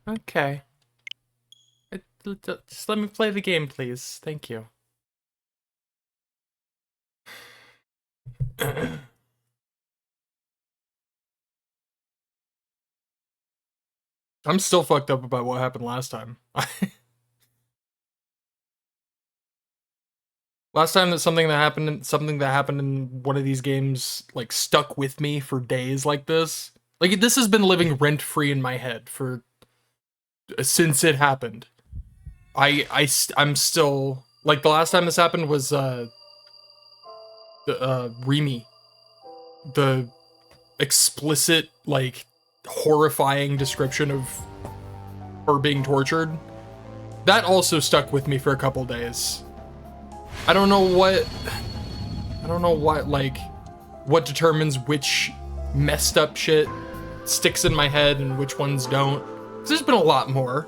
Okay. Just let me play the game, please. Thank you. I'm still fucked up about what happened last time. Last time that something that happened in one of these games like stuck with me for days like this. Like this has been living rent free in my head for since it happened. I'm still like the last time this happened was Remy, the explicit like horrifying description of her being tortured. That also stuck with me for a couple days. I don't know what like what determines which messed up shit sticks in my head and which ones don't. 'Cause there's been a lot more,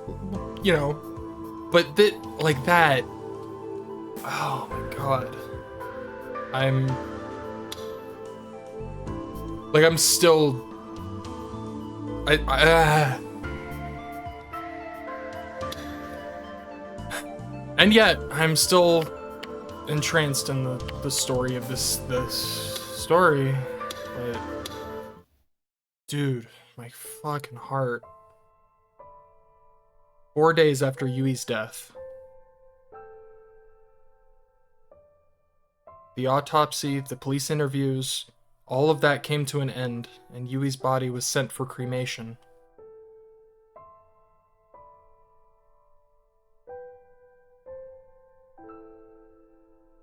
you know. But that like that. Oh my god. I'm still and yet I'm still entranced in the story of this story. But dude, my fucking heart. 4 days after Yui's death. The autopsy, the police interviews, all of that came to an end, and Yui's body was sent for cremation.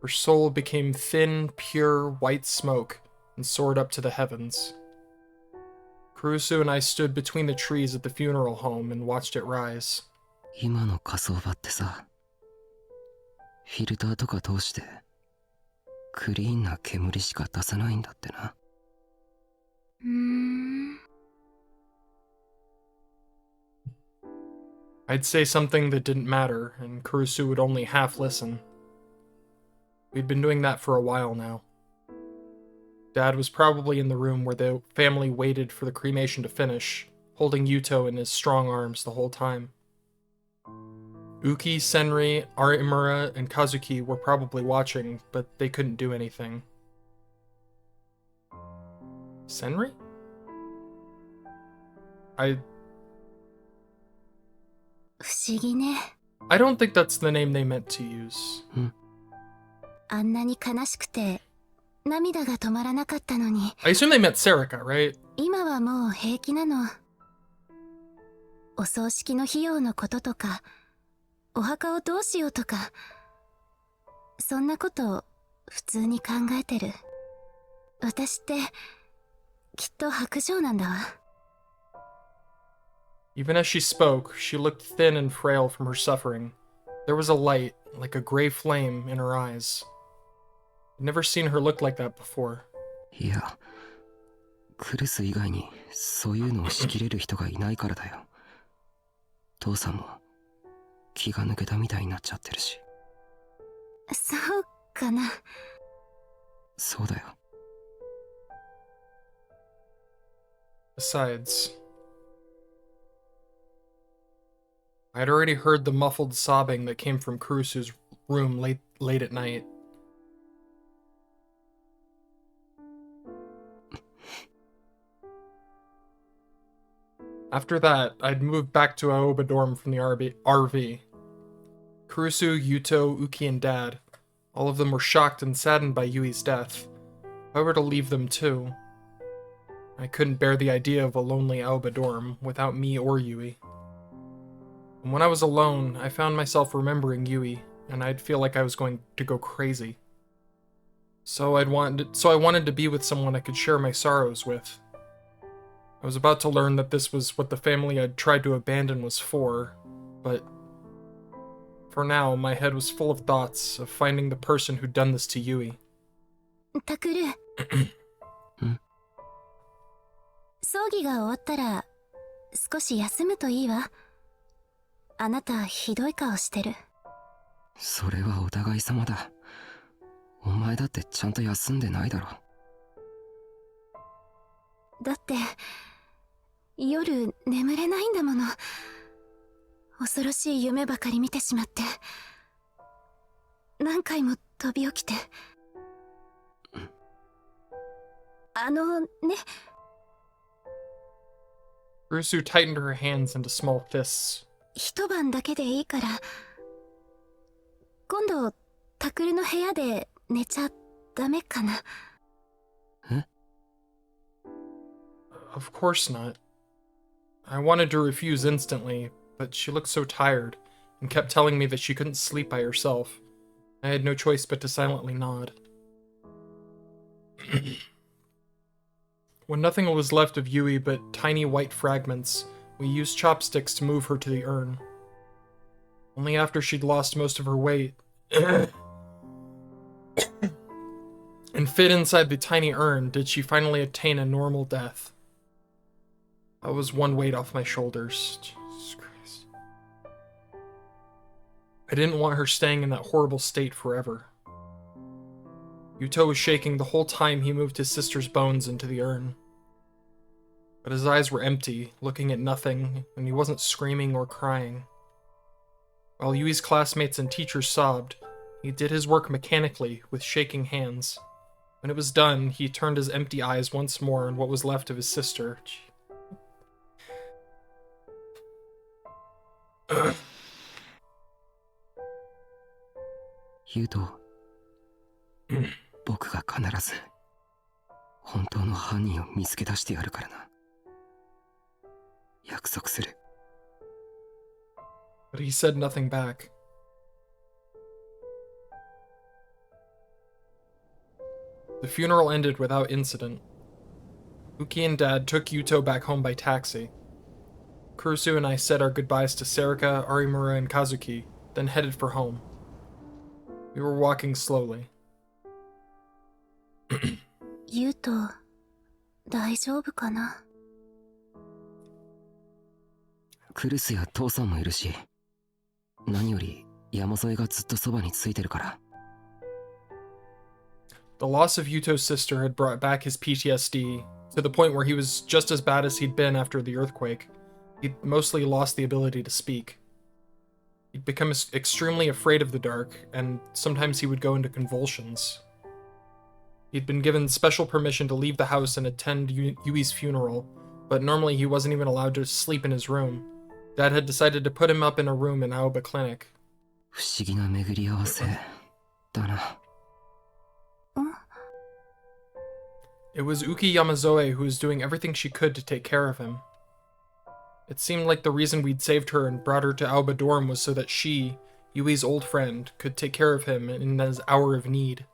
Her soul became thin, pure, white smoke and soared up to the heavens. Kurusu and I stood between the trees at the funeral home and watched it rise. 今の火葬場ってさ、フィルターとか通してクリーンな煙しか出さないんだってな。I'd say something that didn't matter, and Kurusu would only half listen. We'd been doing that for a while now. Dad was probably in the room where the family waited for the cremation to finish, holding Yuto in his strong arms the whole time. Uki, Senri, Arimura, and Kazuki were probably watching, but they couldn't do anything. Senri? I don't think that's the name they meant to use. あんなに悲しくて涙が止まらなかったのに。I assume they meant Serika, right? 今はもう平気なの。お葬式の費用のこととか、お墓をどうしようとか、そんなこと普通に考えてる。私ってきっと薄情なんだわ。Even as she spoke, she looked thin and frail from her suffering. There was a light, like a gray flame, in her eyes. I'd never seen her look like that before. いや、クルス以外にそういうのを仕切れる人がいないからだよ。父さんも気が抜けたみたいになっちゃってるし。そうかな。そうだよ。Besides, I'd already heard the muffled sobbing that came from Kurusu's room late at night. After that, I'd moved back to Aoba dorm from the RV. Kurusu, Yuto, Uki, and Dad, all of them were shocked and saddened by Yui's death. If I were to leave them too, I couldn't bear the idea of a lonely Aoba dorm without me or Yui. And when I was alone, I found myself remembering Yui, and I'd feel like I was going to go crazy. So I wanted to be with someone I could share my sorrows with. I was about to learn that this was what the family I'd tried to abandon was for, but for now, my head was full of thoughts of finding the person who'd done this to Yui. タクル葬儀が終わったら少し休むといいわ。あなたひどい顔してる。それはお互い様だ。お前だってちゃんと休んでないだろ。だって夜眠れないんだもの。恐ろしい夢ばかり見てしまって、何回も飛び起きて。ね。Urusu tightened her hands into small fists. 一晩だけでいいから、今度タクルの部屋で寝ちゃダメかな。え？ Of course not. I wanted to refuse instantly, but she looked so tired and kept telling me that she couldn't sleep by herself. I had no choice but to silently nod. When nothing was left of Yui but tiny white fragments, we used chopsticks to move her to the urn. Only after she'd lost most of her weight and fit inside the tiny urn did she finally attain a normal death. That was one weight off my shoulders. Jesus Christ. I didn't want her staying in that horrible state forever. Yuto was shaking the whole time he moved his sister's bones into the urn. But his eyes were empty, looking at nothing, and he wasn't screaming or crying. While Yui's classmates and teachers sobbed, he did his work mechanically, with shaking hands. When it was done, he turned his empty eyes once more on what was left of his sister. ユウト、僕が必ず本当の犯人を見つけ出してやるからな。約束する。But he said nothing back. The funeral ended without incident. Uki and Dad took Yuto back home by taxi. Kurusu and I said our goodbyes to Serika, Arimura, and Kazuki, then headed for home. We were walking slowly. ユウト、大丈夫かな。クルスや父さんもいるし、何より山添がずっとそばについてるから。The loss of Yuto's sister had brought back his PTSD, to the point where he was just as bad as he'd been after the earthquake. He'd mostly lost the ability to speak. He'd become extremely afraid of the dark, and sometimes he would go into convulsions. He'd been given special permission to leave the house and attend Yui's funeral, but normally he wasn't even allowed to sleep in his room. Dad had decided to put him up in a room in Aoba Clinic. 不思議な巡り合わせだな。It was Uki Yamazoe who was doing everything she could to take care of him. It seemed like the reason we'd saved her and brought her to Aoba Dorm was so that she, Yui's old friend, could take care of him in his hour of need.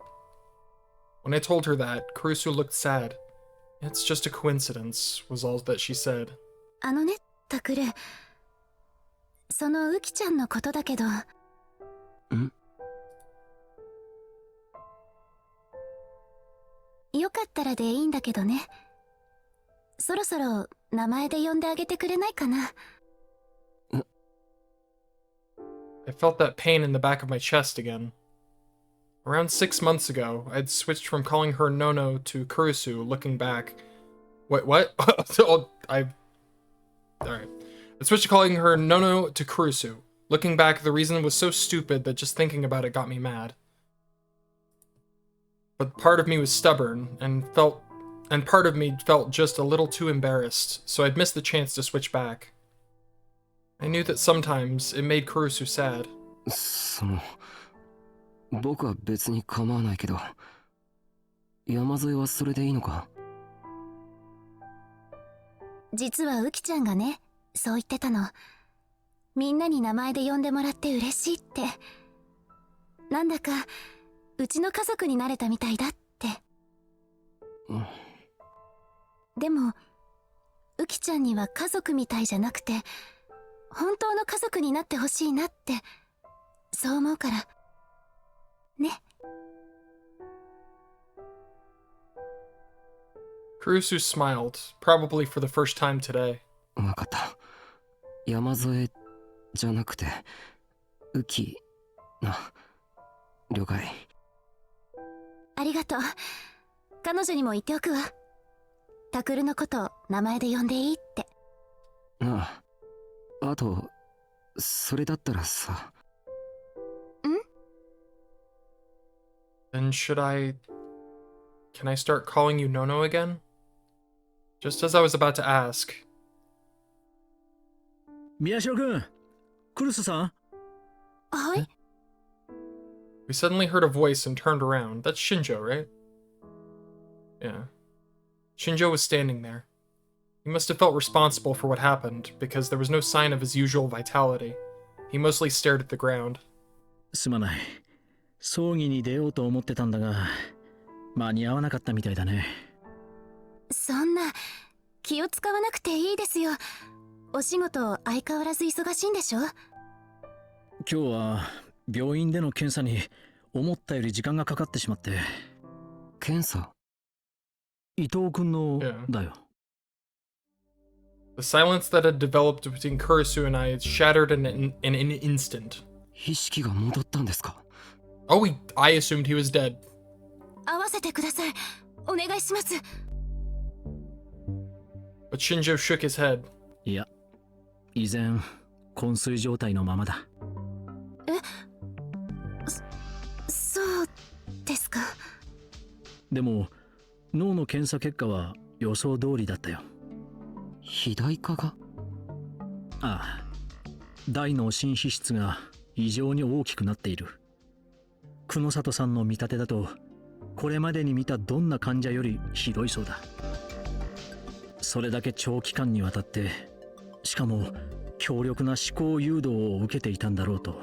When I told her that, Kurusu looked sad. It's just a coincidence, was all that she said. ね、タクル。そのウキちゃんのことだけど。ん？よかったらでいいんだけどね。そろそろ名前で呼んであげてくれないかな。I felt that pain in the back of my chest again. Around 6 months ago, I'd switched from calling her Nono to Kurusu, looking back. Wait, what? Alright. I switched to calling her Nono to Kurusu. Looking back, the reason was so stupid that just thinking about it got me mad. But part of me was stubborn, and part of me felt just a little too embarrassed, so I'd missed the chance to switch back. I knew that sometimes it made Kurusu sad. 僕は別に構わないけど、山添はそれでいいのか？実はウキちゃんがね、そう言ってたの。みんなに名前で呼んでもらって嬉しいって。なんだかうちの家族になれたみたいだって。でもウちゃんには家族みたいじゃなくて本当の家族になってほしいなってそう思うからね。 Kurusu smiled, probably for the first time today. わかった。山添じゃなくて、ウキな。了解。ありがとう。彼女にも言っておくわ。タクルのこと名前で呼んでいいって。ああ。あと、それだったらさ。Then can I start calling you Nono again? Just as I was about to ask. 宮代くん、クルスさん。はい。 We suddenly heard a voice and turned around. That's Shinjo, right? Yeah. Shinjo was standing there. He must have felt responsible for what happened, because there was no sign of his usual vitality. He mostly stared at the ground. すまない。葬儀に出ようと思ってたんだが、間に合わなかったみたいだね。そんな気を使わなくていいですよ。お仕事相変わらず忙しいんでしょ。今日は病院での検査に思ったより時間がかかってしまって。検査？伊藤君の Yeah. だよ。The silence that had developed between Kurisu and I shattered in an instant. 意識が戻ったんですか？ Oh, I assumed he was dead. 合わせてください。お願いします。 But Shinjo shook his head. いや、依然昏睡状態のままだ。そうですか。でも脳の検査結果は予想通りだったよ。肥大化が？ああ、大脳新皮質が異常に大きくなっている。久野里さんの見立てだと、これまでに見たどんな患者よりひどいそうだ。それだけ長期間にわたって、しかも強力な思考誘導を受けていたんだろうと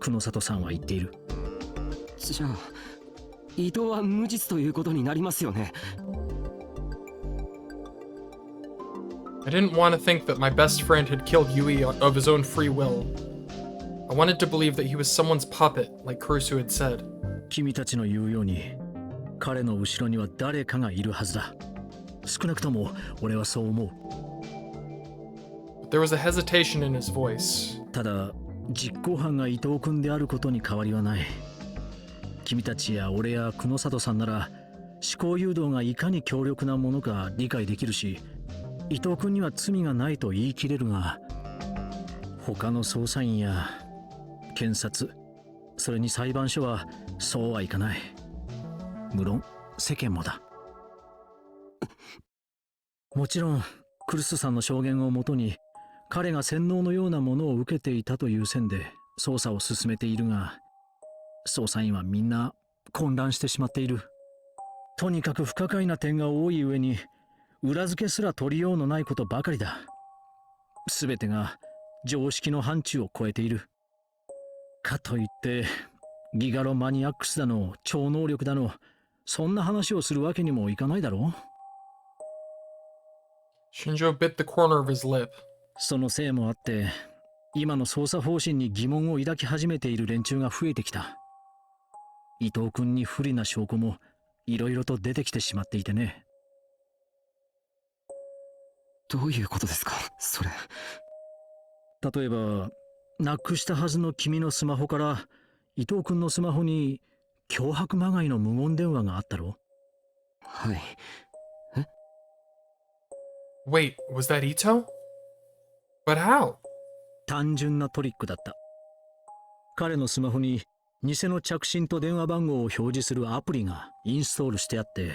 久野里さんは言っている。じゃあ伊藤は無実ということになりますよね。I didn't want to think that my best friend had killed Yui of his own free will. I wanted to believe that he was someone's puppet, like Kurusu had said. 君たちの言うように彼の後ろには誰かがいるはずだ。少なくとも俺はそう思う。 But there was a hesitation in his voice. ただ実行犯が伊藤君であることに変わりはない。君たちや俺や久野里さんなら思考誘導がいかに強力なものか理解できるし、伊藤君には罪がないと言い切れるが、他の捜査員や検察、それに裁判所はそうはいかない。無論世間もだ。もちろんクルスさんの証言をもとに彼が洗脳のようなものを受けていたという線で捜査を進めているが、捜査員はみんな混乱してしまっている。とにかく不可解な点が多い上に裏付けすら取りようのないことばかりだ。すべてが常識の範疇を超えている。かといってギガロマニアックスだの超能力だの、そんな話をするわけにもいかないだろう。 Shinjo bit the corner of his lip. そのせいもあって今の捜査方針に疑問を抱き始めている連中が増えてきた。伊藤君に不利な証拠もいろいろと出てきてしまっていてね。どういうことですかそれ。例えばなくしたはずの君のスマホから伊藤君のスマホに脅迫まがいの無言電話があったろ。はい。 Wait, was that Ito? But how? 単純なトリックだった。彼のスマホに偽の着信と電話番号を表示するアプリがインストールしてあって、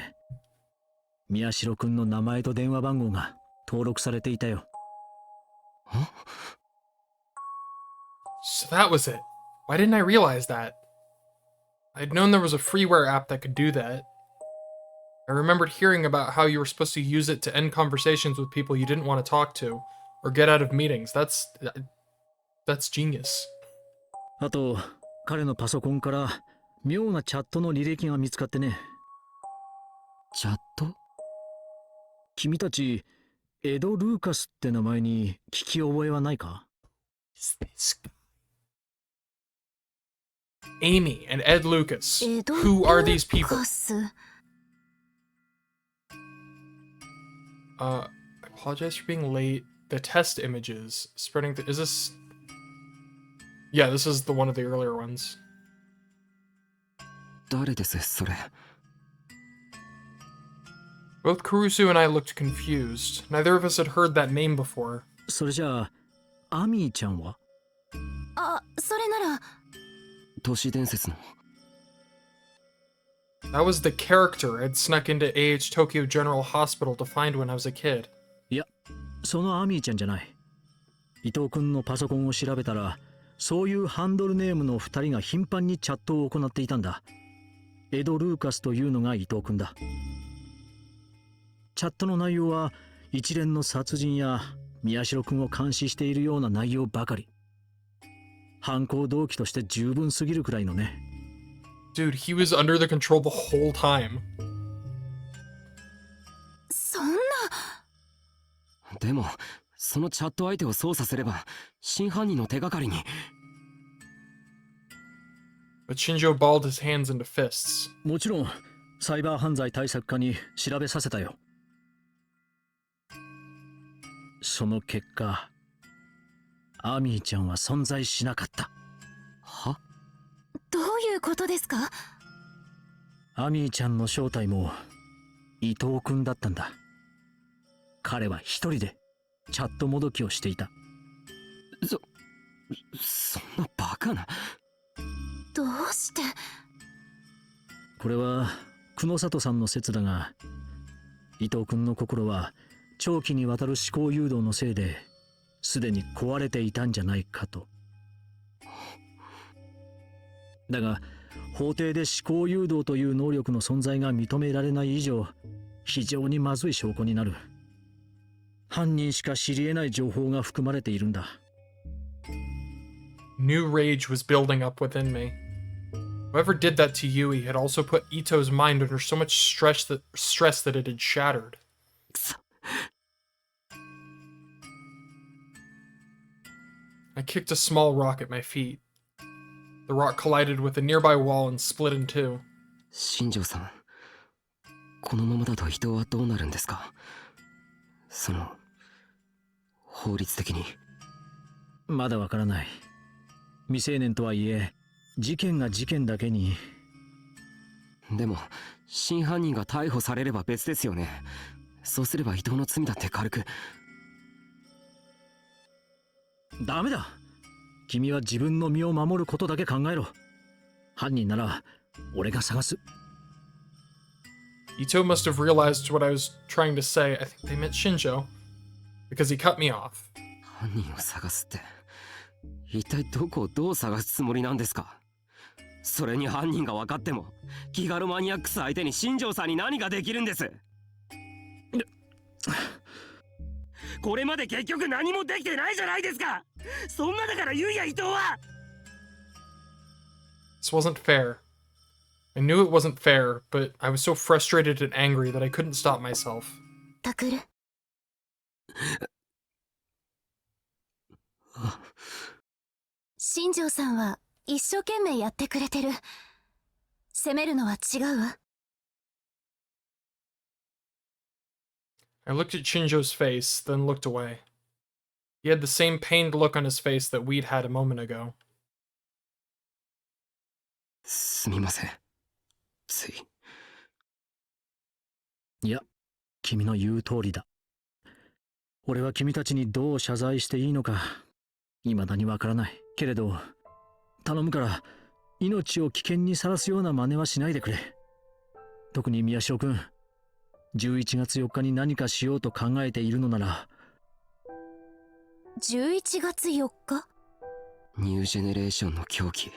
宮代くんの名前と電話番号が登録されていたよ。So that was it. Why didn't I realize that? I'd known there was a freeware app that could do that. I remembered hearing about how you were supposed to use it to end conversations with people you didn't want to talk to, or get out of meetings. That's genius. あと彼のパソコンから妙なチャットの履歴が見つかってね。チャット？君たちエド・ルーカスって名前に聞き覚えはないか？ Is this guy? Amy and Ed Lucas. エド・ Who are these ル people? カス。I apologize for being late. The test images spreading. Is this? Yeah, this is the one of the earlier ones. 誰ですそれ？ Both Caruso and I looked confused. Neither of us had heard that name before. それじゃあ、アミーちゃんは？あ、それなら、都市伝説の。 That was the character I'd snuck into AH Tokyo General Hospital to find when I was a kid. いや、そのアミーちゃんじゃない。伊藤君のパソコンを調べたら、そういうハンドルネームの2人が頻繁にチャットを行っていたんだ。エド・ルーカスというのが伊藤君だ。チャットの内容は一連の殺人や宮代君を監視しているような内容ばかり。犯行動機として十分すぎるくらいのね。Dude, he was under the control the whole time. そんな。でもそのチャット相手を操作すれば真犯人の手がかりに。 But Shinjo balled his hands into fists. もちろんサイバー犯罪対策課に調べさせたよ。その結果、アミーちゃんは存在しなかった。は？どういうことですか？アミーちゃんの正体も伊藤君だったんだ。彼は一人でチャットもどきをしていた。そんなバカな。どうして？これは久野里さんの説だが、伊藤君の心は長期にわたる思考誘導のせいですでに壊れていたんじゃないかと。だが法廷で思考誘導という能力の存在が認められない以上、非常にまずい証拠になる。犯人しか知り得ない情報が含まれているんだ。New rage was building up within me. Whoever did that to Yui had also put Ito's mind under so much stress that it had shattered. I kicked a small rock at my feet. The rock collided with a nearby wall and split in two. 新庄さん、このままだと伊藤はどうなるんですか？その法律的に。まだわからない。未成年とはいえ事件が事件だけに。でも真犯人が逮捕されれば別ですよね。そうすれば伊藤の罪だって軽く。ダメだ。君は自分の身を守ることだけ考えろ。犯人なら俺が探す。 Ito must have realized what I was trying to say. I think they meant Shinjo, because he cut me off. 犯人を探すって一体どこをどう探すつもりなんですか？それに犯人が分かっても気軽マニアックス相手に新庄さんに何ができるんです？これまで結局何もできてないじゃないですか。そんなだからユイや伊藤は。 This wasn't fair. I knew it wasn't fair, but I was so frustrated and angry that I couldn't stop myself. タクル。新庄さんは一生懸命やってくれてる。責めるのは違うわ。I looked at Shinjo's face, then looked away. He had the same pained look on his face that we'd had a moment ago. すみません。つい。いや、君の言う通りだ。俺は君たちにどう謝罪していいのか未だにわからないけれど、頼むから命を危険にさらすような真似はしないでくれ。特に宮代君、11月4日に何かしようと考えているのなら。11月4日？ニュージェネレーションの狂気、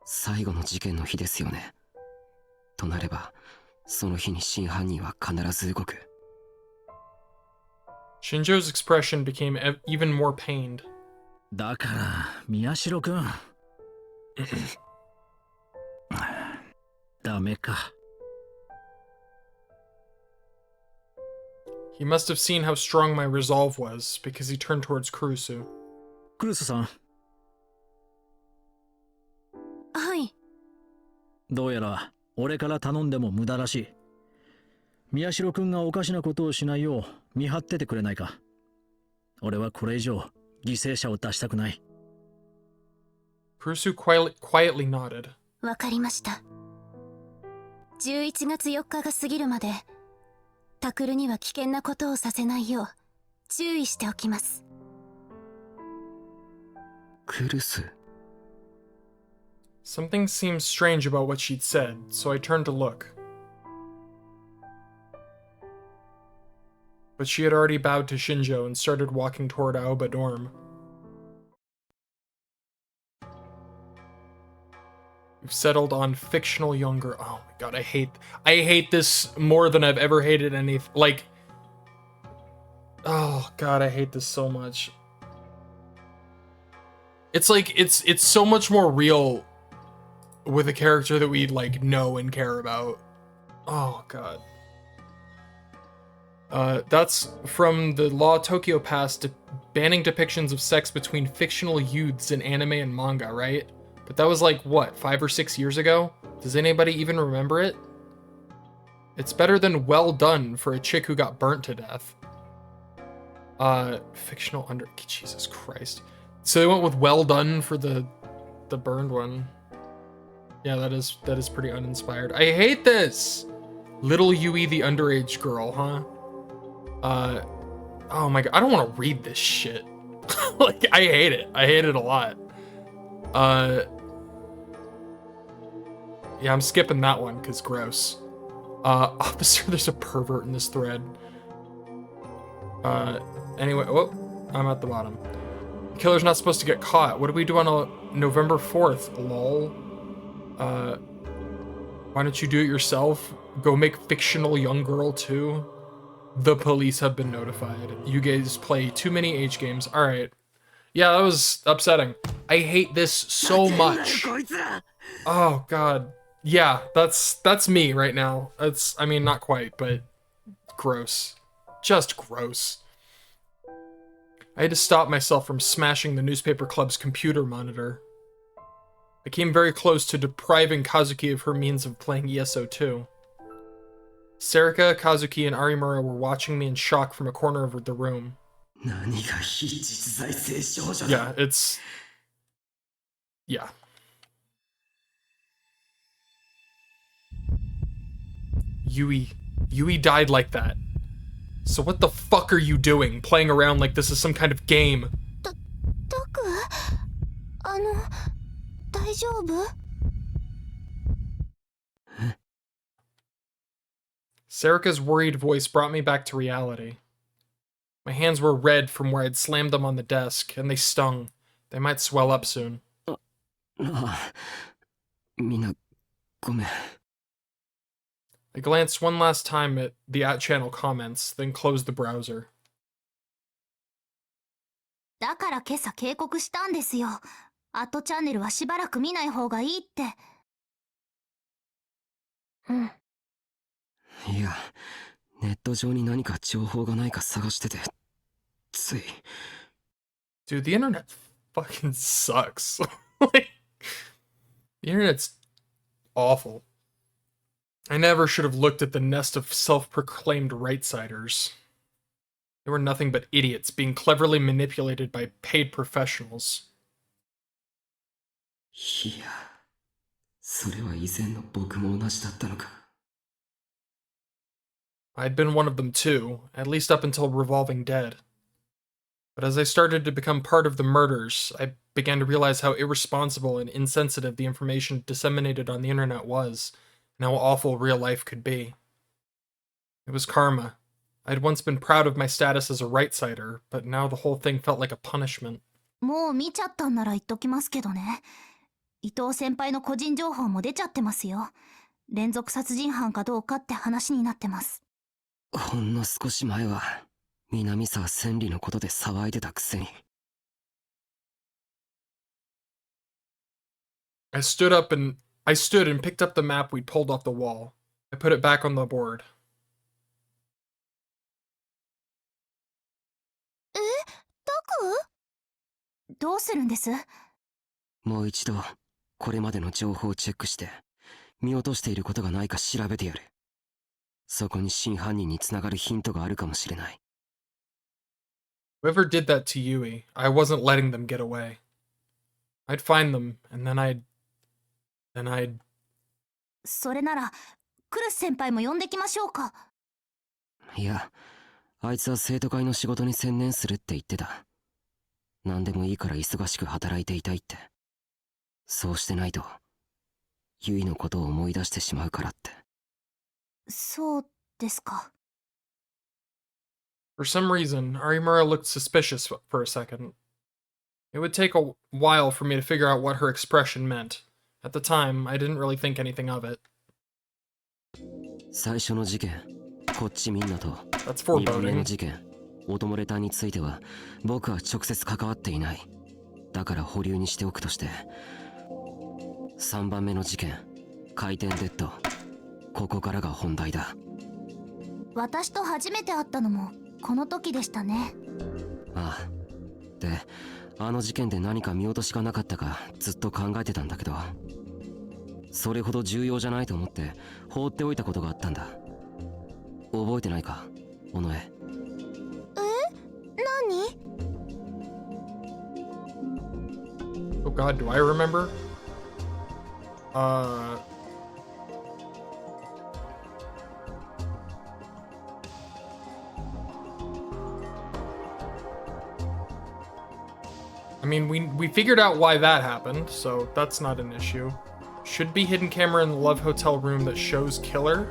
最後の事件の日ですよね。となればその日に真犯人は必ず動く。 Shinjo's expression became even more pained. だから宮代君ダメか。He must have seen how strong my resolve was, because he turned towards Kurusu. クルスさん、はい。どうやら俺から頼んでも無駄らしい。宮代君がおかしなことをしないよう見張っててくれないか。俺はこれ以上犠牲者を出したくない。Kurusu quietly nodded. わかりました。11月4日が過ぎるまで、タクルには危険なことをさせないよう注意しておきます。クルス。 Something seemed strange about what she'd said, so I turned to look. But she had already bowed to Shinjo and started walking toward Aoba dorm. We've settled on fictional young girl. Oh my god, I hate this more than I've ever hated anything. Like, oh god, I hate this so much. It's like, it's so much more real with a character that we, like, know and care about. Oh god. That's from the law Tokyo passed banning depictions of sex between fictional youths in anime and manga, right? But that was like, what, 5 or 6 years ago? Does anybody even remember it? It's better than well done for a chick who got burnt to death. Fictional under... Jesus Christ. So they went with well done for the burned one. Yeah, that is pretty uninspired. I hate this! Little Yui the underage girl, huh? Oh my god, I don't want to read this shit. Like, I hate it. I hate it a lot. Yeah, I'm skipping that one, because gross. Officer, there's a pervert in this thread. Anyway, oh, I'm at the bottom. The killer's not supposed to get caught. What do we do on a November 4th, lol? Why don't you do it yourself? Go make fictional young girl too? The police have been notified. You guys play too many H games. Alright. Yeah, that was upsetting. I hate this so much. Oh god. Yeah, that's me right now. That's, I mean, not quite, but gross. Just gross. I had to stop myself from smashing the newspaper club's computer monitor. I came very close to depriving Kazuki of her means of playing ESO 2. Serika, Kazuki, and Arimura were watching me in shock from a corner of the room. Yeah, it's... Yeah. Yui died like that. So what the fuck are you doing, playing around like this is some kind of game? Taku? 大丈夫? Serika's worried voice brought me back to reality. My hands were red from where I'd slammed them on the desk, and they stung. They might swell up soon. みんなごめん。 I glanced one last time at the @channel comments, then closed the browser. だから今朝警告したんですよ。チャンネルはしばらく見ない方がいいって。うん。いや、ネット上に何か情報がないか探してて、つい。Dude, the internet fucking sucks. Like, the internet's awful. I never should have looked at the nest of self-proclaimed right-siders. They were nothing but idiots being cleverly manipulated by paid professionals. いや、それは以前の僕も同じだったのか。 I'd been one of them too, at least up until Revolving Dead. But as I started to become part of the murders, I began to realize how irresponsible and insensitive the information disseminated on the internet was, and how awful real life could be. It was karma. I'd once been proud of my status as a right-sider, but now the whole thing felt like a punishment. もう見ちゃったんなら言っときますけどね。伊藤先輩の個人情報も出ちゃってますよ。連続殺人犯かどうかって話になってます。ほんの少し前は南沢千里のことで騒いでたくせに。 I stood and picked up the map we'd pulled off the wall. I put it back on the board. どうするんです？もう一度これまでの情報をチェックして見落としていることがないか調べてやる。そこに真犯人につながるヒントがあるかもしれない。 Whoever did that to Yui, I wasn't letting them get away. I'd find them, and then I'd... それならクルス先輩も呼んできましょうか。いや、あいつは生徒会の仕事に専念するって言ってた。何でもいいから忙しく働いていたいって。そうしてないとユイのことを思い出してしまうからって。そうですか。For some reason, Arimura looked suspicious for a second. It would take a while for me to figure out what her expression meant. At the time, I didn't really think anything of it. 最初の事件、こっちみんなと That's 2番目の foreboding. 事件、オトモレタについては僕は直接関わっていない。だから保留にしておくとして、3番目の事件、回転デッド、ここからが本題だ。私と初めて会ったのもこの時でしたね。ああ。で、あの事件で何か見落としがなかったかずっと考えてたんだけど、それほど重要じゃないと思って放っておいたことがあったんだ。覚えてないか、尾上。何？ Oh god, do I remember? I mean, we figured out why that happened, so that's not an issue. Should be hidden camera in the Love Hotel room that shows killer.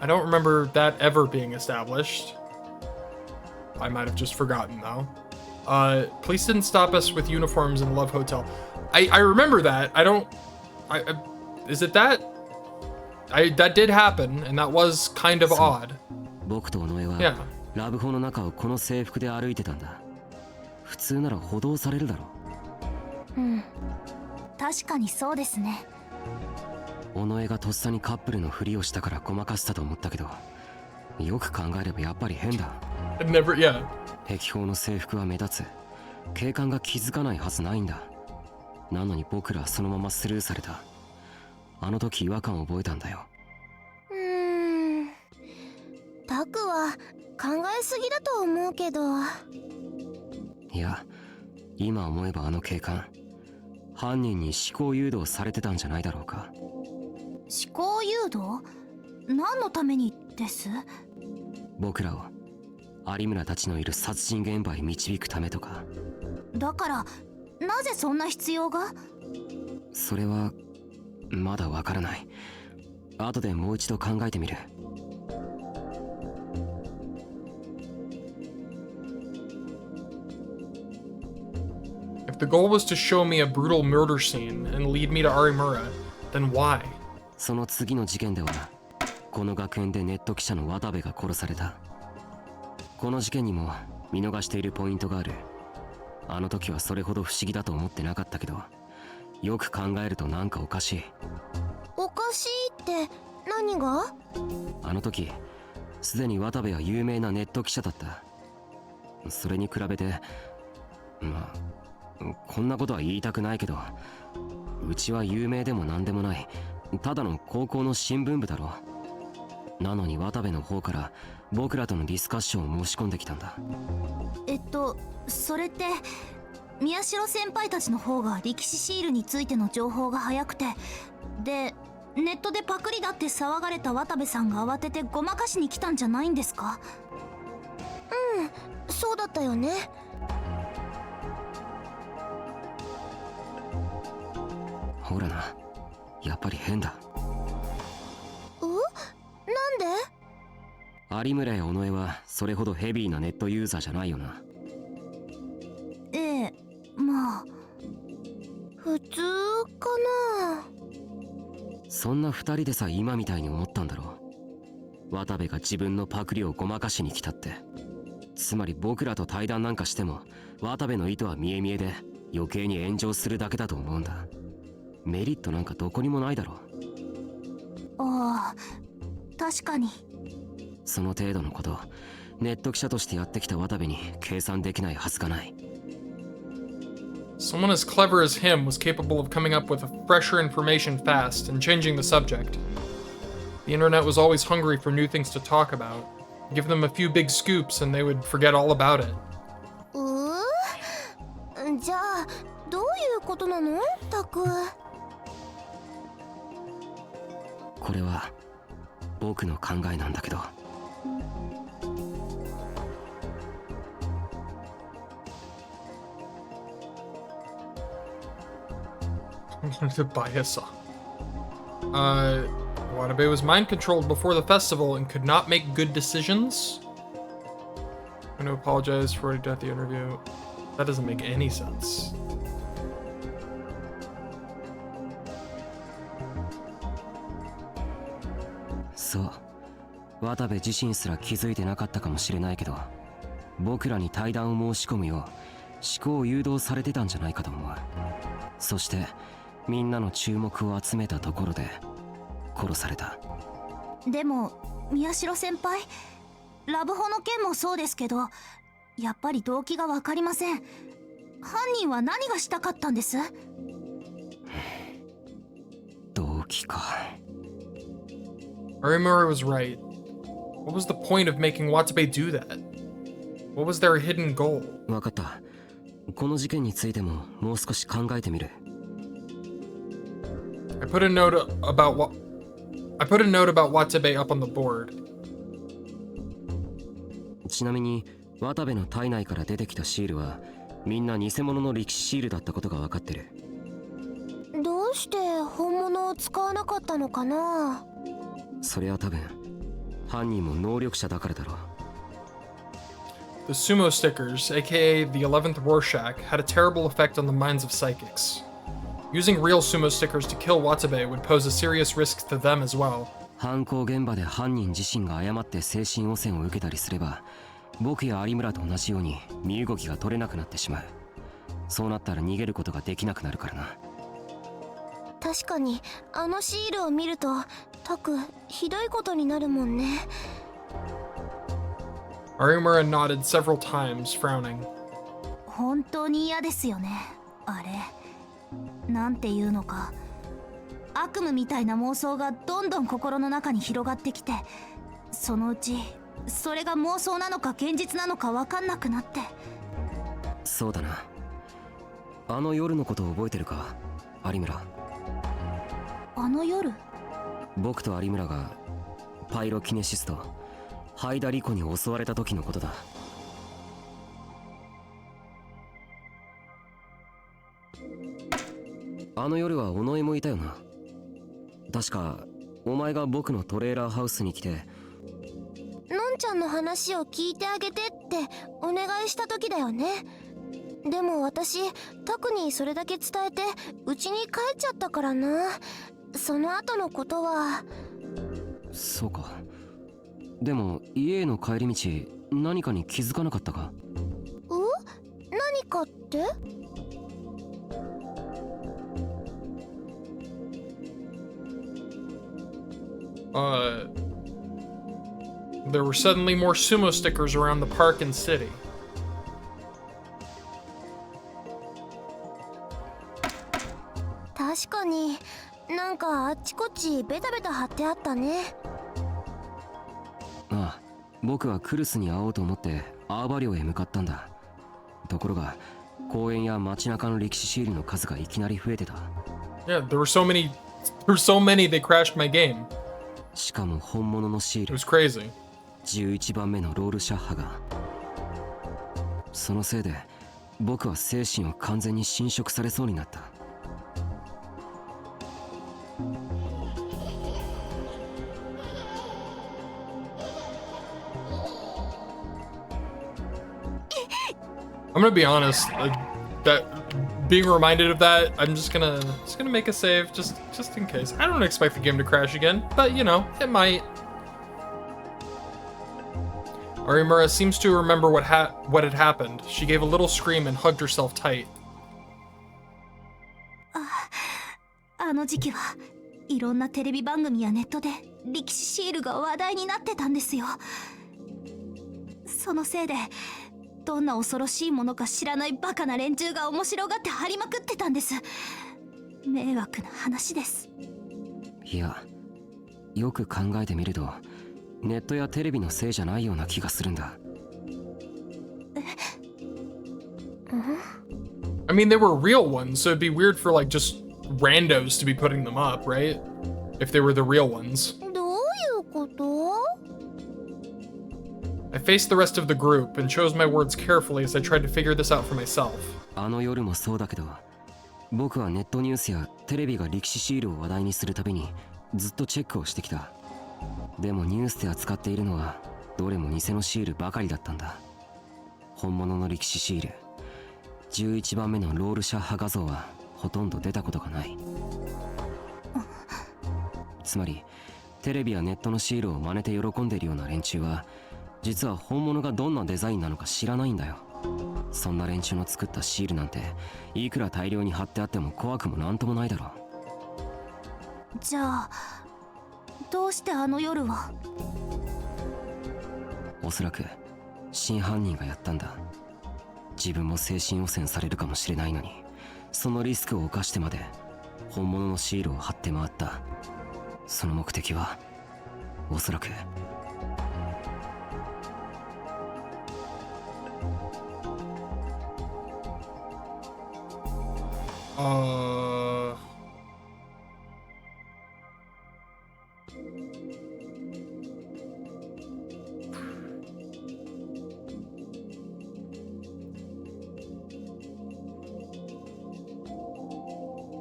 I don't remember that ever being established. I might have just forgotten though. Police didn't stop us with uniforms in Love Hotel. I remember that. Is it that? That did happen, and that was kind of odd. 僕と尾上は Yeah. ラブホの中をこの制服で歩いてたんだ。普通なら補導されるだろうん、確かにそうですね。う。尾上がとっさにカップルのふりをしたからごまかしたと思ったけど、よく考えればやっぱり変だ。Yeah. 壁法の制服は目立つ。警官が気づかないはずないんだ。なのに僕らはそのままスルーされた。あの時違和感を覚えたんだよ。タクは考えすぎだと思うけど。いや、今思えばあの警官、犯人に思考誘導されてたんじゃないだろうか。思考誘導？何のためにです？僕らを有村たちのいる殺人現場へ導くためとか。だからなぜそんな必要が？それはまだわからない。後でもう一度考えてみる。If the goal was to show me a brutal murder scene and lead me to Arimura, then why? その次の事件では、この学園でネット記者の渡部が殺された。この事件にも見逃しているポイントがある。あの時はそれほど不思議だと思ってなかったけど、よく考えるとなんかおかしい。おかしいって何が？あの時すでに渡部は有名なネット記者だった。それに比べて、まあこんなことは言いたくないけど、うちは有名でも何でもない、ただの高校の新聞部だろ。なのに渡部の方から僕らとのディスカッションを申し込んできたんだ。それって宮代先輩たちの方が力士シールについての情報が早くて、でネットでパクリだって騒がれた渡部さんが慌ててごまかしに来たんじゃないんですか？そうだったよね。ほらな、やっぱり変だ。なんで？有村や尾上はそれほどヘビーなネットユーザーじゃないよな。ええ、まあ普通かな。そんな二人でさ今みたいに思ったんだろう。渡部が自分のパクリをごまかしに来たって。つまり僕らと対談なんかしても渡部の意図は見え見えで余計に炎上するだけだと思うんだ。メリットなんかどこにもないだろう。ああ、確かに。その程度のことネット記者としてやってきた渡部に計算できないはずがない。Someone as clever as him was capable of coming up with fresher information fast and changing the subject. The internet was always hungry for new things to talk about. Give them a few big scoops and they would forget all about it. じゃあどういうことなのタク。これは僕の考えなんだけど。To buy a song. Watabe was mind controlled before the festival and could not make good decisions. I'm going to apologize for what he did at the interview. That doesn't make any sense. そう渡部自身すら気づいてなかったかもしれないけど、僕らに対談を申し込むよう思考を誘導されてたんじゃないかと思う。そしてみんなの注目を集めたところで殺された。でも宮代先輩、ラブホの件もそうですけど、やっぱり動機が分かりません。犯人は何がしたかったんです？動機か。Arimura was right. What was the point of making Watabe do that? What was their hidden goal? 分かった。この事件についてももう少し考えてみる。I put a note about Watabe up on the board. ちなみに渡部の体内から出てきたシールはみんな偽物の力士シールだったことが分かってる。どうして本物を使わなかったのかな？それは多分犯人も能力者だからだろう。The sumo stickers, aka the 11th Rorschach, had a terrible effect on the minds of psychics. Using real sumo stickers to kill Watabe would pose a serious risk to them as well. 犯行現場で犯人自身が誤って精神汚染を受けたりすれば、僕や有村と同じように身動きが取れなくなってしまう。そうなったら逃げることができなくなるからな。確かにあのシールを見るとタクひどいことになるもんね。Arimura nodded several times, frowning. 本当に嫌ですよね、あれ。なんていうのか、悪夢みたいな妄想がどんどん心の中に広がってきて、そのうちそれが妄想なのか現実なのか分かんなくなって。そうだな。あの夜のことを覚えてるか、有村。あの夜？僕と有村がパイロキネシスとハイダリコに襲われた時のことだ。あの夜は尾上もいたよな。確かお前が僕のトレーラーハウスに来て、のんちゃんの話を聞いてあげてってお願いした時だよね。でも私タクにそれだけ伝えて家に帰っちゃったからな。その後のことは。そうか。でも家への帰り道何かに気づかなかったか？何かって？There were suddenly more sumo stickers around the park and city. 確かになんかあっちこっちベタベタ貼ってあったね。ああ、僕はクルスに会おうと思ってアーバ寮へ向かったんだ。ところが公園や街中の歴史シールの数がいきなり増えてた。Yeah, there were so many they crashed my game. しかも本物のシー It ル was crazy. 11番目のロールシャッハが。そのせいで僕は精神を完全に侵食されそうになった。I'm gonna be honest, that being reminded of that, I'm just gonna make a save just in case. I don't expect the game to crash again, but you know, it might. Arimura seems to remember what had happened. She gave a little scream and hugged herself tight. あの時期はいろんなテレビ番組やネットで力士シールが話題になってたんですよ。そのせいでどんな恐ろしいものか知らないバカな連中が面白がって張りまくってたんです。迷惑な話です。いや、よく考えてみるとネットやテレビのせいじゃないような気がするんだ。I mean, they were real ones, so it'd be weird for like just randos to be putting them up, right? If they were the real ones. どういうこと？ I faced the rest of the group and chose my words carefully as I tried to figure this out for myself. あの夜もそうだけど、僕はネットニュースやテレビが力士シールを話題にするたびにずっとチェックをしてきた。でもニュースで扱っているのはどれも偽のシールばかりだったんだ。本物の力士シール、11番目のロールシャッハ画像はほとんど出たことがない。つまりテレビやネットのシールを真似て喜んでいるような連中は実は本物がどんなデザインなのか知らないんだよ。そんな連中の作ったシールなんていくら大量に貼ってあっても怖くもなんともないだろう。じゃあどうしてあの夜は？おそらく真犯人がやったんだ。自分も精神汚染されるかもしれないのに、そのリスクを冒してまで本物のシールを貼って回った。その目的はおそらく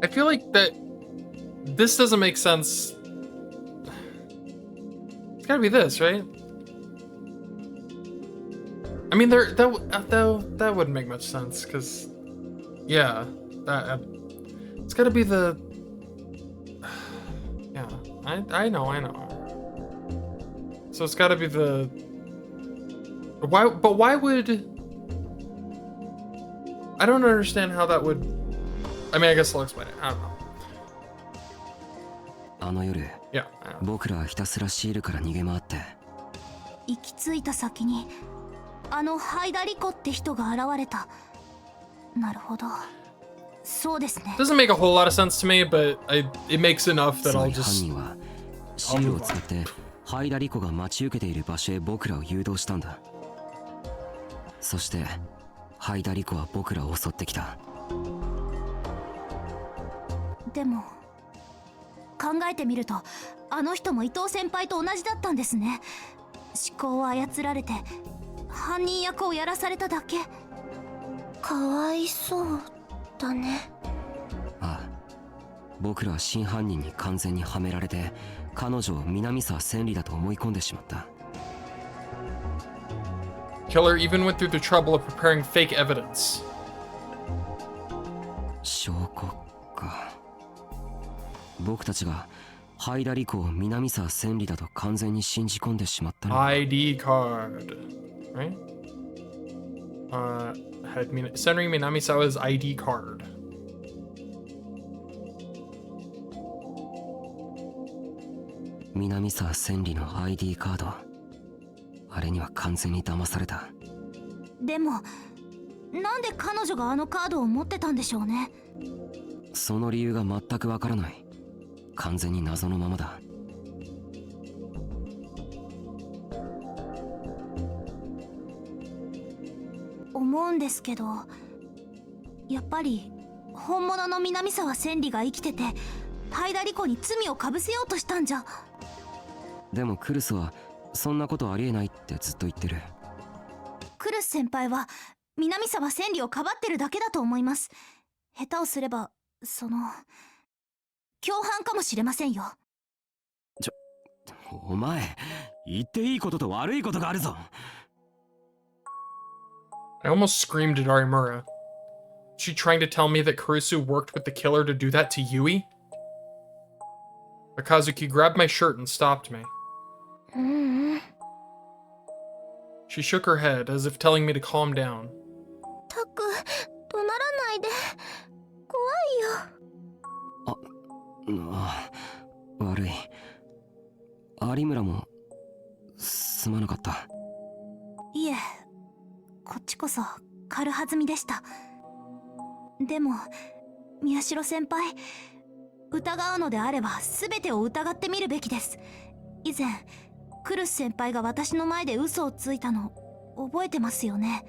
I feel like that this doesn't make sense. It's gotta be this, right? I mean, that wouldn't make much sense, because, yeah, that it's gotta be the. Yeah, I know. So it's gotta be the. Why? But why would? I don't understand how that would. I mean, I guess I'll explain it. I don't know. あの夜、 Yeah, I know. 僕らはひたすらシールから逃げ回って、行き着いた先にあのハイダリコって人が現れた。なるほど、そうですね。 Doesn't make a whole lot of sense to me, but it makes enough that つま I'll り犯 just. 人はシールを使ってハイダリコが待ち受けている場所へ僕らを誘導したんだ。そしてハイダリコは僕らを襲ってきた。でも考えてみるとあの人も伊藤先輩と同じだったんですね。思考を操られて犯人役をやらされただけ。かわいそうだね。ああ、僕らは真犯人に完全にはめられて彼女を南沢千里だと思い込んでしまった。 Killer even went through the trouble of preparing fake evidence. 証拠か。僕たちがハイダリコを南沢千里だと完全に信じ込んでしまったのか。 ID card, right? Had Senri Minamisawa's ID card. 南沢千里の ID カード、あれには完全に騙された。でもなんで彼女があのカードを持ってたんでしょうね。その理由が全くわからない。完全に謎のままだ。思うんですけど、やっぱり本物の南沢千里が生きててハイダリコに罪をかぶせようとしたんじゃ。でもクルスはそんなことありえないってずっと言ってる。クルス先輩は南沢千里をかばってるだけだと思います。下手をすれば共犯かもしれませんよ。お前、言っていいことと悪いことがあるぞ。I almost screamed at Arimura. She trying to tell me that Kurusu worked with the killer to do that to Yui? Akazuki grabbed my shirt and stopped me. She shook her head as if telling me to calm down. たく、怒鳴らないで。怖いよ。ああ、悪い。有村もすまなかった。いえ、こっちこそ軽はずみでした。でも宮代先輩、疑うのであれば全てを疑ってみるべきです。以前クルス先輩が私の前で嘘をついたの覚えてますよね。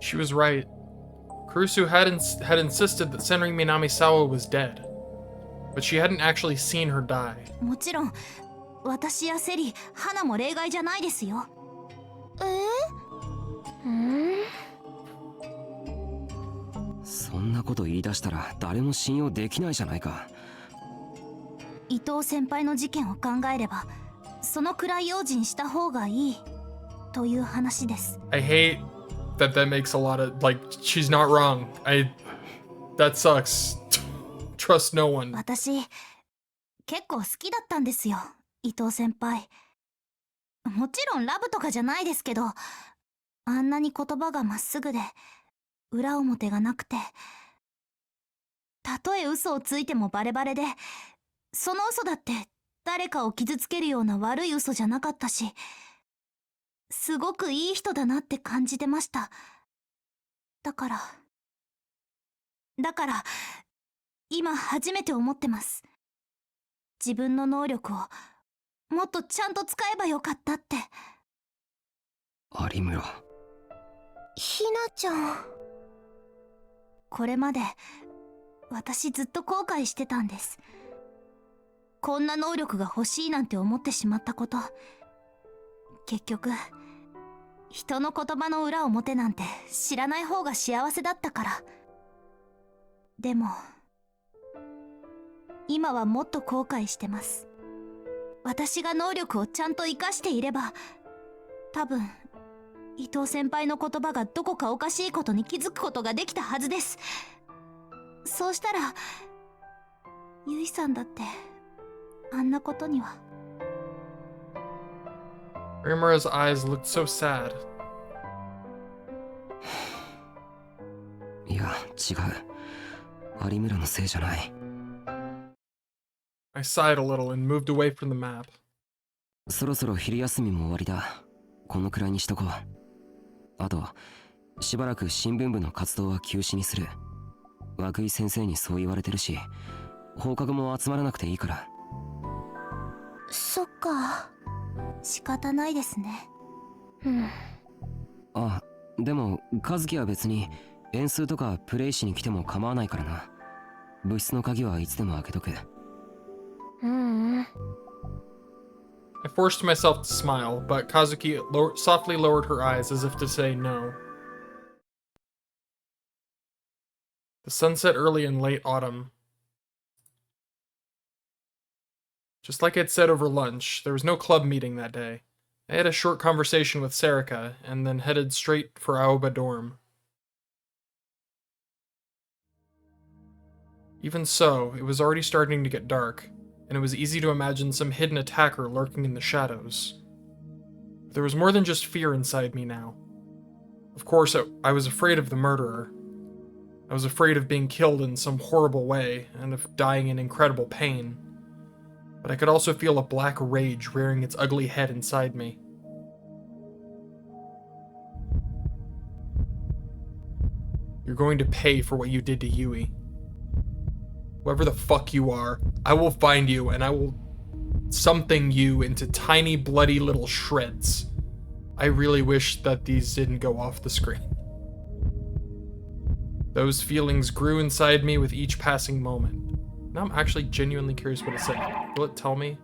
She was right. Kurusu had insisted that Senri Minamisawa was dead, but she hadn't actually seen her die. もちろん私やセリ、花も例外じゃないですよ。そんなこと言い出したら誰も信用できないじゃないか。伊藤先輩の事件を考えればそのくらい用心した方がいいという話です。 I hate that makes a lot of, like, she's not wrong. That sucks. Trust no one. 私結構好きだったんですよ、伊藤先輩。もちろんラブとかじゃないですけど、あんなに言葉がまっすぐで裏表がなくて、たとえ嘘をついてもバレバレで、その嘘だって誰かを傷つけるような悪い嘘じゃなかったし、すごくいい人だなって感じてました。だから今初めて思ってます。自分の能力をもっとちゃんと使えばよかったって。有村。ひなちゃん。これまで私ずっと後悔してたんです。こんな能力が欲しいなんて思ってしまったこと。結局人の言葉の裏表なんて知らない方が幸せだったから。でも今はもっと後悔してます。私が能力をちゃんと活かしていれば、多分伊藤先輩の言葉がどこかおかしいことに気づくことができたはずです。そうしたらゆいさんだってあんなことには。Rimura's eyes looked so sad. いや、違う。有村のせいじゃない。I sighed a little and moved away from the map. そろそろ昼休みも終わりだ。このくらいにしとこう。あと、しばらく新聞部の活動は休止にする。涌井先生にそう言われてるし、放課後も集まらなくていいから。そっか。仕方ないですね。あ、でも和樹は別に演奏とかプレイしに来ても構わないからな。部室の鍵はいつでも開けとく。I forced myself to smile, but Kazuki softly lowered her eyes as if to say no. The sun set early in late autumn. Just like I'd said over lunch, there was no club meeting that day. I had a short conversation with Sarika, and then headed straight for Aoba dorm. Even so, it was already starting to get dark, and it was easy to imagine some hidden attacker lurking in the shadows. But there was more than just fear inside me now. Of course, I was afraid of the murderer. I was afraid of being killed in some horrible way, and of dying in incredible pain. But I could also feel a black rage rearing its ugly head inside me. You're going to pay for what you did to Yui. Whoever the fuck you are, I will find you and I will something you into tiny bloody little shreds. I really wish that these didn't go off the screen. Those feelings grew inside me with each passing moment. Now I'm actually genuinely curious what it said. Will it tell me?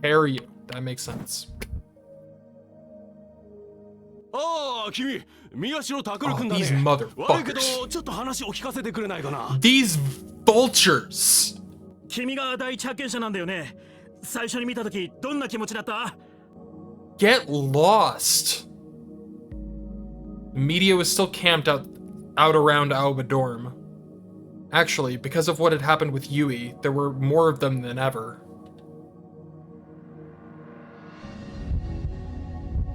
Tear you. That makes sense. ああ、君、宮代拓君だね。 these motherfuckers. 悪いけど、ちょっと話を聞かせてくれないかな。 These vultures! 君が第一発見者なんだよね。最初に見たときどんな気持ちだった？ Get lost. The media was still camped out around Aoba dorm. Actually, because of what had happened with Yui, there were more of them than ever.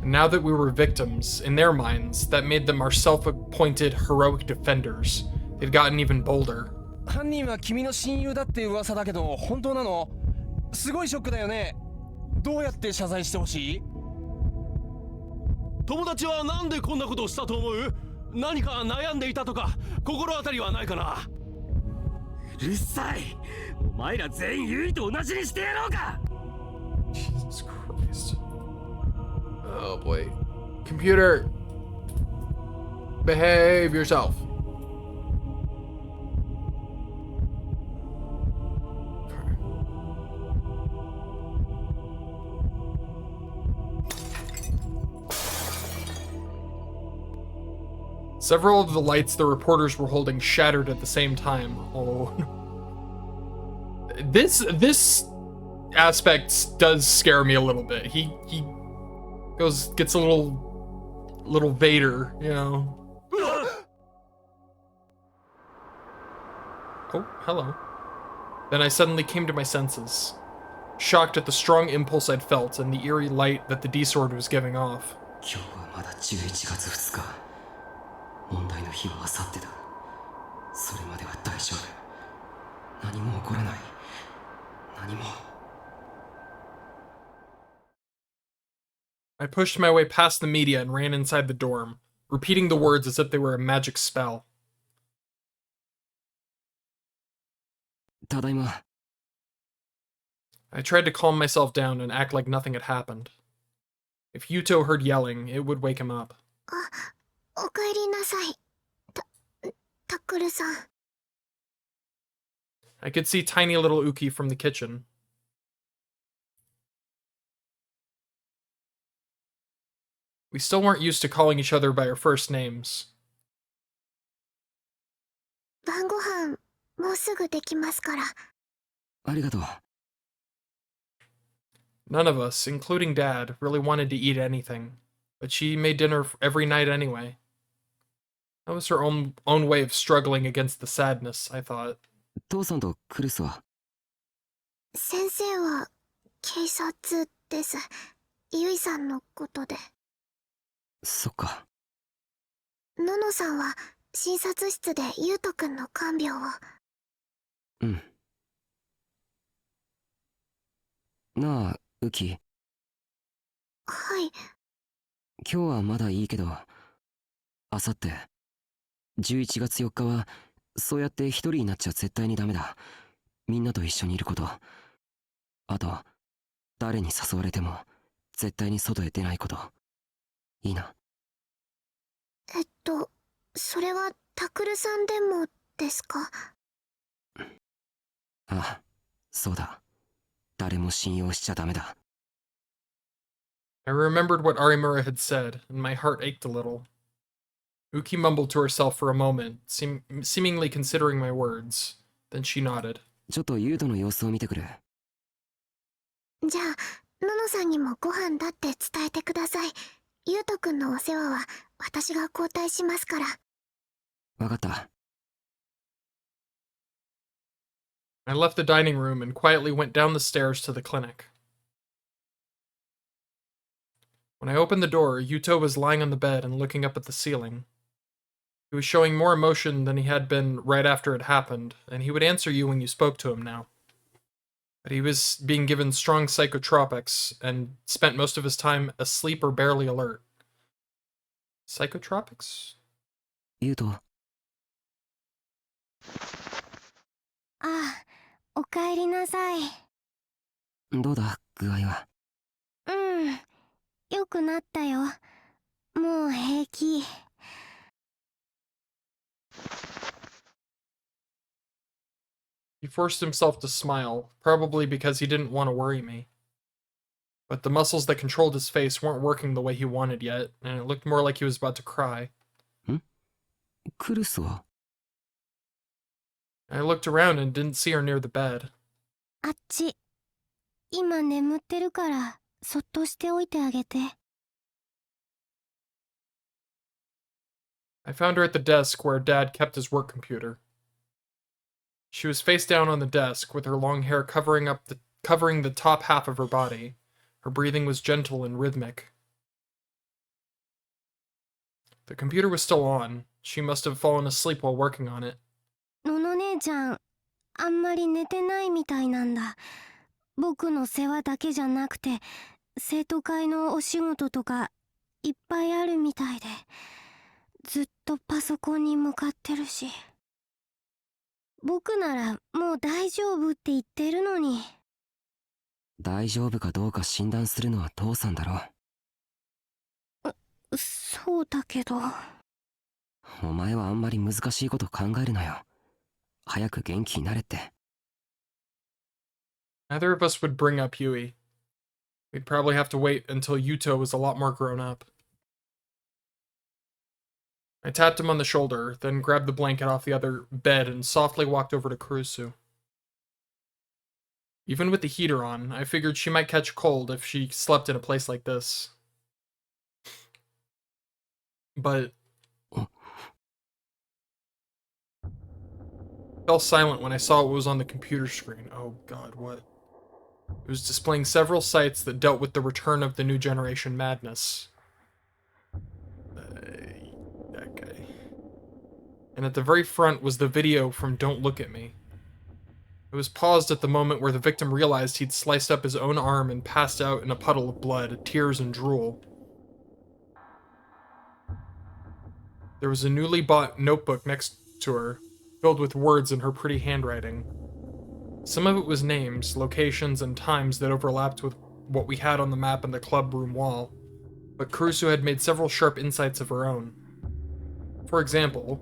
And now that we were victims, in their minds, that made them our self-appointed heroic defenders. They'd gotten even bolder. 犯人は君の親友だって噂だけど本当なの？すごいショックだよね。どうやって謝罪してほしい？友達はなんでこんなことをしたと思う？何か悩んでいたとか心当たりはないかな？うるさい。お前ら全員ユイと同じにしてやろうか。 Jesus Christ. Oh boy. Computer. Behave yourself. Several of the lights the reporters were holding shattered at the same time. Oh no. This aspect does scare me a little bit. He gets a little Vader, you know. Oh, hello. Then I suddenly came to my senses, shocked at the strong impulse I'd felt and the eerie light that the D-sword was giving off. 今日はまだ11月2日。問題の日は明後日だ。それまでは大丈夫。何も起こらない。何も。I pushed my way past the media and ran inside the dorm, repeating the words as if they were a magic spell. ただいま。 I tried to calm myself down and act like nothing had happened. If Yuto heard yelling, it would wake him up. おかえりなさい。タックルさん。I could see tiny little Uki from the kitchen. We still weren't used to calling each other by our first names. 晩ご飯もうすぐできますから。ありがとう。 None of us, including Dad, really wanted to eat anything, but she made dinner every night anyway. That was her own way of struggling against the sadness, I thought. 父さんとクルスは？先生は警察です。ゆいさんのことで。そっか。ののさんは診察室でゆうとくんの看病を。うん。なあ、ウキ。はい。今日はまだいいけど、あさって11月4日はそうやって一人になっちゃ絶対にダメだ。みんなと一緒にいること。あと、誰に誘われても絶対に外へ出ないこと。いいな。それはタクルさんでもですか？ああ、そうだ。誰も信用しちゃダメだ。I remembered what Arimura had said, and my heart ached a little. Uki mumbled to herself for a moment, seemingly considering my words. Then she nodded. ちょっとユウトの様子を見てくる。じゃあ、ののさんにもご飯だって伝えてください。ゆうとくんのお世話は私が交代しますから。わかった。I left the dining room and quietly went down the stairs to the clinic. When I opened the door, Yuto was lying on the bed and looking up at the ceiling. He was showing more emotion than he had been right after it happened, and he would answer you when you spoke to him now. But he was being given strong psychotropics and spent most of his time asleep or barely alert. Psychotropics? ユウト。ああ、おかえりなさい。どうだ、具合は。うん、よくなったよ。もう平気。He forced himself to smile, probably because he didn't want to worry me. But the muscles that controlled his face weren't working the way he wanted yet, and it looked more like he was about to cry. クルスは？ I looked around and didn't see her near the bed. あっち。今眠ってるから、そっとしておいてあげて。I found her at the desk where Dad kept his work computer. She was face down on the desk, with her long hair covering the top half of her body. Her breathing was gentle and rhythmic. The computer was still on. She must have fallen asleep while working on it. のの姉ちゃん、あんまり寝てないみたいなんだ。僕の世話だけじゃなくて生徒会のお仕事とかいっぱいあるみたいで、ずっとパソコンに向かってるし、僕ならもう大丈夫って言ってるのに。大丈夫かどうか診断するのは父さんだろ。そうだけど。お前はあんまり難しいこと考えるなよ。早く元気になれって。Neither of us would bring up Yui. We'd probably have to wait until Yuto was a lot more grown up. I tapped him on the shoulder, then grabbed the blanket off the other bed and softly walked over to Kurusu. Even with the heater on, I figured she might catch a cold if she slept in a place like this. But fell silent when I saw what was on the computer screen. Oh god, what? It was displaying several sites that dealt with the return of the new generation madness. That guy. And at the very front was the video from Don't Look at Me. It was paused at the moment where the victim realized he'd sliced up his own arm and passed out in a puddle of blood, tears, and drool. There was a newly bought notebook next to her, filled with words in her pretty handwriting. Some of it was names, locations, and times that overlapped with what we had on the map in the club room wall, but Kurusu had made several sharp insights of her own. For example,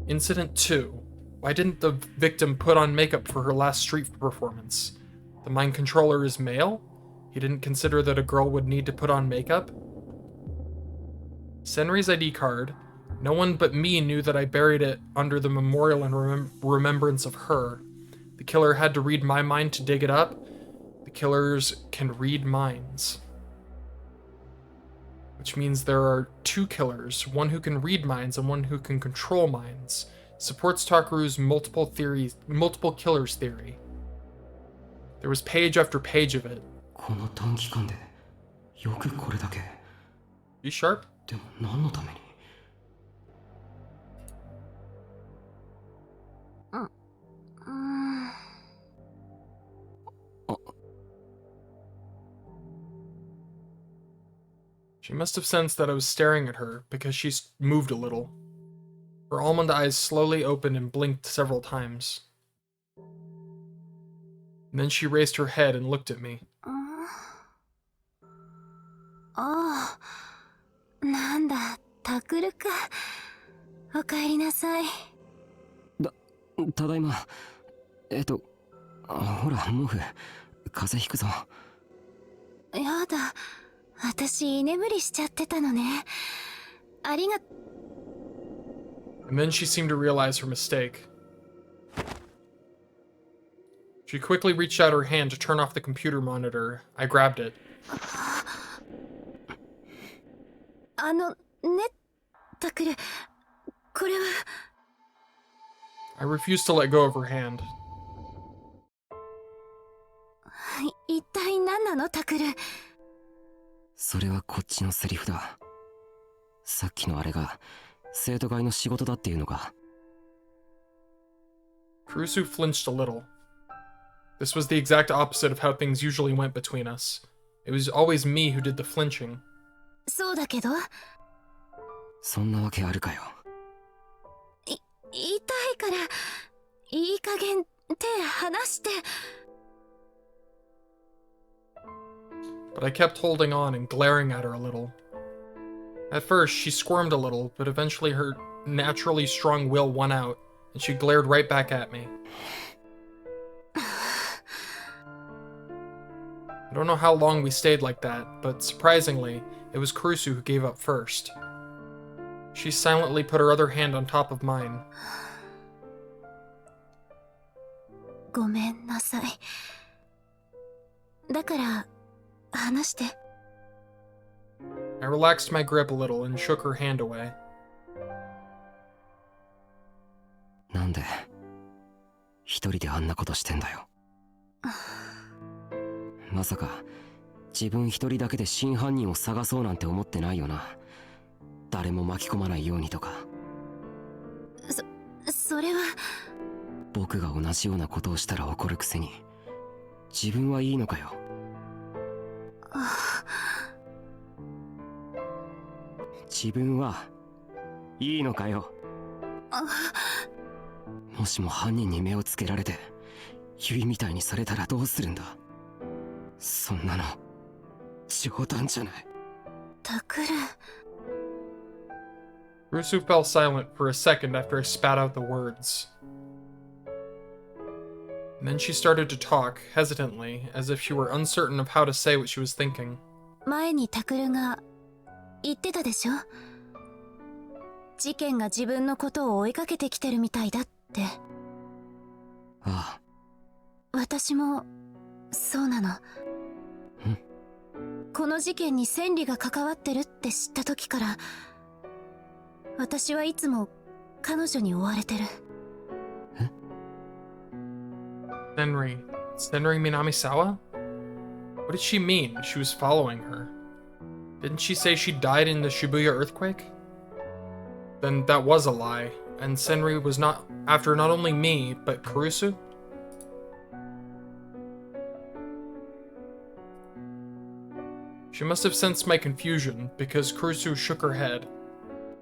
Incident 2. Why didn't the victim put on makeup for her last street performance? The mind controller is male? He didn't consider that a girl would need to put on makeup? Senri's ID card. No one but me knew that I buried it under the memorial in remembrance of her. The killer had to read my mind to dig it up. The killers can read minds. Which means there are two killers, one who can read minds and one who can control minds. Supports Takeru's multiple killers theory. There was page after page of it. Be sharp? She must have sensed that I was staring at her, because she moved a little. Her almond eyes slowly opened and blinked several times. And then she raised her head and looked at me. ああ、なんだ、タクルか。おかえりなさい。ただいま。ほら、毛布。風邪ひくぞ。やだ、私居眠りしちゃってたのね。ありが。 And then she seemed to realize her mistake. She quickly reached out her hand to turn off the computer monitor. I grabbed it. ね、タクル、これは。 I refused to let go of her hand. 一体何なの、タクル。それはこっちのセリフだ。さっきのあれが生徒会の仕事だっていうのか。Kurusu flinched a little. This was the exact opposite of how things usually went between us. It was always me who did the flinching. そうだけど。そんなわけあるかよ。痛いから、いい加減手離して。 But I kept holding on and glaring at her a little. At first, she squirmed a little, but eventually her naturally strong will won out, and she glared right back at me. I don't know how long we stayed like that, but surprisingly, it was Kurusu who gave up first. She silently put her other hand on top of mine. ごめんなさい。だから、話して。 I relaxed my grip a little and shook her hand away. なんで一人であんなことしてんだよ。まさか自分一人だけで真犯人を探そうなんて思ってないよな。誰も巻き込まないようにとか。それは。僕が同じようなことをしたら怒るくせに自分はいいのかよ。自分はいいのかよ。もしも犯人に目をつけられてユイみたいにされたらどうするんだ。そんなの冗談じゃない。タクル。 Rusu fell silent for a second after I spat out the words. And then she started to talk, hesitantly, as if she were uncertain of how to say what she was thinking. 前にタクルが言ってたでしょ。事件が自分のことを追いかけてきてるみたいだって。ああ。私もそうなの。この事件に千里が関わってるって知った時から、私はいつも彼女に追われてる。Senri. Senri Minamisawa? What did she mean? She was following her. Didn't she say she died in the Shibuya earthquake? Then that was a lie, and Senri was not after not only me, but Kurusu? She must have sensed my confusion, because Kurusu shook her head.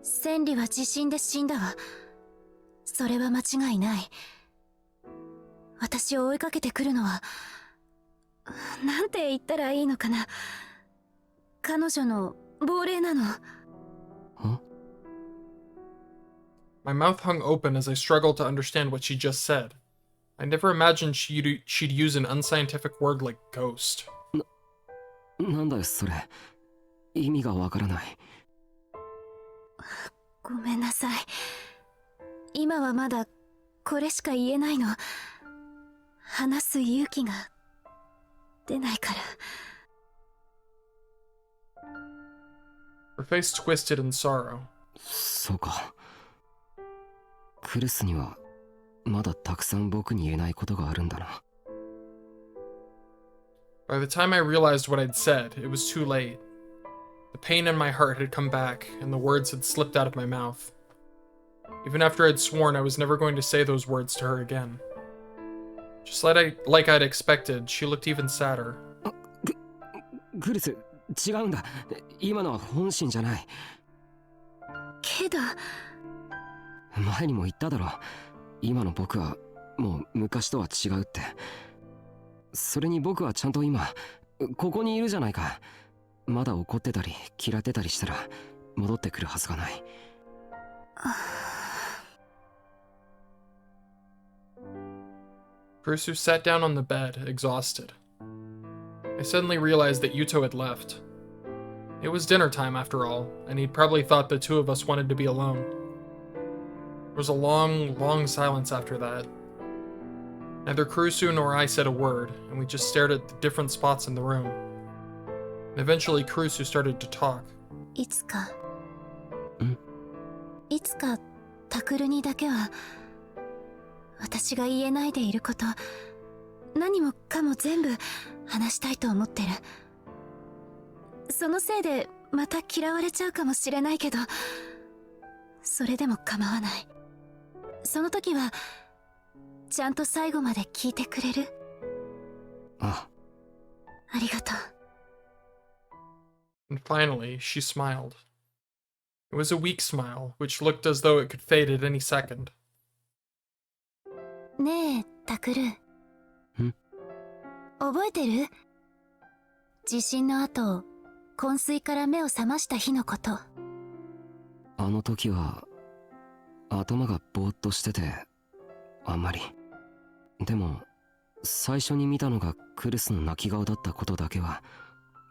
千里は地震で死んだわ。それは間違いない。私を追いかけてくるのは、なんて言ったらいいのかな。彼女の亡霊なの。My mouth hung open as I struggled to understand what she just said. I never imagined she'd use an unscientific word like ghost. なんだよそれ。意味がわからない。ごめんなさい。今はまだこれしか言えないの。話す勇気が出ないから。Her face twisted in sorrow. そうか。クルスにはまだたくさん僕に言えないことがあるんだな。By the time I realized what I'd said, it was too late. The pain in my heart had come back, and the words had slipped out of my mouth. Even after I'd sworn I was never going to say those words to her again. Just like I'd expected, she looked even sadder. クルス、違うんだ。今のは本心じゃない。けど前にも言っただろ。今の僕はもう昔とは違うって。それに僕はちゃんと今ここにいるじゃないか。まだ怒ってたり嫌ってたりしたら戻ってくるはずがない。Kurusu sat down on the bed, exhausted. I suddenly realized that Yuto had left. It was dinner time after all, and he'd probably thought the two of us wanted to be alone. There was a long, long silence after that. Neither Kurusu nor I said a word, and we just stared at the different spots in the room. And eventually Kurusu started to talk. いつかタクルにだけは私が言えないでいること、何もかも全部話したいと思ってる。そのせいでまた嫌われちゃうかもしれないけど、それでも構わない。その時はちゃんと最後まで聞いてくれる？ありがとう。And finally, she smiled. It was a weak smile, which looked as though it could fade at any second. ねえ、タクル。覚えてる？地震の後、昏睡から目を覚ました日のこと。あの時は頭がぼーっとしててあんまり。でも最初に見たのがクルスの泣き顔だったことだけは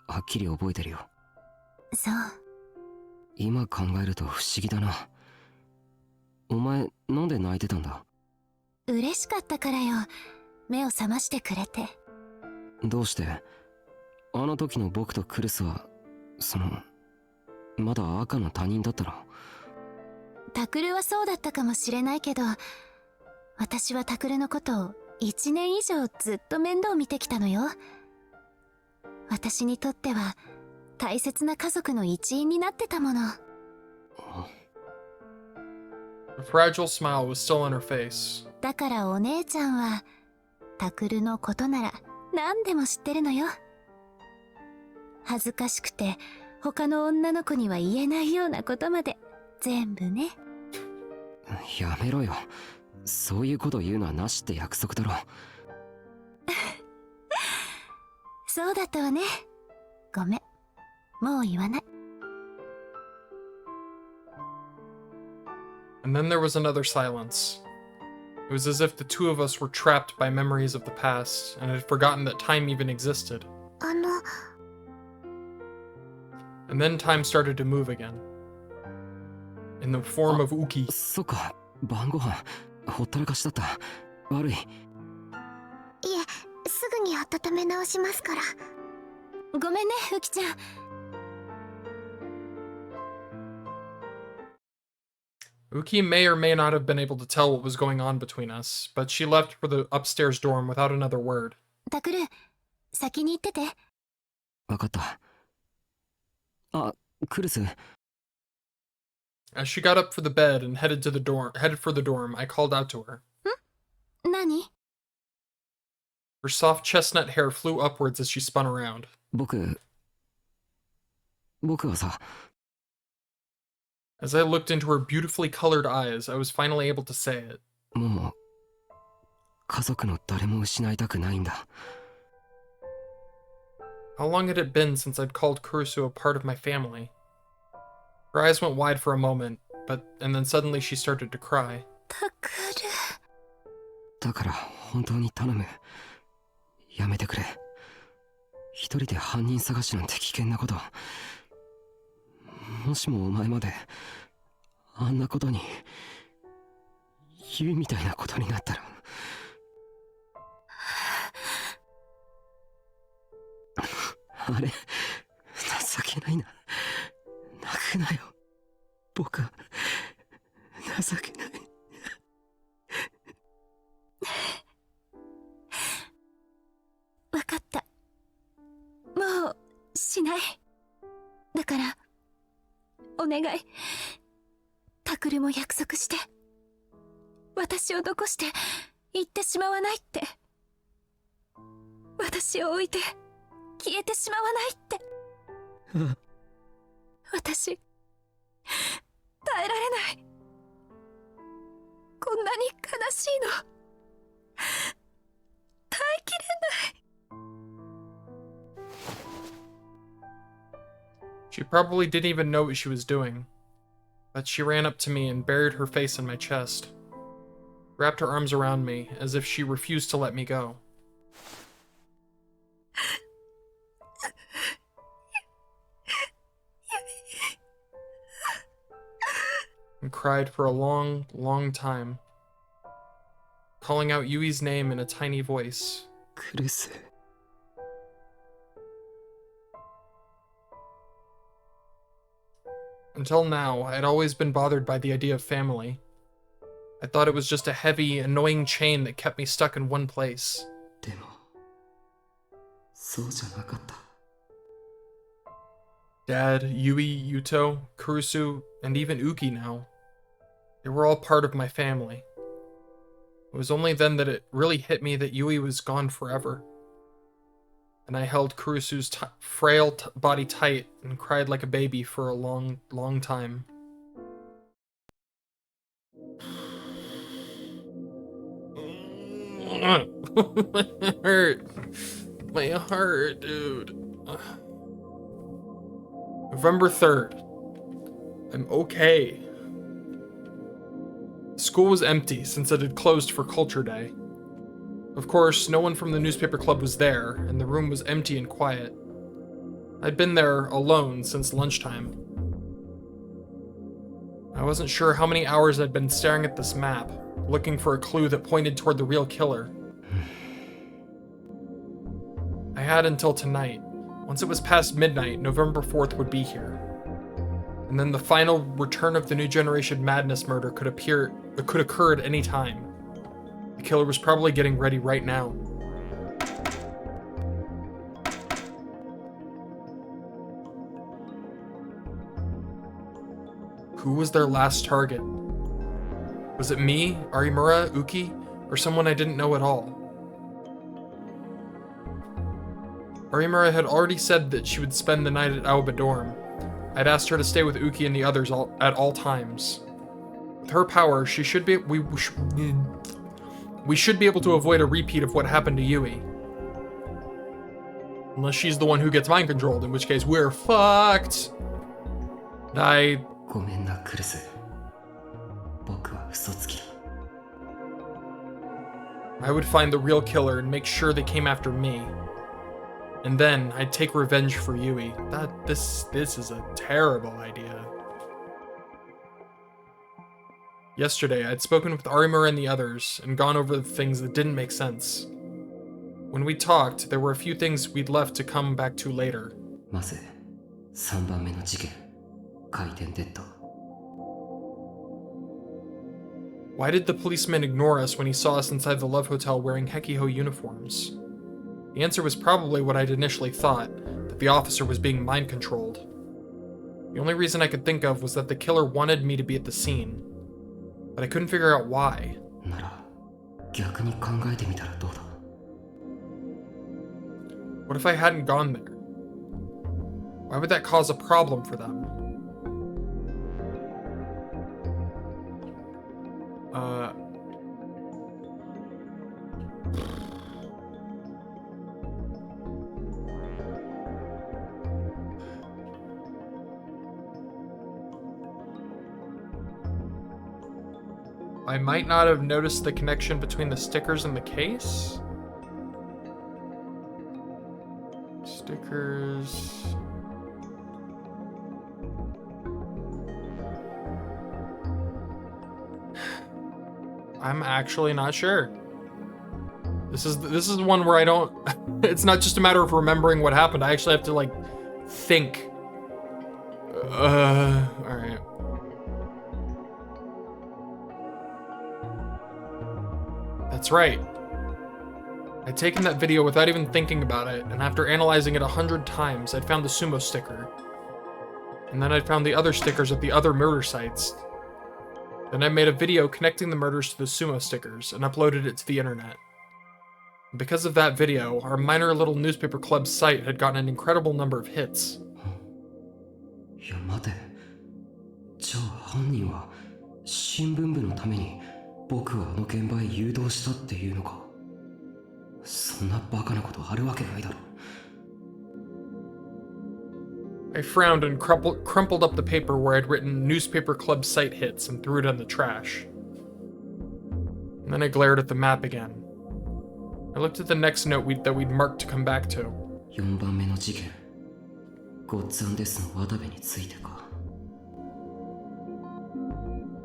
はっきり覚えてるよ。そう。今考えると不思議だな。お前なんで泣いてたんだ？嬉しかったからよ。目を覚ましてくれて。どうして？あの時の僕とクルスはまだ赤の他人だったの？タクルはそうだったかもしれないけど、私はタクルのことを1年以上ずっと面倒見てきたのよ。私にとっては大切な家族の一員になってたもの。The fragile smile was still on her face. だからお姉ちゃんはタクルのことなら何でも知ってるのよ。恥ずかしくて他の女の子には言えないようなことまで全部ね。やめろよ。そういうこと言うのはなしって約束だろ。そうだったわね。ごめん。もう言わない。And then there was another silence. It was as if the two of us were trapped by memories of the past and had forgotten that time even existed. あの、 And then time started to move again. In the form of Uki. そっか、晩ご飯ほったらかしだった。悪い。いえ、すぐに温め直しますから。ごめんね、ウキちゃん。Uki may or may not have been able to tell what was going on between us, but she left for the upstairs dorm without another word. タクル、先に行ってて。わかった。あ、クルス。As she got up for the bed and headed for the dorm, I called out to her. 何？ Her soft chestnut hair flew upwards as she spun around. 僕はさ。 As I looked into her beautifully colored eyes, I was finally able to say it. もう家族の誰も失いたくないんだ。 How long had it been since I'd called Kurusu a part of my family? Her eyes went wide for a moment, and then suddenly she started to cry. タクル。だから本当に頼む。やめてくれ。一人で犯人探しなんて危険なこと。もしもお前まであんなことにユイみたいなことになったら。あれ、情けないな。泣くなよ。僕は情けない。わかった。もうしない。だからお願い。タクルも約束して。私を残して行ってしまわないって。私を置いて消えてしまわないって。私耐えられない。こんなに悲しいの耐えきれない。 She probably didn't even know what she was doing, but she ran up to me and buried her face in my chest, wrapped her arms around me as if she refused to let me go. And cried for a long, long time, calling out Yui's name in a tiny voice. クルス。 Until now, I'd always been bothered by the idea of family. I thought it was just a heavy, annoying chain that kept me stuck in one place. でもそうじゃなかった。 Dad, Yui, Yuto, Kurusu, and even Uki now. They were all part of my family. It was only then that it really hit me that Yui was gone forever. And I held Kurusu's frail body tight and cried like a baby for a long, long time. My heart. My heart, dude. November 3rd. I'm okay. School was empty since it had closed for Culture Day. Of course, no one from the newspaper club was there, and the room was empty and quiet. I'd been there alone since lunchtime. I wasn't sure how many hours I'd been staring at this map, looking for a clue that pointed toward the real killer. I had until tonight. Once it was past midnight, November 4th would be here. And then the final return of the New Generation Madness murder could occur at any time. The killer was probably getting ready right now. Who was their last target? Was it me, Arimura, Uki, or someone I didn't know at all? Arimura had already said that she would spend the night at Aoba dorm. I'd asked her to stay with Uki and the others at all times. With her power, we should be able to avoid a repeat of what happened to Yui. Unless she's the one who gets mind controlled, in which case we're fucked. I ごめんなクルス。僕は嘘つきだ。I would find the real killer and make sure they came after me. And then I'd take revenge for Yui. This is a terrible idea. Yesterday, I'd spoken with Arimura and the others and gone over the things that didn't make sense. When we talked, there were a few things we'd left to come back to later. まず3番目の事件、回転デッド。 Why did the policeman ignore us when he saw us inside the Love Hotel wearing Hekiho uniforms? The answer was probably what I'd initially thought, that the officer was being mind-controlled. The only reason I could think of was that the killer wanted me to be at the scene, but I couldn't figure out why. なら逆に考えてみたらどうだ。 What if I hadn't gone there? Why would that cause a problem for them? I might not have noticed the connection between the stickers and the case? Stickers... I'm actually not sure. This is one where I don't... It's not just a matter of remembering what happened. I actually have to, like, think. Alright. That's right. I'd taken that video without even thinking about it, and after analyzing it 100 times, I'd found the sumo sticker. And then I'd found the other stickers at the other murder sites. Then I made a video connecting the murders to the sumo stickers and uploaded it to the internet. Because of that video, our minor little newspaper club site had gotten an incredible number of hits. いや待て。じゃあ犯人は新聞部のために僕はあの現場へ誘導したっていうのか。そんなバカなことあるわけないだろ。 I frowned and crumpled up the paper where I'd written newspaper club site hits and threw it in the trash. And then I glared at the map again. I looked at the next note that we'd marked to come back to. 4番目の事件、ゴッツァンデスの渡部についてか。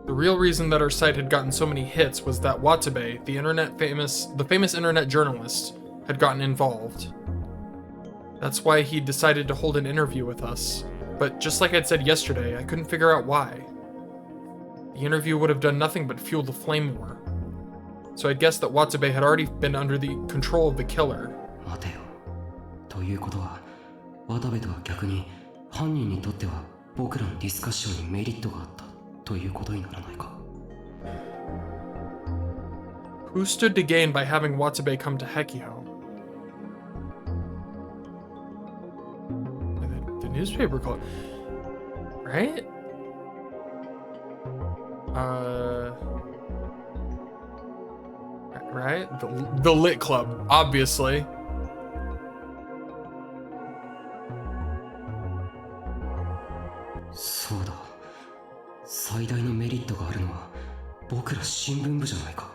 The real reason that our site had gotten so many hits was that Watabe, the famous internet journalist, had gotten involved. That's why he decided to hold an interview with us, but just like I'd said yesterday, I couldn't figure out why. The interview would have done nothing but fuel the flame war. So I'd guessed that Watabe had already been under the control of the killer. 待てよ。ということは、渡部とは逆に犯人にとっては僕らのディスカッションにメリットがあったということにならないか。 Who stood to gain by having Watabe come to Hekiho? The newspaper club, right? Right? The lit club, obviously.そうだ。最大のメリットがあるのは僕ら新聞部じゃないか。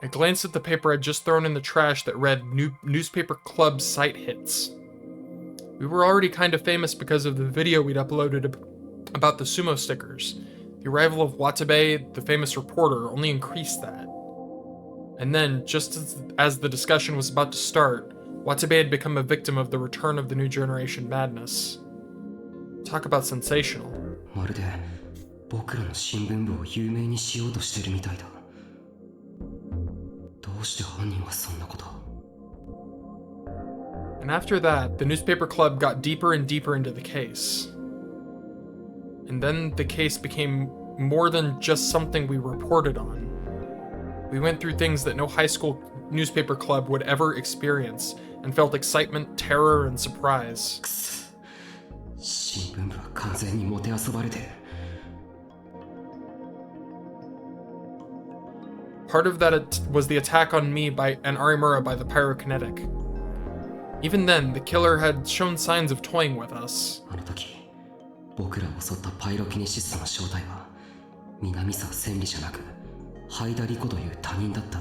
I glanced at the paper I'd just thrown in the trash that read newspaper club site hits. We were already kind of famous because of the video we'd uploaded about the sumo stickers. The arrival of Watabe, the famous reporter, only increased that. And then, just as the discussion was about to start, Watabe had become a victim of the return of the new generation madness. Talk about sensational. まるで僕らの新聞部を有名にしようとしてるみたいだ。どうして犯人はそんなこと。 And after that, the newspaper club got deeper and deeper into the case. And then the case became more than just something we reported on. We went through things that no high school newspaper club would ever experience, and felt excitement, terror, and surprise. 新聞部は完全にもてあそばれてる。 Part of that was the attack on me and Arimura by the pyrokinetic. Even then, the killer had shown signs of toying with us. あの時、僕らを襲ったパイロキネシスの正体は南沢千里じゃなくハイダリコという他人だった。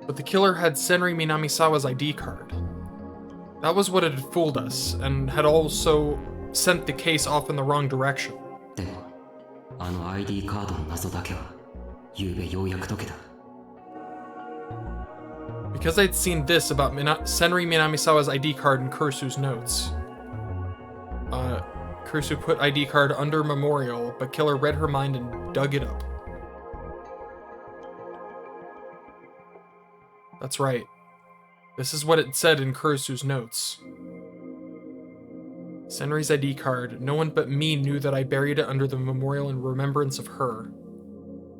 But the killer had Senri Minamisawa's ID card. That was what had fooled us, and had also sent the case off in the wrong direction. でも、あの ID カードの謎だけは昨べようやく解けた。 Because I'd seen this about Senri Minamisawa's ID card in Kursu's notes. Kursu put ID card under memorial, but killer read her mind and dug it up. That's right. This is what it said in Kursu's notes. Senri's ID card. No one but me knew that I buried it under the memorial in remembrance of her.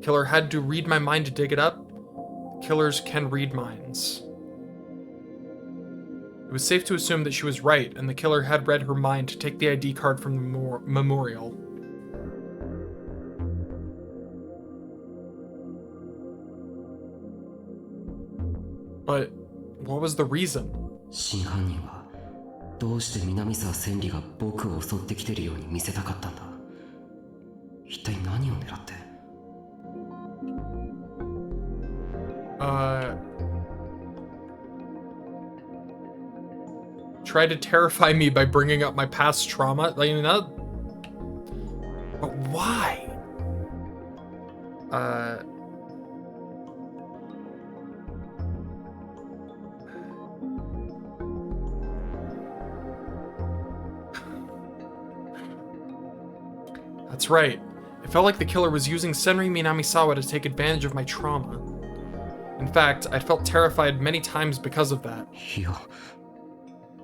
Killer had to read my mind to dig it up. Killers can read minds. It was safe to assume that she was right, and the killer had read her mind to take the ID card from the memorial. But what was the reason? 真犯人はどうして南沢千里が僕を襲ってきてるように見せたかったんだ。一体何を狙って。 Tried to terrify me by bringing up my past trauma. Like, you know, but why? That's right. It felt like the killer was using Senri Minamisawa to take advantage of my trauma. In fact, I felt terrified many times because of that. いや、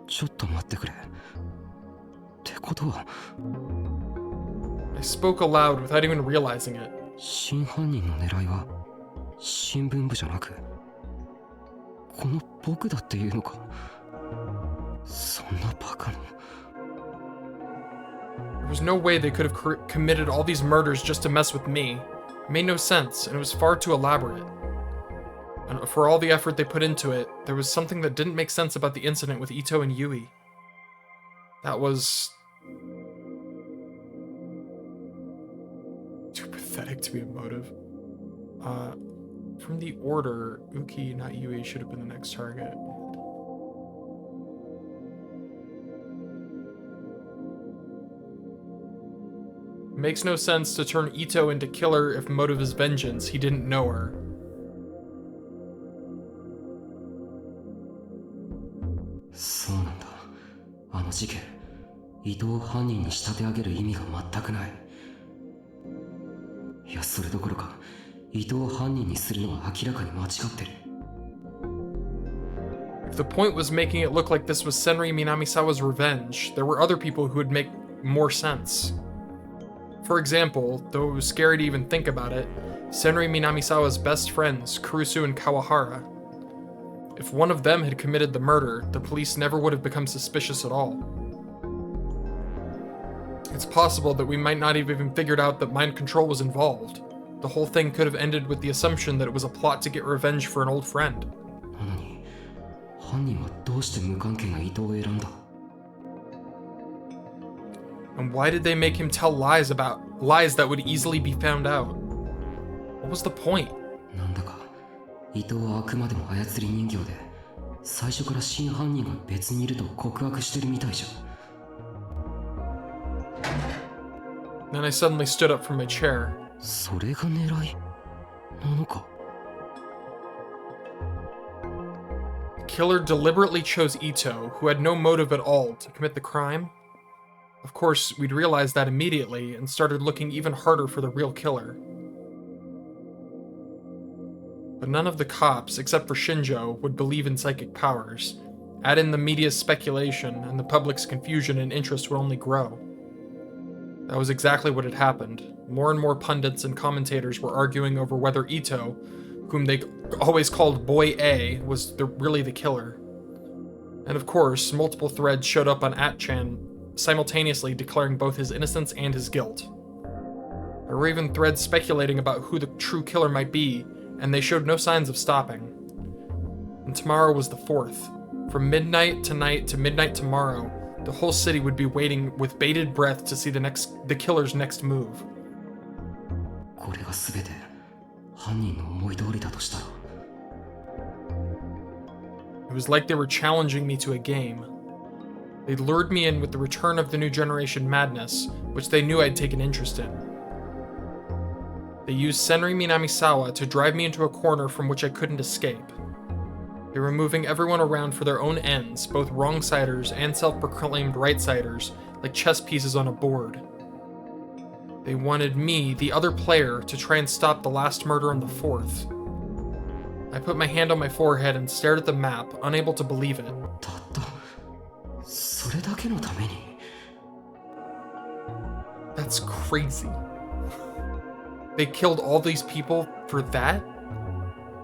ちょっと待ってくれ。ってことは、 I spoke aloud without even realizing it. 真犯人の狙いは新聞部じゃなく、この僕だっていうのか。そんなバカな。 There was no way they could have committed all these murders just to mess with me. It made no sense, and it was far too elaborate. And for all the effort they put into it, there was something that didn't make sense about the incident with Ito and Yui. That was... too pathetic to be a motive. From the order, Uki, not Yui, should have been the next target. It makes no sense to turn Ito into killer if motive is vengeance. He didn't know her. そうなんだ。あの事件、伊藤を犯人に仕立て上げる意味が全くない。いや、それどころか、伊藤を犯人にするのは明らかに間違ってる。If the point was making it look like this was Senri Minamisawa's revenge, there were other people who would make more sense. For example, though it was scary to even think about it, Senri Minamisawa's best friends, Kurusu and Kawahara. If one of them had committed the murder, the police never would have become suspicious at all. It's possible that we might not have even figured out that mind control was involved. The whole thing could have ended with the assumption that it was a plot to get revenge for an old friend. なのに、犯人はどうして無関係な伊藤を選んだ？ And why did they make him tell lies that would easily be found out? What was the point? なんだか、伊藤はあくまでも操り人形で、最初から真犯人が別にいると告白してるみたいじゃん。 Then I suddenly stood up from my chair. それが狙いなのか。 The killer deliberately chose Ito, who had no motive at all, to commit the crime. Of course, we'd realized that immediately and started looking even harder for the real killer. But none of the cops, except for Shinjo, would believe in psychic powers. Add in the media's speculation, and the public's confusion and interest would only grow. That was exactly what had happened. More and more pundits and commentators were arguing over whether Ito, whom they always called Boy A, was really the killer. And of course, multiple threads showed up on 8chan, simultaneously declaring both his innocence and his guilt. There were even threads speculating about who the true killer might be, and they showed no signs of stopping. And tomorrow was the 4th. From midnight tonight to midnight tomorrow, the whole city would be waiting with bated breath to see the killer's next move. これが全て犯人の思い通りだとしたら It was like they were challenging me to a game. They lured me in with the return of the new generation madness, which they knew I'd taken interest in. They used Senri Minamisawa to drive me into a corner from which I couldn't escape. They were moving everyone around for their own ends, both wrong-siders and self-proclaimed right-siders, like chess pieces on a board. They wanted me, the other player, to try and stop the last murder on the 4th. I put my hand on my forehead and stared at the map, unable to believe it. たったそれだけのために That's crazy. They killed all these people for that?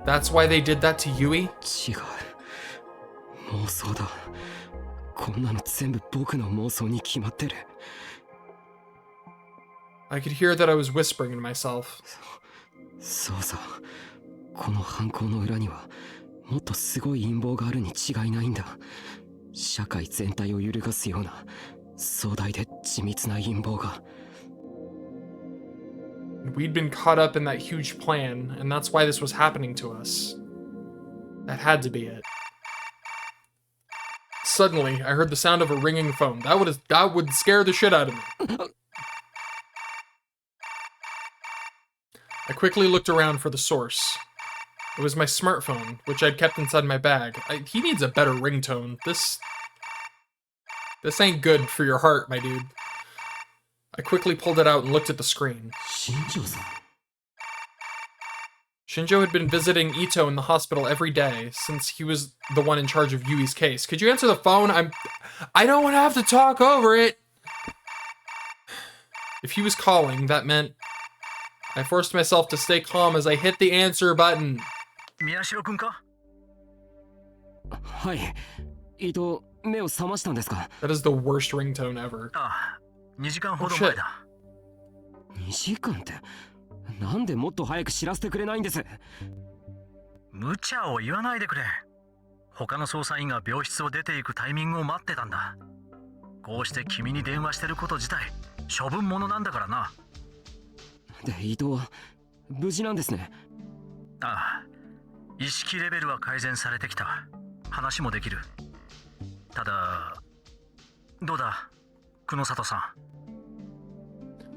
That's why they did that to Yui? 違う妄想だこんなの全部僕の妄想に決まってる I could hear that I was whispering to myself. そうさこの犯行の裏にはもっとすごい陰謀があるに違いないんだ社会全体を揺るがすような壮大で緻密な陰謀が We'd been caught up in that huge plan, and that's why this was happening to us. That had to be it. Suddenly, I heard the sound of a ringing phone. That would scare the shit out of me. I quickly looked around for the source. It was my smartphone, which I'd kept inside my bag. He needs a better ringtone. This ain't good for your heart, my dude. I quickly pulled it out and looked at the screen. 新庄さん Shinjo had been visiting Ito in the hospital every day since he was the one in charge of Yui's case. Could you answer the phone? I don't want to have to talk over it. If he was calling, that meant I forced myself to stay calm as I hit the answer button. 宮代君かはい伊藤目を覚ましたんですか That is the worst ringtone ever. ああ2時間ほど前だ2時間ってなんでもっと早く知らせてくれないんです無茶を言わないでくれ他の捜査員が病室を出ていくタイミングを待ってたんだこうして君に電話してること自体処分物なんだからなで伊藤は無事なんですねああ意識レベルは改善されてきた話もできるただどうだ久野里さん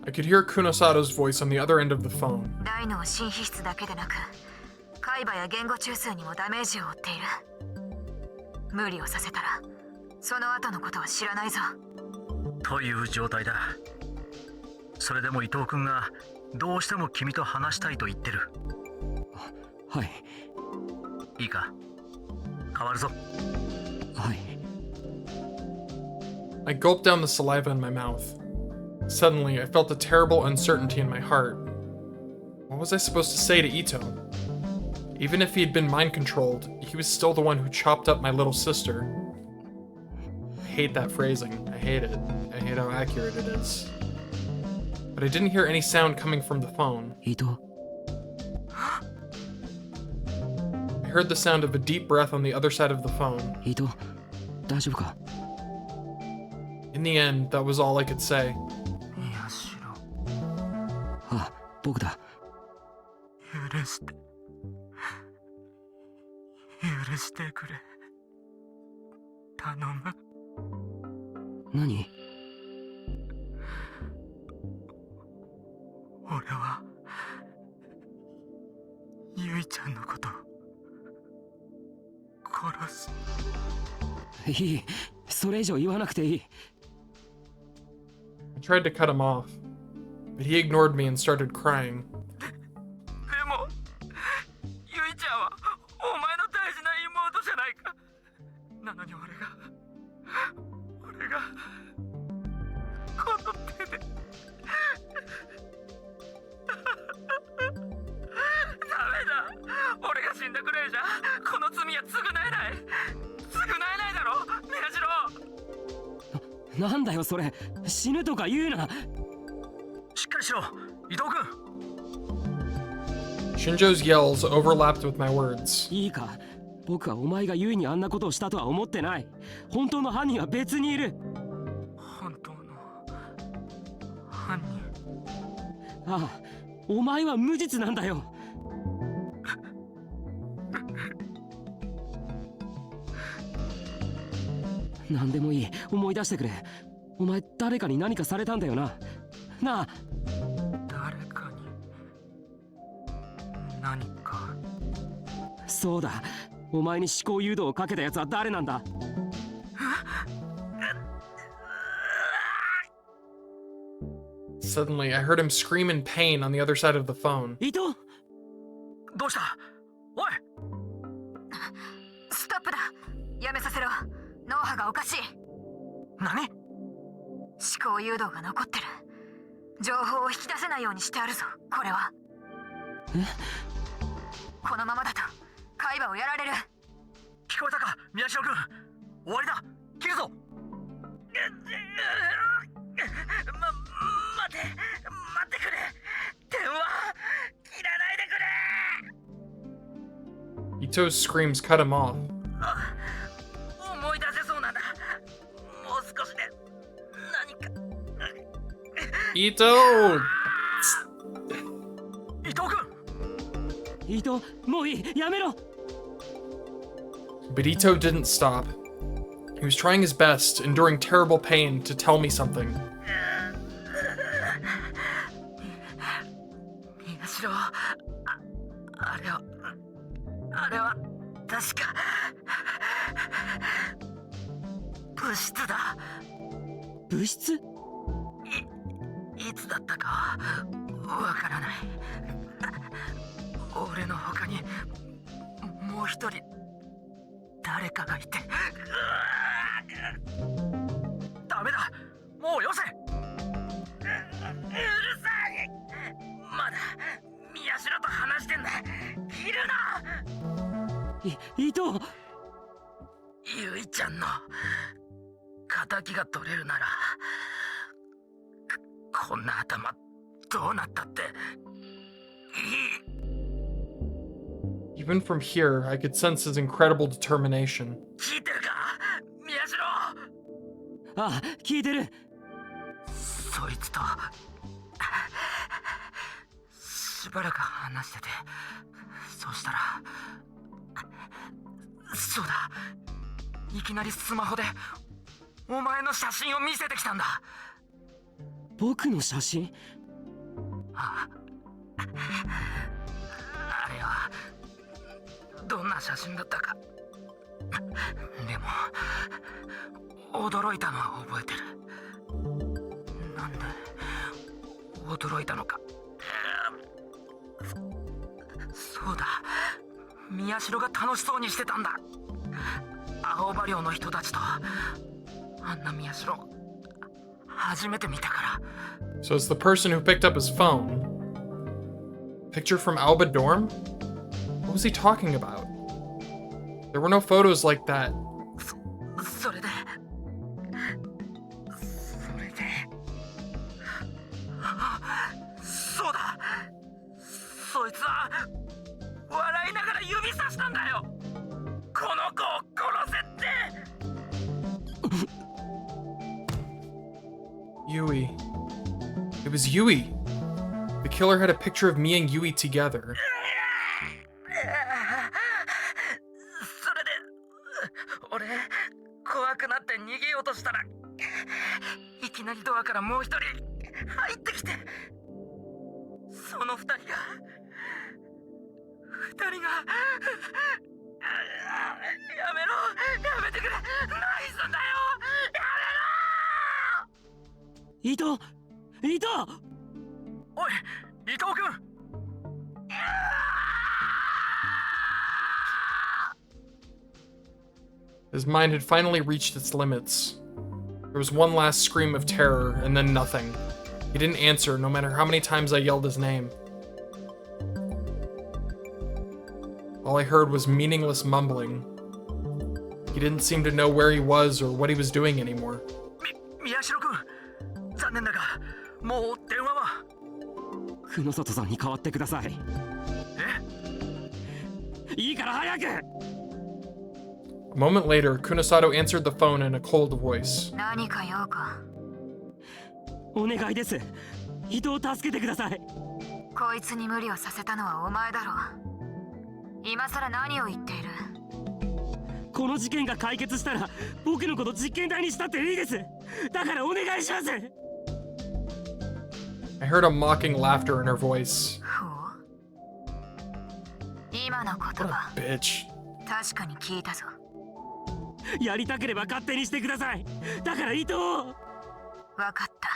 I could hear Kunosato's voice on the other end of the phone. 大脳新皮質だけでなく海馬や言語中枢にもダメージを負っている無理をさせたらその後のことは知らないぞという状態だそれでも伊藤君がどうしても君と話したいと言ってるはいいいか変わるぞはい I gulped down the saliva in my mouth. Suddenly, I felt a terrible uncertainty in my heart. What was I supposed to say to Ito? Even if he had been mind-controlled, he was still the one who chopped up my little sister. I hate that phrasing. I hate it. I hate how accurate it is. But I didn't hear any sound coming from the phone. 伊藤 I heard the sound of a deep breath on the other side of the phone. 伊藤大丈夫か In the end, that was all I could say. 宮代あ僕だ許して許してくれ頼む何俺はゆいちゃんのこと殺すいいそれ以上言わなくていい I tried to cut him off, but he ignored me and started crying. でもゆいちゃんはお前の大事な妹じゃないかなのに俺がこの手で死んだくらいじゃこの罪は償えないだろ宮次郎。なんだよそれ、死ぬとか言うな。しっかりしろ伊藤君。 Shinjo's yells overlapped with my words. いいか、僕はお前がユイにあんなことをしたとは思ってない。本当の犯人は別にいる。本当の犯人。ああ、お前は無実なんだよ。何でもいい、思い出してくれ。お前誰かに何かされたんだよな。なあ。誰かに何か。そうだ、お前に思考誘導をかけたやつは誰なんだ。Suddenly, I heard him scream in pain on the other side of the phone. 伊藤、どうした？おい！ストップだ。やめさせろ。脳波がおかしい。何？思考誘導が残ってる。情報を引き出せないようにしてあるぞ。これは。このままだと海馬をやられる。聞こえたか宮代君。終わりだ。切るぞ。待ってくれ。電話切らないでくれ。 Ito's screams cut him off. 思い出せそうなんだ。もう少しで何か。Ito! 伊藤君。伊藤、もういい、やめろ。 But Ito didn't stop. He was trying his best, enduring terrible pain, to tell me something. 宮代、あれは確か物質だ。物質？いつだったかわからない。俺の他にもう一人誰かがいて。ダメだ、もうよせ。うるさい。まだ宮代と話してんだ。切るな。伊藤。ゆいちゃんの敵が取れるなら、こんな頭どうなったっていい。 Even from here, I could sense his incredible determination. 聞いてるか宮代。ああ、聞いてる。そいつとしばらく話してて、そしたら、そうだ、いきなりスマホでお前の写真を見せてきたんだ。僕の写真？あれはどんな写真だったか。でも驚いたのは覚えてる。なんで驚いたのか。そうだ、宮代が楽しそうにしてたんだ。青葉寮の人たちとあんな宮代初めて見たから。 So it's the person who picked up his phone. Picture from Alba Dorm? What was he talking about? There were no photos like that. それでそうだ、そいつは笑いながら指さしたんだよ。この子を殺せって。 Yui. It was Yui. The killer had a picture of me and Yui together. それで俺怖くなって逃げようとしたら、いきなりドアからもう一人入ってきて、その二人がやめてくれ、何すんだよ、やめろ。伊藤、伊藤。おい伊藤君。 His mind had finally reached its limits. There was one last scream of terror, and then nothing. He didn't answer, no matter how many times I yelled his name. All I heard was meaningless mumbling. He didn't seem to know where he was or what he was doing anymore. 宮代君、残念だが、もう電話は。久野里さんに代わってください。いいから早く。A moment later, Kunosato answered the phone in a cold voice. 何か用か。お願いです。人を助けてください。こいつに無理をさせたのはお前だろう。今さら何を言っている。この事件が解決したら僕のこと実験台にしたっていいです。だからお願いします。I heard a mocking laughter in her voice. ほう。今の言葉、 Bitch. 確かに聞いたぞ。やりたければ勝手にしてください。だから糸を。わかった。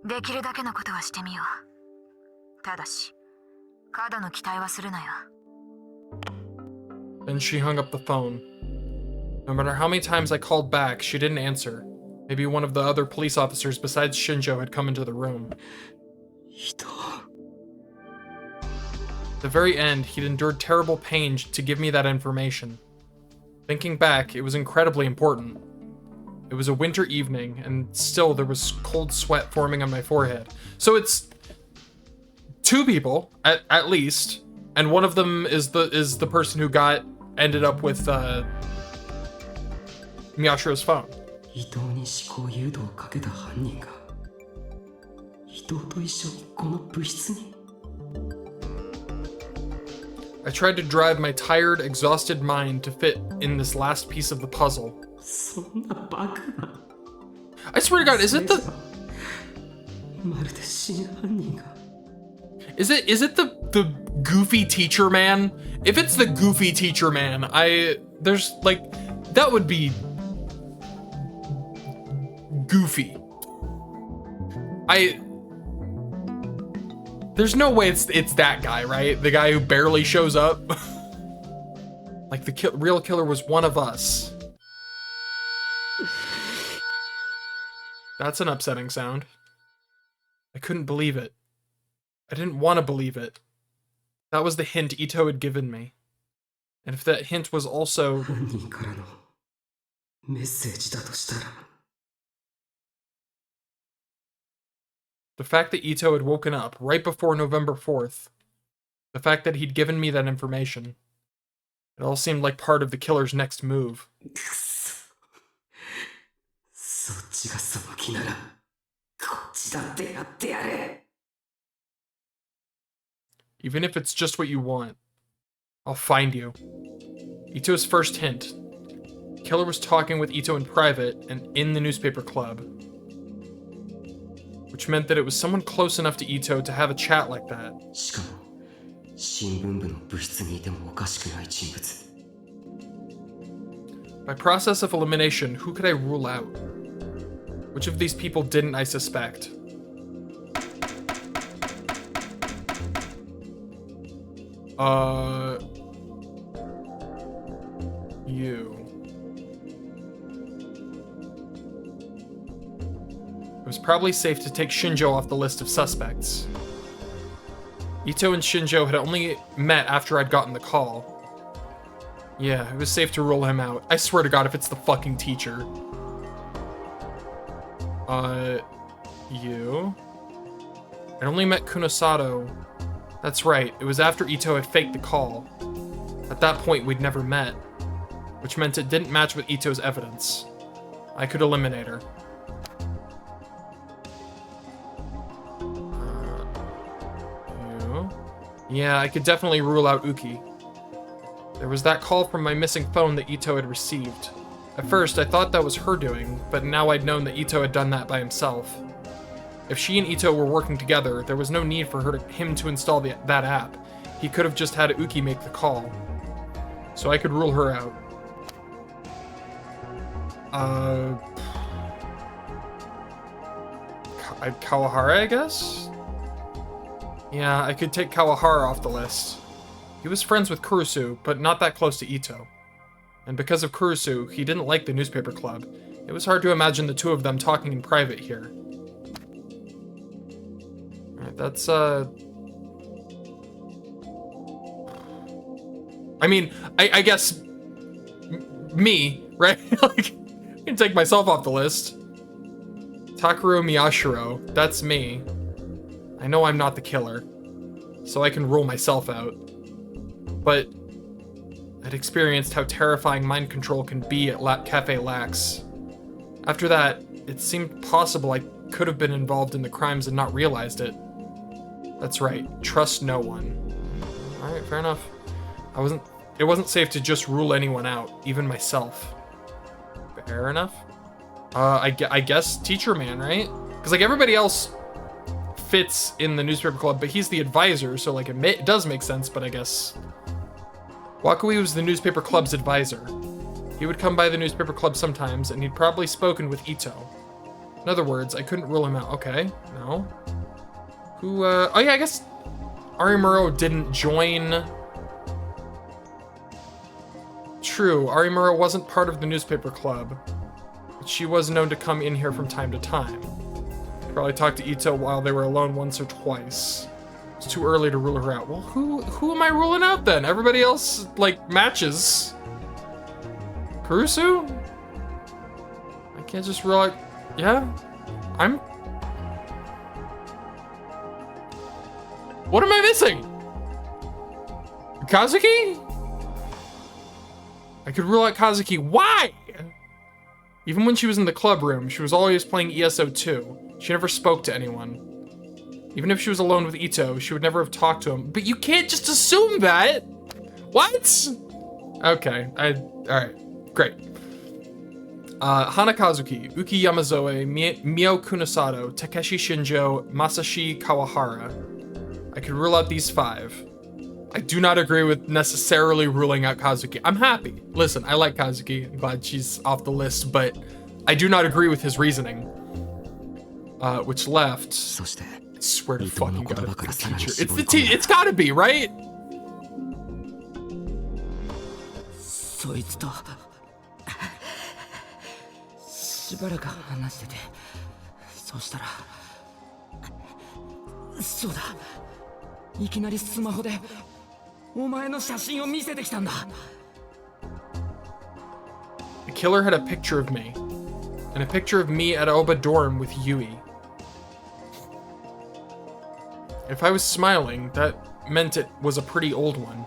できるだけのことはしてみよう。ただし、過度の期待はするなよ。Then she hung up the phone. No matter how many times I called back, she didn't answer. Maybe one of the other police officers besides Shinjo had come into the room. 糸。 At the very end, he'd endured terrible pain to give me that information. Thinking back, it was incredibly important. It was a winter evening, and still there was cold sweat forming on my forehead. So it's 2 people, at least, and one of them is the person who ended up with Miyashiro's phone. 伊藤に思考誘導をかけた犯人が伊藤と一緒にこの部室に。 I tried to drive my tired, exhausted mind to fit in this last piece of the puzzle. そんなバカな。 I swear to God, is it the まるで真犯人が。 is it the goofy teacher man? If it's the goofy teacher man, there's like that would be goofy. There's no way it's that guy, right? The guy who barely shows up. Like the real killer was one of us. That's an upsetting sound. I couldn't believe it. I didn't want to believe it. That was the hint Ito had given me. And if that hint was also... 犯人からのメッセージだとしたら。 The fact that Ito had woken up right before November 4th, the fact that he'd given me that information, it all seemed like part of the killer's next move. そっちがその気ならこっちだってやってやれ。 Even if it's just what you want, I'll find you. Ito's first hint. The killer was talking with Ito in private and in the newspaper club. Which meant that it was someone close enough to Ito to have a chat like that. しかも新聞部の部室にいてもおかしくない人物。 By process of elimination, who could I rule out? Which of these people didn't I suspect? You. It was probably safe to take Shinjo off the list of suspects. Ito and Shinjo had only met after I'd gotten the call. Yeah, it was safe to rule him out. I swear to God, if it's the fucking teacher. You? I only met Kunosato. That's right, it was after Ito had faked the call. At that point, we'd never met. Which meant it didn't match with Ito's evidence. I could eliminate her. You? Yeah, I could definitely rule out Uki. There was that call from my missing phone that Ito had received. At first, I thought that was her doing, but now I'd known that Ito had done that by himself. If she and Ito were working together, there was no need for him to install that app. He could have just had Uki make the call. So I could rule her out. Kawahara, I guess? Yeah, I could take Kawahara off the list. He was friends with Kurusu, but not that close to Ito. And because of Kurusu, he didn't like the newspaper club. It was hard to imagine the two of them talking in private here. Alright, that's, I mean, I guess me, right? Like, I can take myself off the list. Takuro Miyashiro, that's me. I know I'm not the killer, so I can rule myself out. But I'd experienced how terrifying mind control can be at Cafe Lax. After that, it seemed possible I could have been involved in the crimes and not realized it. That's right, trust no one. Alright, fair enough. It wasn't safe to just rule anyone out, even myself. Fair enough. I guess Teacher Man, right? Because like everybody else fits in the newspaper club, but he's the advisor, so like it does make sense, but I guess Wakui was the newspaper club's advisor. He would come by the newspaper club sometimes, and he'd probably spoken with Ito. In other words, I couldn't rule him out. Okay, no. Who, oh yeah, I guess Arimuro didn't join. True, Arimuro wasn't part of the newspaper club, but she was known to come in here from time to time. Probably talked to Ito while they were alone once or twice. It's too early to rule her out. Well, who am I ruling out then? Everybody else, like, matches. Kurusu? I can't just rule out... Yeah? What am I missing? Kazuki? I could rule out Kazuki. Why? Even when she was in the club room, she was always playing ESO 2. She never spoke to anyone. Even if she was alone with Ito, she would never have talked to him. But you can't just assume that! What? Okay, alright, great. Hana Kazuki, Uki Yamazoe, Mio Kunasato, Takeshi Shinjo, Masashi Kawahara. I could rule out these 5. I do not agree with necessarily ruling out Kazuki. I'm happy. Listen, I like Kazuki. I'm glad she's off the list, but I do not agree with his reasoning. Which left... I swear to fucking God, it's the teacher. It's the teacher. It's gotta be, right? そいつとしばらく話してて、そうしたら、そうだ、いきなりスマホでお前の写真を見せてきたんだ。The killer had a picture of me, and a picture of me at Aoba dorm with Yui. If I was smiling, that meant it was a pretty old one.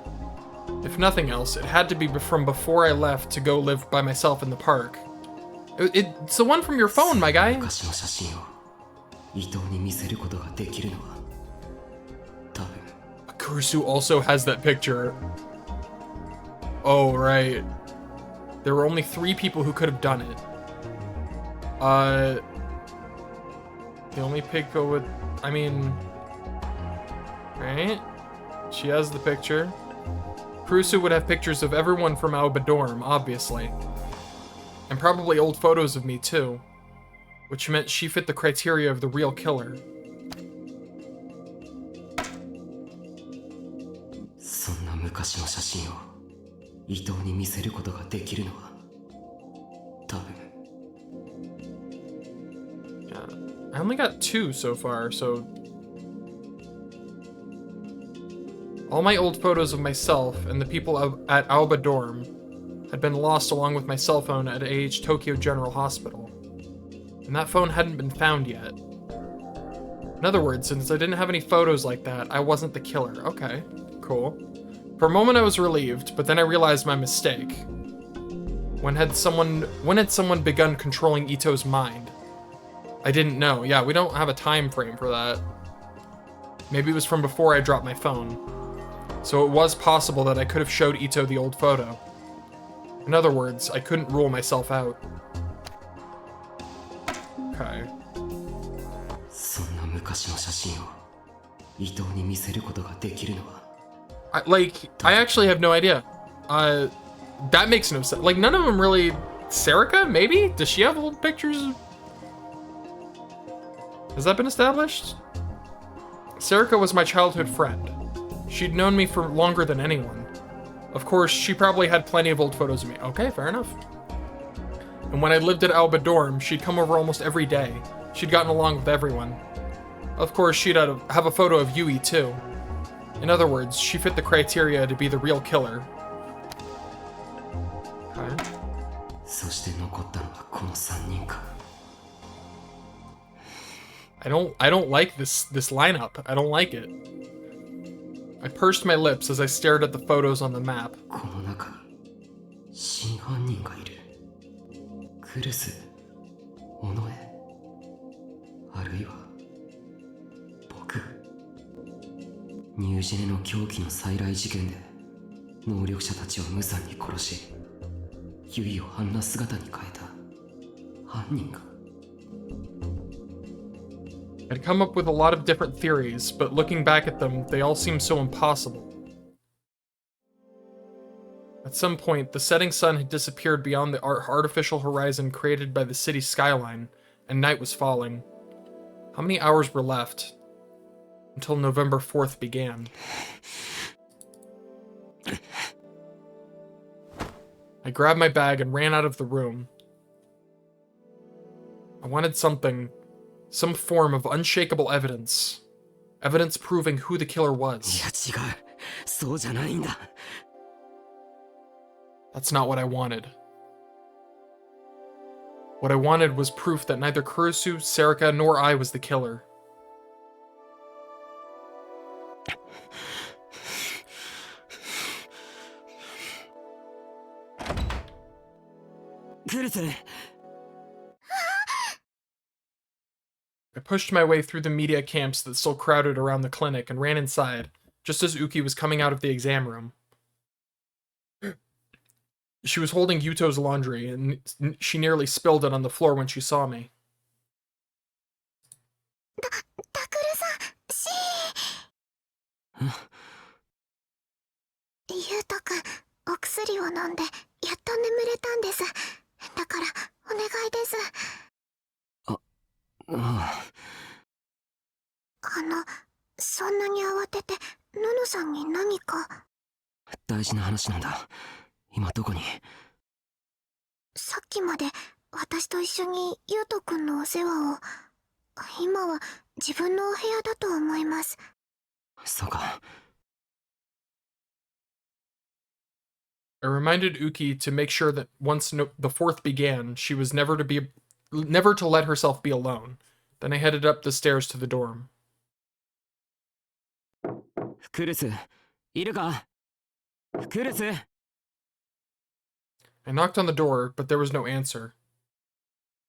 If nothing else, it had to be from before I left to go live by myself in the park. It's the one from your phone, my guy. Kurusu also has that picture. Oh, right. There were only 3 people who could have done it. The only people with... I mean... Right? She has the picture. Kurusu would have pictures of everyone from Aoba dorm, obviously. And probably old photos of me, too. Which meant she fit the criteria of the real killer. Yeah, I only got 2 so far, so... All my old photos of myself and the people at Aoba dorm had been lost along with my cell phone at AH Tokyo General Hospital. And that phone hadn't been found yet. In other words, since I didn't have any photos like that, I wasn't the killer. Okay, cool. For a moment I was relieved, but then I realized my mistake. When had someone begun controlling Ito's mind? I didn't know. Yeah, we don't have a time frame for that. Maybe it was from before I dropped my phone. So it was possible that I could have showed Ito the old photo. In other words, I couldn't rule myself out. Okay. I actually have no idea. That makes no sense. Like, none of them really... Serica, maybe? Does she have old pictures? Has that been established? Serica was my childhood friend. She'd known me for longer than anyone. Of course, she probably had plenty of old photos of me. Okay, fair enough. And when I lived at Aoba dorm, she'd come over almost every day. She'd gotten along with everyone. Of course, she'd have a photo of Yui, too. In other words, she fit the criteria to be the real killer. そして残ったのはこの3人か。 I don't like this lineup. I don't like it. I pursed my lips as I stared at the photos on the map. この中に真犯人がいる。クルス、尾上、あるいは僕。ニュージェネの狂気の再来事件で能力者たちを無残に殺し、ユイをあんな姿に変えた犯人が。 I'd come up with a lot of different theories, but looking back at them, they all seem so impossible. At some point, the setting sun had disappeared beyond the artificial horizon created by the city's skyline, and night was falling. How many hours were left until November 4th began? I grabbed my bag and ran out of the room. I wanted something, some form of unshakable evidence. Evidence proving who the killer い was. や違う、そうじゃないんだ。 That's not what I wanted. What I wanted was proof that neither Kurusu, Serika, nor I was the killer. クルス、 I pushed my way through the media camps that still crowded around the clinic and ran inside, just as Uki was coming out of the exam room. She was holding Yuto's laundry, and she nearly spilled it on the floor when she saw me. タクルさん、ゆうとくん、お薬を飲んで、やっと眠れたんです。だから、お願いです。ああ。そんなに慌てて、ののさんに何か。大事な話なんだ。今どこに？さっきまで、私と一緒にゆうとくんのお世話を。今は自分のお部屋だと思います。そうか。 I reminded Uki to make sure that once the fourth began, she was never to let herself be alone. Then I headed up the stairs to the dorm. クルス、いるか？クルス。 I knocked on the door, but there was no answer.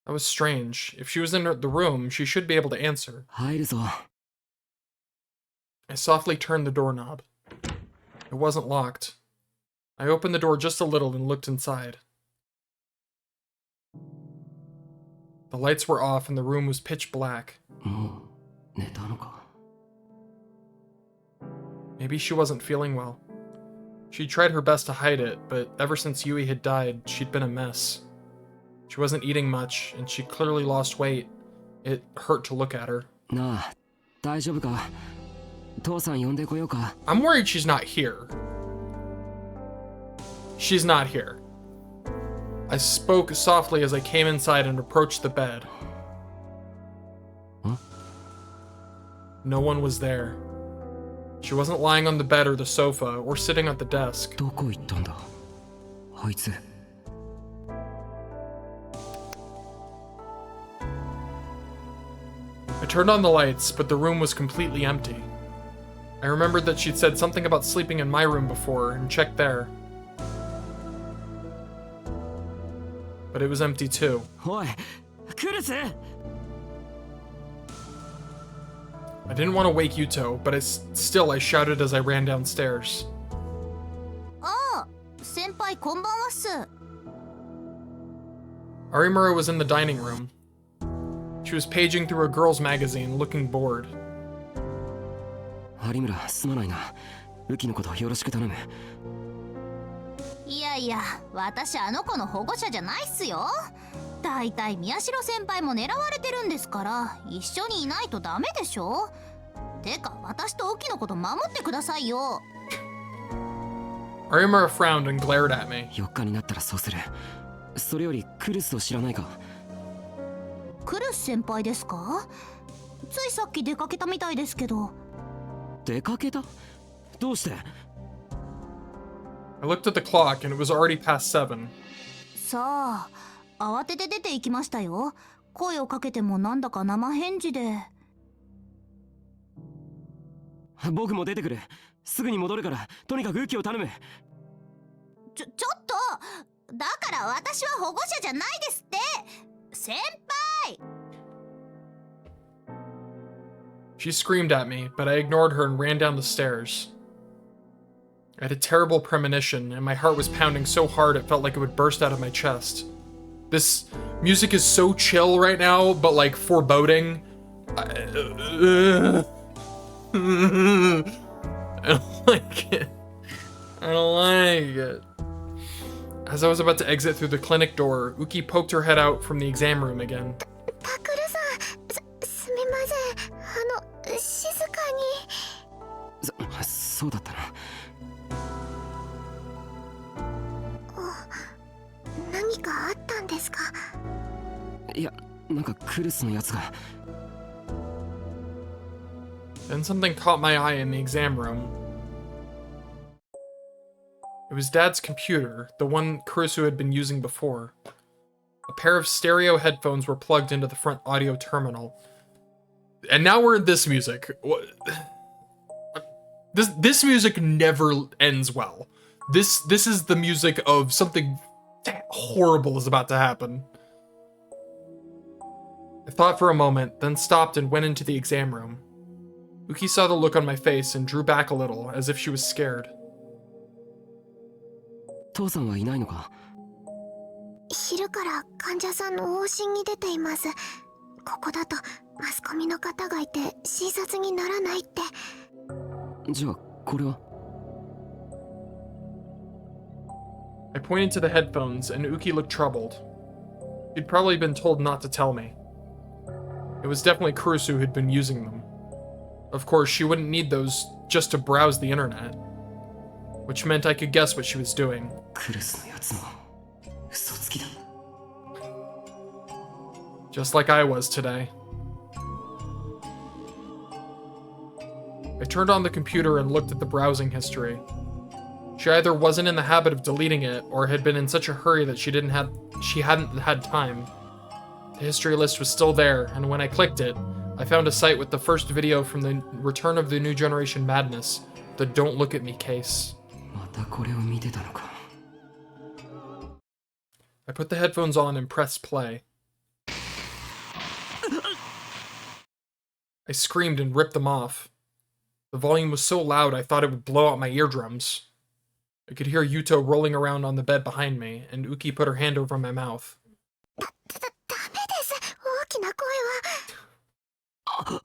That was strange. If she was in the room, she should be able to answer. 入るぞ。 I softly turned the doorknob. It wasn't locked. I opened the door just a little and looked inside. The lights were off and the room was pitch black. もう寝たのか？ Maybe she wasn't feeling well. She tried her best to hide it, but ever since Yui had died, she'd been a mess. She wasn't eating much, and she clearly lost weight. It hurt to look at her. なあ、大丈夫か？父さん呼んでこようか？ I'm worried she's not here. She's not here. I spoke softly as I came inside and approached the bed. Huh? No one was there. She wasn't lying on the bed or the sofa or sitting at the desk. どこ行ったんだ？あいつ。 I turned on the lights, but the room was completely empty. I remembered that she'd said something about sleeping in my room before and checked there. But it was empty too. おい、クルス！ I didn't want to wake Yuto, but I shouted as I ran downstairs. ああ、先輩こんばんはっす。 Arimura was in the dining room. She was paging through a girl's magazine, looking bored. 有村、すまないな。ウキのことよろしく頼む。いやいや、私あの子の保護者じゃないっすよ。だいたい宮代先輩も狙われてるんですから、一緒にいないとダメでしょ。てか、私とウキのこと守ってくださいよ。Arimura frowned and glared at me. 4日になったらそうする。それよりクルスを知らないか？クルス先輩ですか？ついさっき出かけたみたいですけど。出かけた？どうして？ I looked at the clock and it was already past 7. さあ、慌てて出て行きましたよ。声をかけてもなんだか生返事で。僕も出てくる。すぐに戻るから、とにかく雨季を頼む。ちょっと、だから私は保護者じゃないですって。先輩。 She screamed at me, but I ignored her and ran down the stairs. I had a terrible premonition, and my heart was pounding so hard it felt like it would burst out of my chest. This music is so chill right now, but like foreboding. I don't like it. I don't like it. As I was about to exit through the clinic door, Uki poked her head out from the exam room again. タクルさん、すみません。静かに。そうだったな。何かあったんですか？いや、なんかクルスのやつが。Then something caught my eye in the exam room. It was Dad's computer, the one Kurusu had been using before. A pair of stereo headphones were plugged into the front audio terminal. And now we're in this music. This music never ends well. This is the music of something horrible is about to happen. I thought for a moment, then stopped and went into the exam room. Uki saw the look on my face and drew back a little, as if she was scared. 父さんはいないのか？昼から患者さんの往診に出ています。ここだとマスコミの方がいて診察にならないって。じゃあこれは？ I pointed to the headphones, and Uki looked troubled. She'd probably been told not to tell me. It was definitely Kurusu who'd been using them. Of course, she wouldn't need those just to browse the internet, which meant I could guess what she was doing. クルスのやつも嘘つきだ。 Just like I was today. I turned on the computer and looked at the browsing history. She either wasn't in the habit of deleting it, or had been in such a hurry that she hadn't had time. The history list was still there, and when I clicked it, I found a site with the first video from the Return of the New Generation Madness, the Don't Look at Me case. またこれを見てたのか。 I put the headphones on and pressed play. I screamed and ripped them off. The volume was so loud I thought it would blow out my eardrums. I could hear Yuto rolling around on the bed behind me, and Uki put her hand over my mouth. ダメです。大きな声は。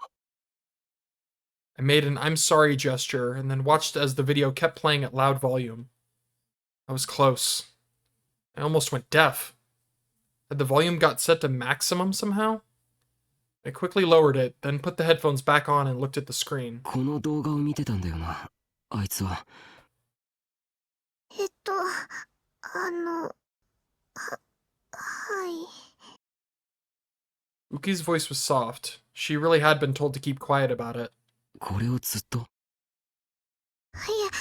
I made an I'm sorry gesture and then watched as the video kept playing at loud volume. I was close. I almost went deaf. Had the volume got set to maximum somehow? I quickly lowered it, then put the headphones back on and looked at the screen. この動画を見てたんだよな、あいつは。はい。Uki's voice was soft. She really had been told to keep quiet about it. これをずっと。いえ、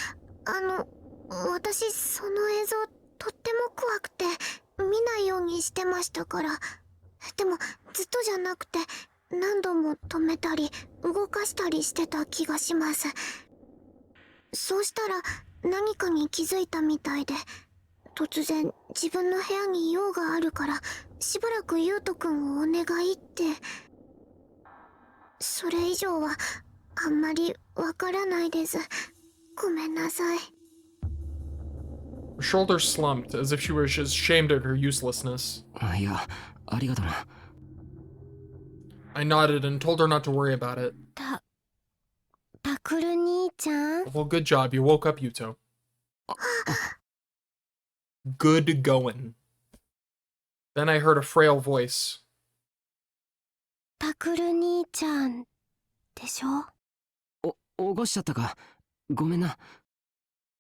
私、その映像、とっても怖くて、見ないようにしてましたから。でも、ずっとじゃなくて、何度も止めたり、動かしたりしてた気がします。そうしたら、何かに気づいたみたいで、突然、自分の部屋に用があるから、しばらく優斗くんをお願いって。それ以上は、あんまりわからないです。ごめんなさい。Her shoulders slumped, as if she was ashamed at her uselessness. いや、ありがとな。I nodded and told her not to worry about it. タクル兄ちゃん Well, good job. You woke up Yuto. Good going. Then I heard a frail voice. タクル兄ちゃんでしょ？起こしちゃったか。ごめんな。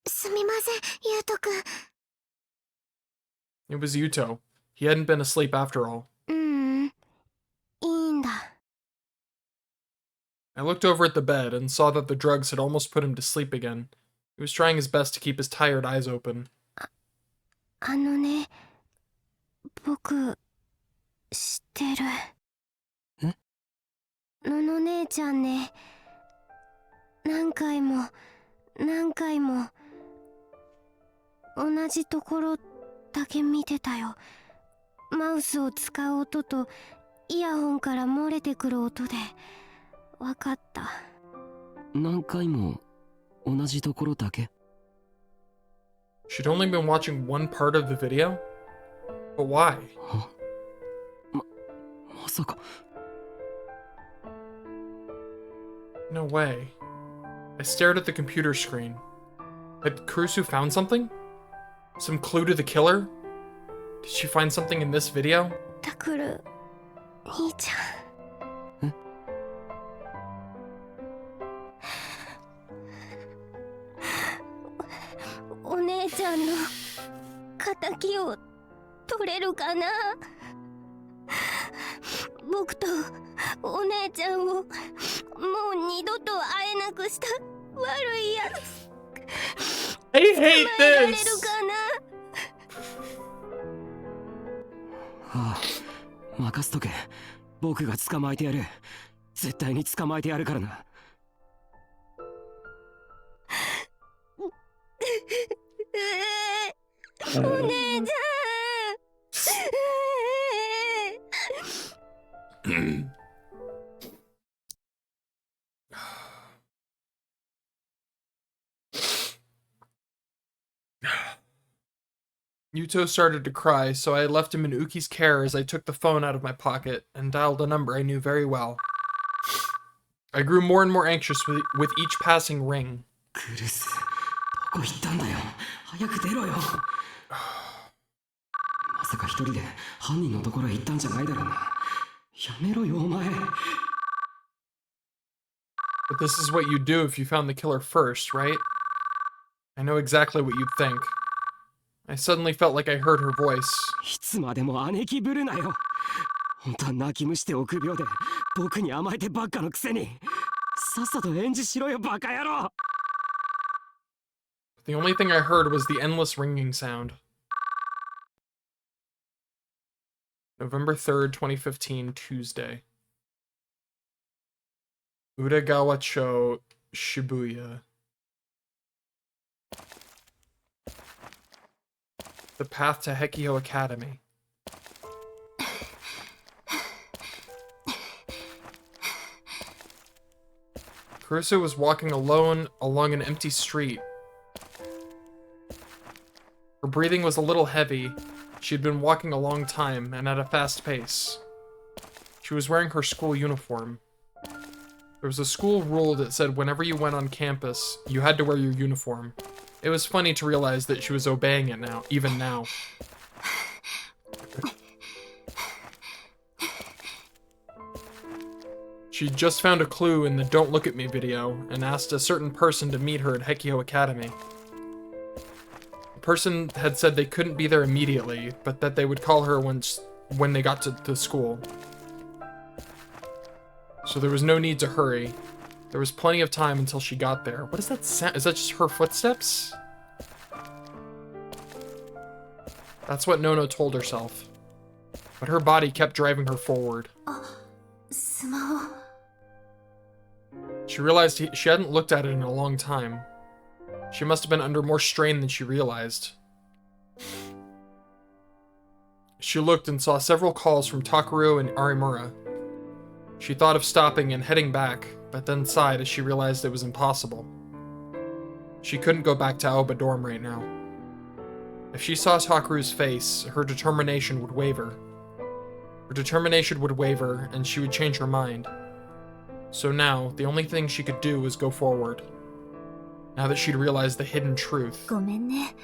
すみません、優斗くん。It was Yuto. He hadn't been asleep after all. いいんだ。I looked over at the bed and saw that the drugs had almost put him to sleep again. He was trying his best to keep his tired eyes open. ね、僕知ってる。え？のの姉ちゃんね、何回も同じところだけ見てたよ。マウスを使う音とイヤホンから漏れてくる音でわかった。何回も同じところだけ？ She'd only been watching one part of the video? But why? まさか。 No way. I stared at the computer screen. Had Kurusu found something? Some clue to the killer? Did she find something in this video? タクル兄ちゃん。え？お姉ちゃんの敵を取れるかな。僕とお姉ちゃんをもう二度と会えなくした悪いやつ。I hate 捕まえられる this! かな。ああ、任せとけ。僕が捕まえてやる。絶対に捕まえてやるからな。お姉ちゃん。Yuto started to cry, so I left him in Uki's care as I took the phone out of my pocket and dialed a number I knew very well. I grew more and more anxious with each passing ring. クルス、どこ行ったんだよ。早く出ろよ。まさか一人で犯人のところへ行ったんじゃないだろうな。やめろよ、お前。But this is what you'd do if you found the killer first, right? I know exactly what you'd think. I suddenly felt like I heard her voice. いつまでも姉貴ぶるなよ。本当は泣き虫で臆病で僕に甘えてばっかのくせに。さっさと返事しろよ、バカ野郎。The only thing I heard was the endless ringing sound. November 3rd, 2015, Tuesday. Udagawa-cho, Shibuya. The path to Hekiho Academy. Kurusu was walking alone along an empty street. Her breathing was a little heavy. She had been walking a long time and at a fast pace. She was wearing her school uniform. There was a school rule that said whenever you went on campus, you had to wear your uniform. It was funny to realize that she was obeying it now, even now. She just found a clue in the Don't Look at Me video and asked a certain person to meet her at Hekiho Academy. The person had said they couldn't be there immediately, but that they would call her when they got to the school. So there was no need to hurry. There was plenty of time until she got there. What is that sound? Is that just her footsteps? That's what Nono told herself. But her body kept driving her forward. She realized she hadn't looked at it in a long time. She must have been under more strain than she realized. She looked and saw several calls from Takaru and Arimura. She thought of stopping and heading back, but then sighed as she realized it was impossible. She couldn't go back to Aoba dorm right now. If she saw Takaru's face, her determination would waver. Her determination would waver, and she would change her mind. So now, the only thing she could do was go forward. Now that she'd realized the hidden truth. ごめんね。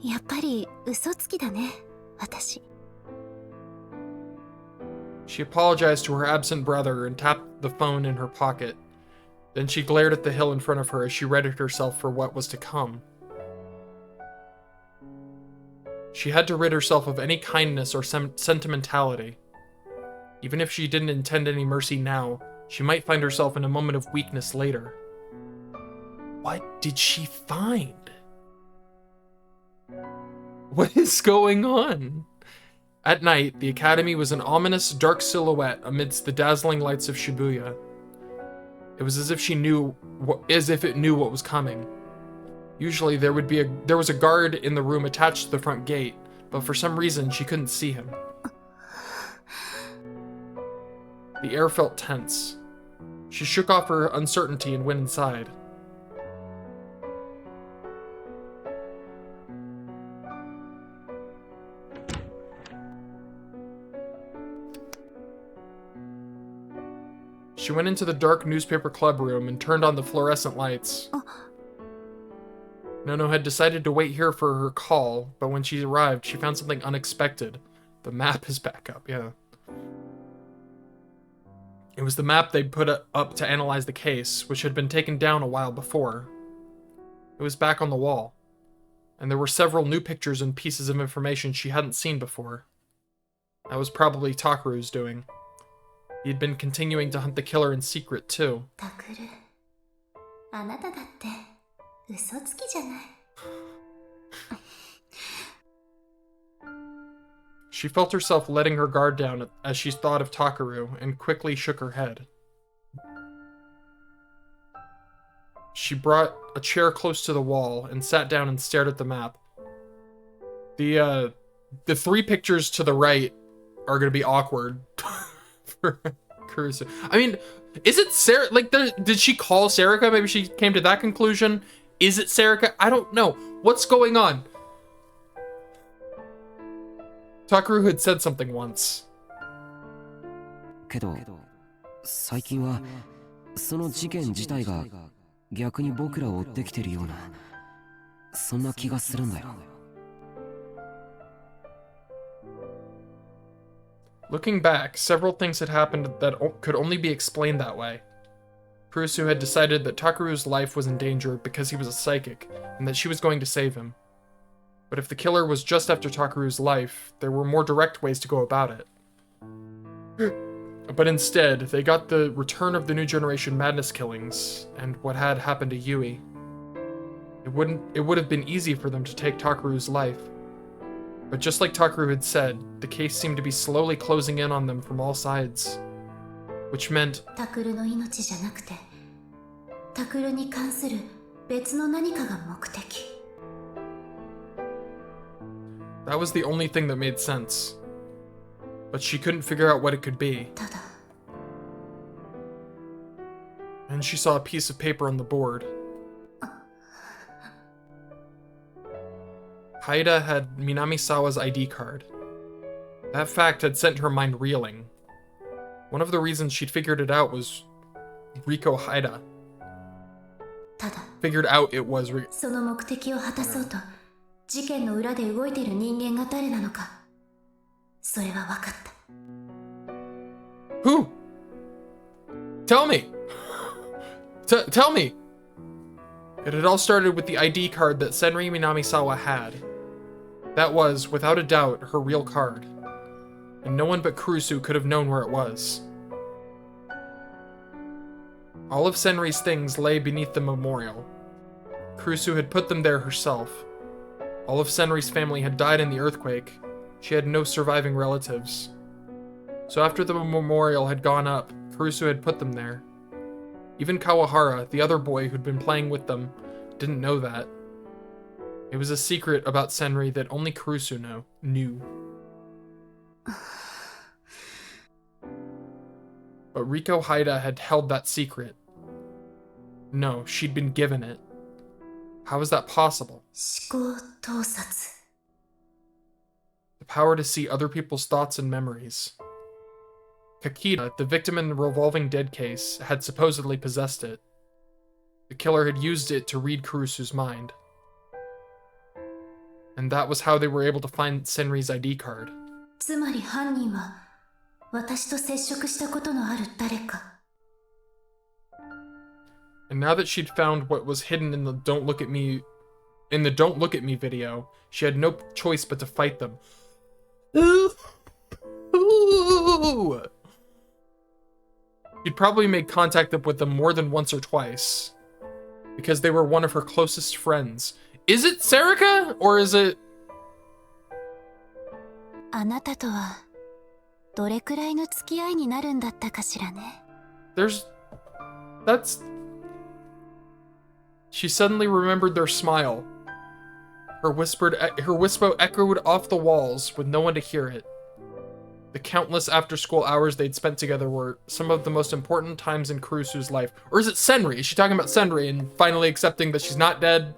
やっぱり嘘つきだね、私。She apologized to her absent brother and tapped the phone in her pocket. Then she glared at the hill in front of her as she readied herself for what was to come. She had to rid herself of any kindness or sentimentality. Even if she didn't intend any mercy now, she might find herself in a moment of weakness later. What did she find? What is going on? At night, the academy was an ominous, dark silhouette amidst the dazzling lights of Shibuya. It was as if it knew what was coming. Usually, there was a guard in the room attached to the front gate, but for some reason, she couldn't see him. The air felt tense. She shook off her uncertainty and went inside. She went into the dark newspaper club room and turned on the fluorescent lights. Nono had decided to wait here for her call, but when she arrived, she found something unexpected. The map is back up, yeah. It was the map they'd put up to analyze the case, which had been taken down a while before. It was back on the wall, and there were several new pictures and pieces of information she hadn't seen before. That was probably Takeru's doing. He'd been continuing to hunt the killer in secret, too. Takuru, あなただって嘘つきじゃない。 She felt herself letting her guard down as she thought of Takeru and quickly shook her head. She brought a chair close to the wall and sat down and stared at the map. The three pictures to the right are going to be awkward for Kurusu. I mean, is it Sarah? Like, did she call Serica? Maybe she came to that conclusion. Is it Serica? I don't know. What's going on? Takeru had said something once. けど、最近はその事件自体が逆に僕らを追ってきてるような、そんな気がするんだよ。Looking back, several things had happened that could only be explained that way. Kurusu had decided that Takeru's life was in danger because he was a psychic, and that she was going to save him. But if the killer was just after Takeru's life, there were more direct ways to go about it. But instead, they got the return of the New Generation madness killings, and what had happened to Yui. It would have been easy for them to take Takeru's life. But just like Takeru had said, the case seemed to be slowly closing in on them from all sides. Which meant... タクルの命じゃなくて、タクルに関する別の何かが目的。 That was the only thing that made sense. But she couldn't figure out what it could be. ただ、 And she saw a piece of paper on the board. Haida had Minamisawa's ID card. That fact had sent her mind reeling. One of the reasons she'd figured it out was Riko Haida. ただ、 Figured out it was Riko. その目的を果たそうと、事件の裏で動いている人間が誰なのか、それは分かった。 Who? Tell me! Tell me! It had all started with the ID card that Senri Minamisawa had. That was, without a doubt, her real card. And no one but Kurusu could have known where it was. All of Senri's things lay beneath the memorial. Kurusu had put them there herself. All of Senri's family had died in the earthquake. She had no surviving relatives. So after the memorial had gone up, Kurusu had put them there. Even Kawahara, the other boy who'd been playing with them, didn't know that. It was a secret about Senri that only Kurusu knew. But Riko Haida had held that secret. No, she'd been given it. How is that possible? 思考盗撮。 The power to see other people's thoughts and memories. Kakita, the victim in the revolving dead case, had supposedly possessed it. The killer had used it to read Kurusu's mind. And that was how they were able to find Senri's ID card. つまり犯人は私と接触したことのある誰か。 And now that she'd found what was hidden in the Don't Look at Me video, she had no choice but to fight them. She'd probably made contact with them more than once or twice, because they were one of her closest friends. Is it Serica, or is it... ああなたとはどれくらいの付き合いになるんだったかしらね。That's... She suddenly remembered their smile. Her whisper echoed off the walls with no one to hear it. The countless after-school hours they'd spent together were some of the most important times in Kurusu's life. Or is it Senri? Is she talking about Senri and finally accepting that she's not dead?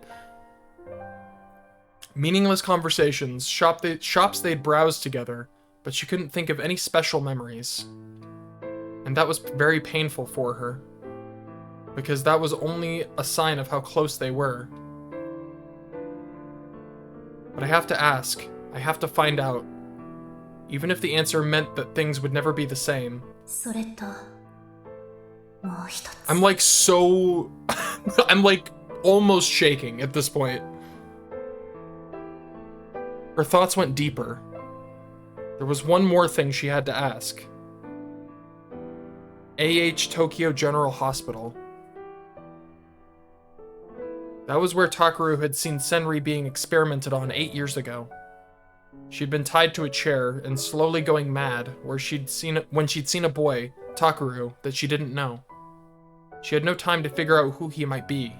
Meaningless conversations, shops they'd browsed together, but she couldn't think of any special memories. And that was very painful for her, because that was only a sign of how close they were. But I have to ask, I have to find out, even if the answer meant that things would never be the same. それともう一つ。 I'm like so... I'm like almost shaking at this point. Her thoughts went deeper. There was one more thing she had to ask. AH Tokyo General Hospital. That was where Takeru had seen Senri being experimented on 8 years ago. She'd been tied to a chair and slowly going mad when she'd seen a boy, Takeru, that she didn't know. She had no time to figure out who he might be.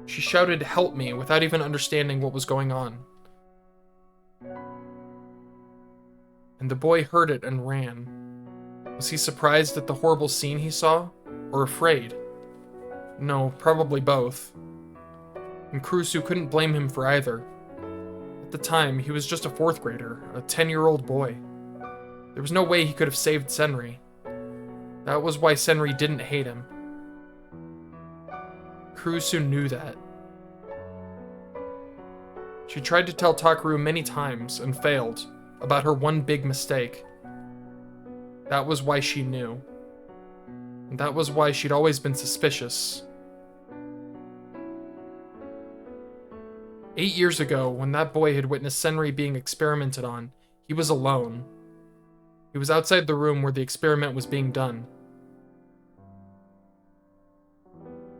She shouted, "Help me," without even understanding what was going on. And the boy heard it and ran. Was he surprised at the horrible scene he saw? Or afraid? No, probably both. And Kurusu couldn't blame him for either. At the time, he was just a 4th grader, a 10-year-old boy. There was no way he could have saved Senri. That was why Senri didn't hate him. Kurusu knew that. She tried to tell Takeru many times and failed about her one big mistake. That was why she knew. And that was why she'd always been suspicious. 8 years ago, when that boy had witnessed Senri being experimented on, he was alone. He was outside the room where the experiment was being done.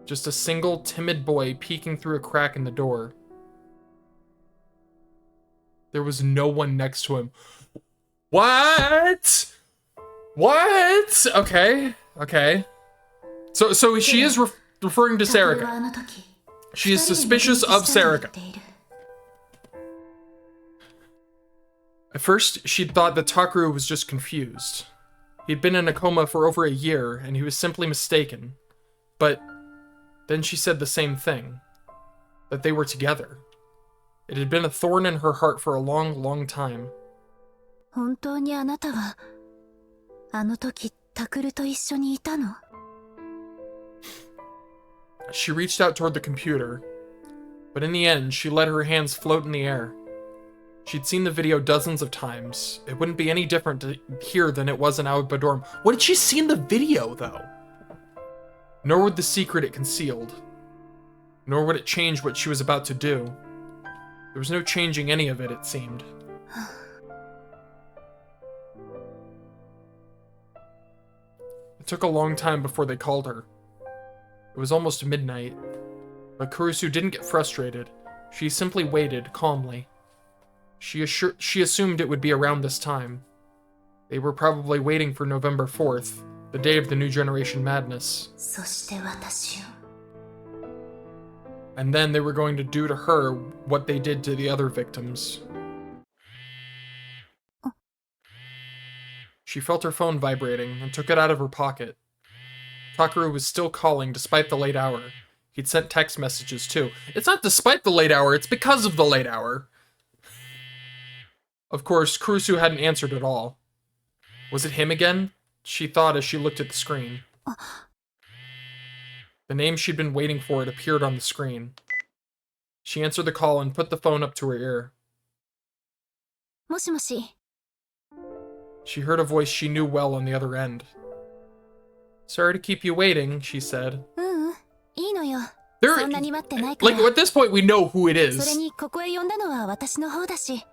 Just a single, timid boy peeking through a crack in the door. There was no one next to him. What? What? Okay. So she is referring to Sarika. She is suspicious of Sarika. At first, she'd thought that Takeru was just confused. He'd been in a coma for over a year, and he was simply mistaken. But then she said the same thing. That they were together. It had been a thorn in her heart for a long, long time. 本当にあなたはあの時タクルと一緒にいたの? She reached out toward the computer, but in the end, she let her hands float in the air. She'd seen the video dozens of times. It wouldn't be any different here than it was in Aoba Dorm. What did she see in the video, though? Nor would the secret it concealed. Nor would it change what she was about to do. There was no changing any of it, it seemed. It took a long time before they called her. It was almost midnight, but Kurusu didn't get frustrated. She simply waited calmly. She assumed it would be around this time. They were probably waiting for November 4th, the day of the New Generation Madness. そして私を And then they were going to do to her what they did to the other victims. She felt her phone vibrating and took it out of her pocket. Takeru was still calling despite the late hour. He'd sent text messages too. It's not despite the late hour, it's because of the late hour. Of course, Kurusu hadn't answered at all. Was it him again? She thought as she looked at the screen. The name she'd been waiting for had appeared on the screen. She answered the call and put the phone up to her ear. もしもし She heard a voice she knew well on the other end. Sorry to keep you waiting, she said. いいのよ There, そんなに待ってないから like, at this point, we know who it それ is. にここへ呼んだのは私の方だし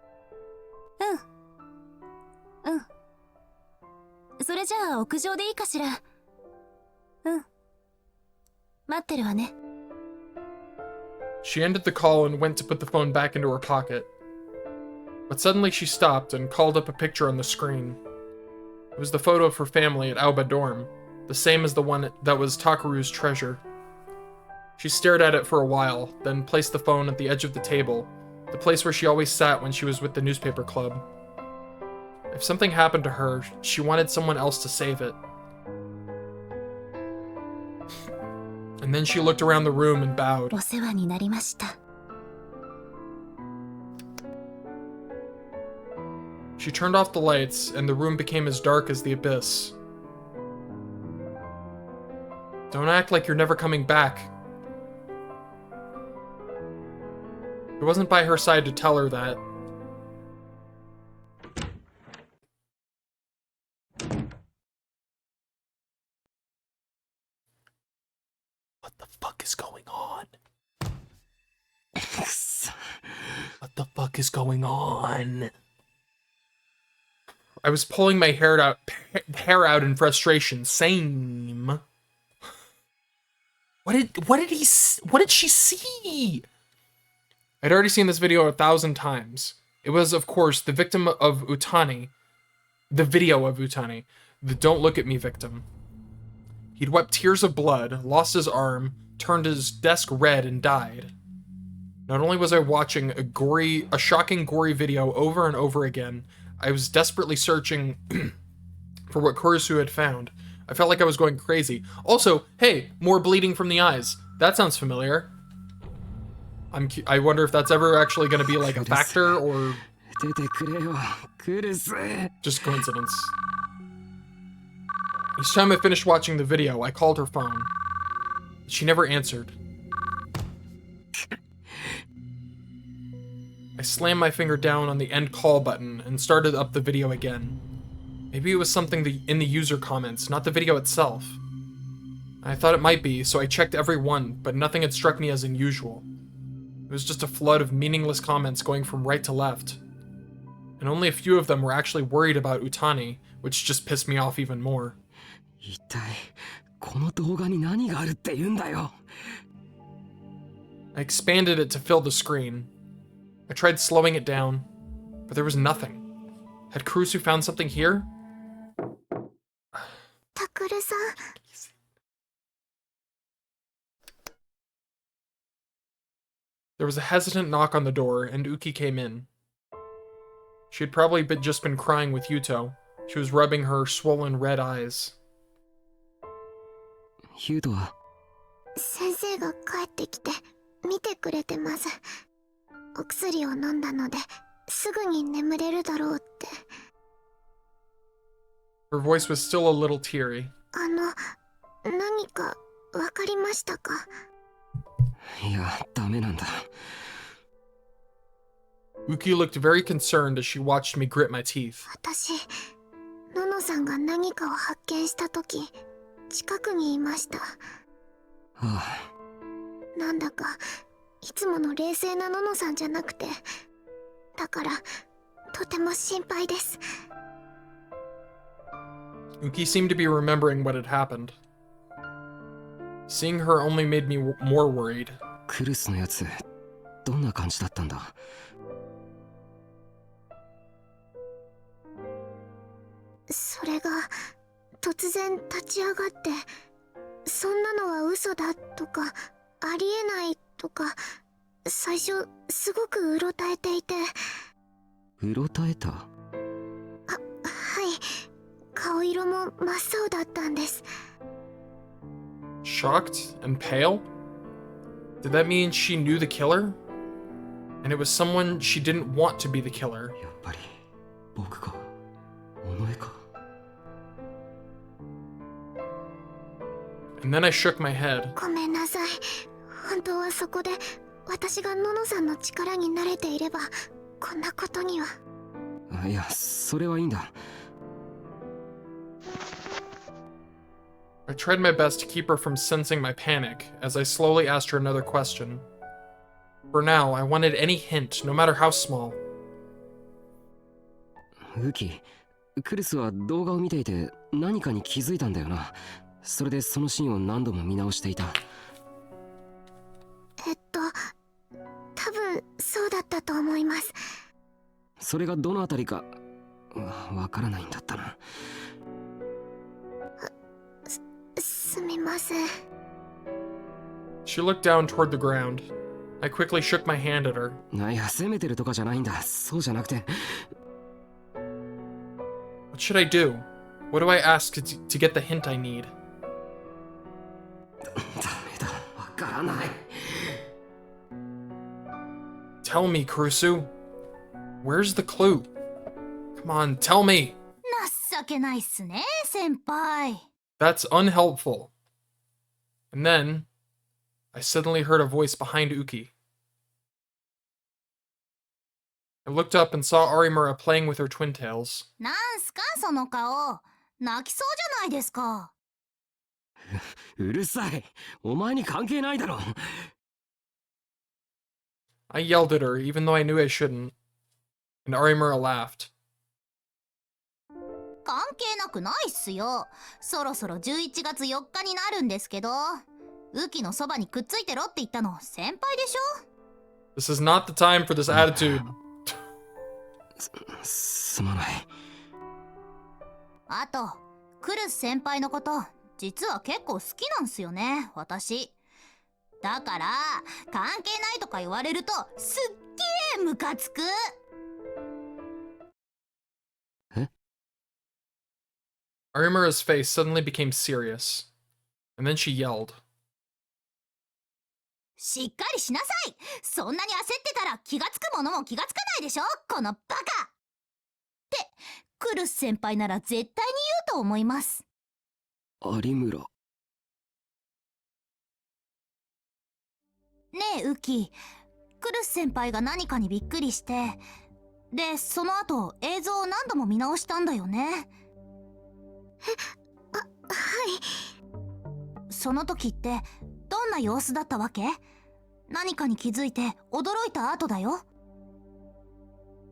それじゃあ屋上でいいかしら待ってるわね She ended the call and went to put the phone back into her pocket. But suddenly she stopped and called up a picture on the screen. It was the photo of her family at Aoba dorm, the same as the one that was Takeru's treasure. She stared at it for a while, then placed the phone at the edge of the table, the place where she always sat when she was with the newspaper club. If something happened to her, she wanted someone else to save it. And then she looked around the room and bowed. お世話になりました。 She turned off the lights, and the room became as dark as the abyss. Don't act like you're never coming back. It wasn't by her side to tell her that. What the fuck is going on? What the fuck is going on? I was pulling my hair out in frustration. Same. What did she see? I'd already seen this video 1,000 times. It was, of course, the victim of Utani. The video of Utani. The don't look at me victim. He'd wept tears of blood, lost his arm, turned his desk red, and died. Not only was I watching a shocking gory video over and over again, I was desperately searching for what Kurisu had found. I felt like I was going crazy. Also, hey, more bleeding from the eyes. That sounds familiar. I wonder if that's ever actually going to be like a factor or just coincidence. Each time I finished watching the video, I called her phone. She never answered. I slammed my finger down on the end call button and started up the video again. Maybe it was something in the user comments, not the video itself. I thought it might be, so I checked every one, but nothing had struck me as unusual. It was just a flood of meaningless comments going from right to left. And only a few of them were actually worried about Utani, which just pissed me off even more. I expanded it to fill the screen. I tried slowing it down, but there was nothing. Had Kurisu found something here? Takuru-san. There was a hesitant knock on the door, and Uki came in. She had probably just been crying with Yuto. She was rubbing her swollen red eyes. ユウトは先生が帰ってきて見てくれてます。お薬を飲んだのですぐに眠れるだろうって。Her voice was still a little teary. 何かわかりましたか？いや、ダメなんだ。Uki looked very concerned as she watched me grit my teeth. 私、ののさんが何かを発見したとき、近くにいました。なんだか、いつもの冷静なののさんじゃなくて、だから、とても心配です。Uki seemed to be remembering what had happened. Seeing her only made me more worried. クルスのやつ、どんな感じだったんだ？それが突然立ち上がってそんなのは嘘だとかありえないとか最初すごくうろたえていて。うろたえた？はい、顔色も真っ青だったんです。 Shocked and pale? Did that mean she knew the killer? And it was someone she didn't want to be the killer. やっぱり僕か尾上か。And then I shook my head. ごめんなさい。本当はそこで私がののさんの力に慣れていればこんなことには。いや、それはいいんだ。I tried my best to keep her from sensing my panic as I slowly asked her another question. For now, I wanted any hint, no matter how small. ウキ、クルスは動画を見ていて何かに気づいたんだよな。それでそのシーンを何度も見直していた。多分そうだったと思います。それがどのあたりかわからないんだったな。すみません。 She looked down toward the ground. I quickly shook my hand at her. いや、責めてるとかじゃないんだ。そうじゃなくて。What should I do? What do I ask to get the hint I need? ダメだ、わからない。Tell me, Kurusu. Where's the clue? Come on, tell me. 情けないっすね、先輩。 That's unhelpful. And then, I suddenly heard a voice behind Uki. I looked up and saw Arimura playing with her twin tails. なんすかその顔。泣きそうじゃないですか。うるさい。お前に関係ないだろ。I yelled at her, even though I knew I shouldn't. And Arimura laughed. 関係なくないっすよ。そろそろ11月4日になるんですけど、ウキのそばにくっついてろって言ったの先輩でしょ。 This is not the time for this attitude. すまない。あと、クルス先輩のこと実は結構好きなんすよね、私。だから関係ないとか言われるとすっげームカつく。え？ Arimura's face suddenly became serious, and then she yelled. しっかりしなさい。そんなに焦ってたら気がつくものも気がつかないでしょ、このバカってクルス先輩なら絶対に言うと思います。有村。ねえウキ、クルス先輩が何かにびっくりして、でその後映像を何度も見直したんだよね。はい。その時ってどんな様子だったわけ？何かに気づいて驚いた後だよ。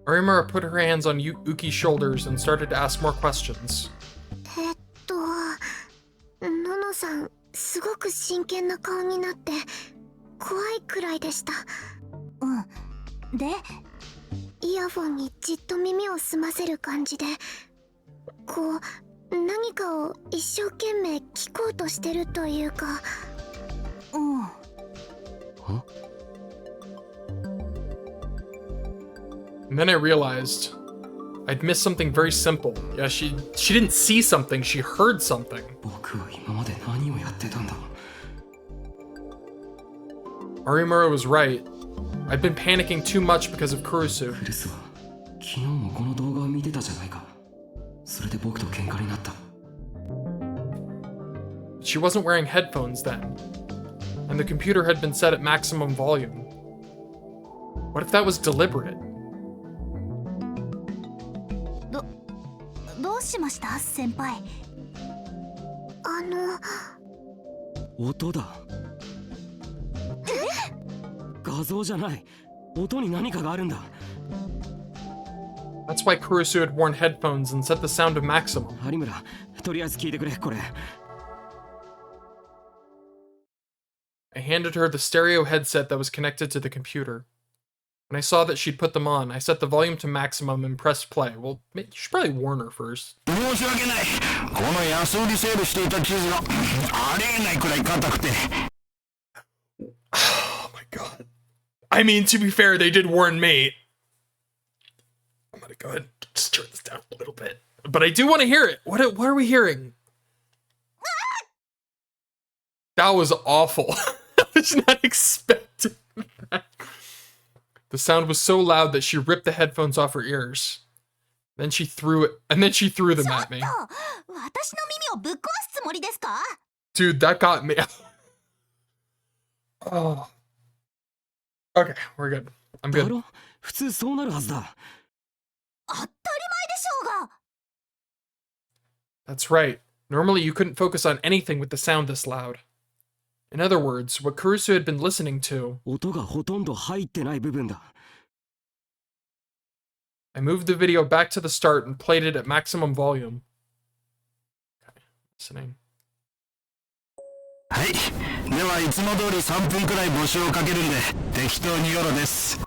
Arimura put her hands on Uki's shoulders and started to ask more questions. ののさん、すごく真剣な顔になって怖いくらいでした。うん。で、イヤフォンにじっと耳を澄ませる感じで、こう何かを一生懸命聞こうとしてるというか。うん。And then I realized I'd missed something very simple. Yeah, she didn't see something, she heard something. 僕は今まで何をやってたんだ。Arimura was right. I'd been panicking too much because of Kurusu. クルスは昨日もこの動画を見てたじゃないか。それで僕と喧嘩になった。She wasn't wearing headphones then, and the computer had been set at maximum volume. What if that was deliberate? どうしました先輩？音だ。画像じゃない。音に何かがあるんだ。That's why Kurusu had worn headphones and set the sound to maximum. 有村、とりあえず聞いてくれ、これ。I handed her the stereo headset that was connected to the computer. When I saw that she'd put them on, I set the volume to maximum and pressed play. Well, you should probably warn her first. 申し訳ない。この安売りセールしていた地図がありえないくらい硬くて。Oh my god. I mean, to be fair, they did warn me. I'm gonna go ahead and just turn this down a little bit. But I do want to hear it. What are we hearing? That was awful. I was not expecting that. The sound was so loud that she ripped the headphones off her ears. Then she threw them at me. 私の耳をぶっ壊すつもりですか？ Dude, that got me. Oh. Okay, we're good. I'm だ good. ろ？普通そうなるはずだ。当たり前でしょうが。 That's right. Normally you couldn't focus on anything with the sound this loud. In other words, what Kurusu had been listening to. 音がほとんど入ってない部分だ。I moved the video back to the start and played it at maximum volume. Okay, listening. はい。ではいつも通り3分くらい募集をかけるんで適当によろです。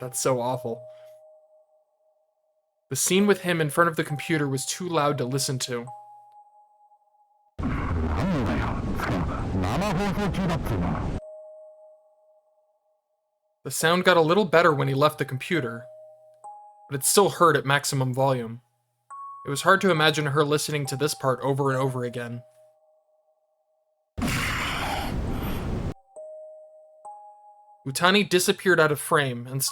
That's so awful. The scene with him in front of the computer was too loud to listen to. The sound got a little better when he left the computer, but it still heard at maximum volume. It was hard to imagine her listening to this part over and over again. Utani disappeared out of frame and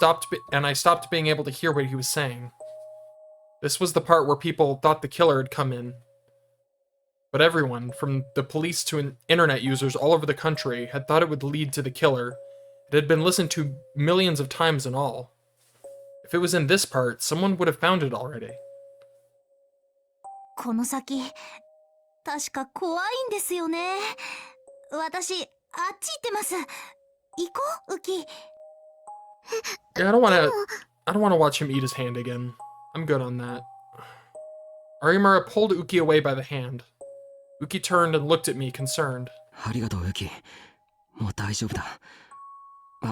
I stopped being able to hear what he was saying. This was the part where people thought the killer had come in. But everyone, from the police to internet users all over the country, had thought it would lead to the killer. It had been listened to millions of times in all. If it was in this part, someone would have found it already. この先、確か怖いんですよね。私、あっち行ってます。行こう、ウキ。Yeah, I don't want to watch him eat his hand again. I'm good on that. Arimura pulled Uki away by the hand. Uki turned and looked at me, concerned. ありがとう、ウキ。もう大丈夫だ。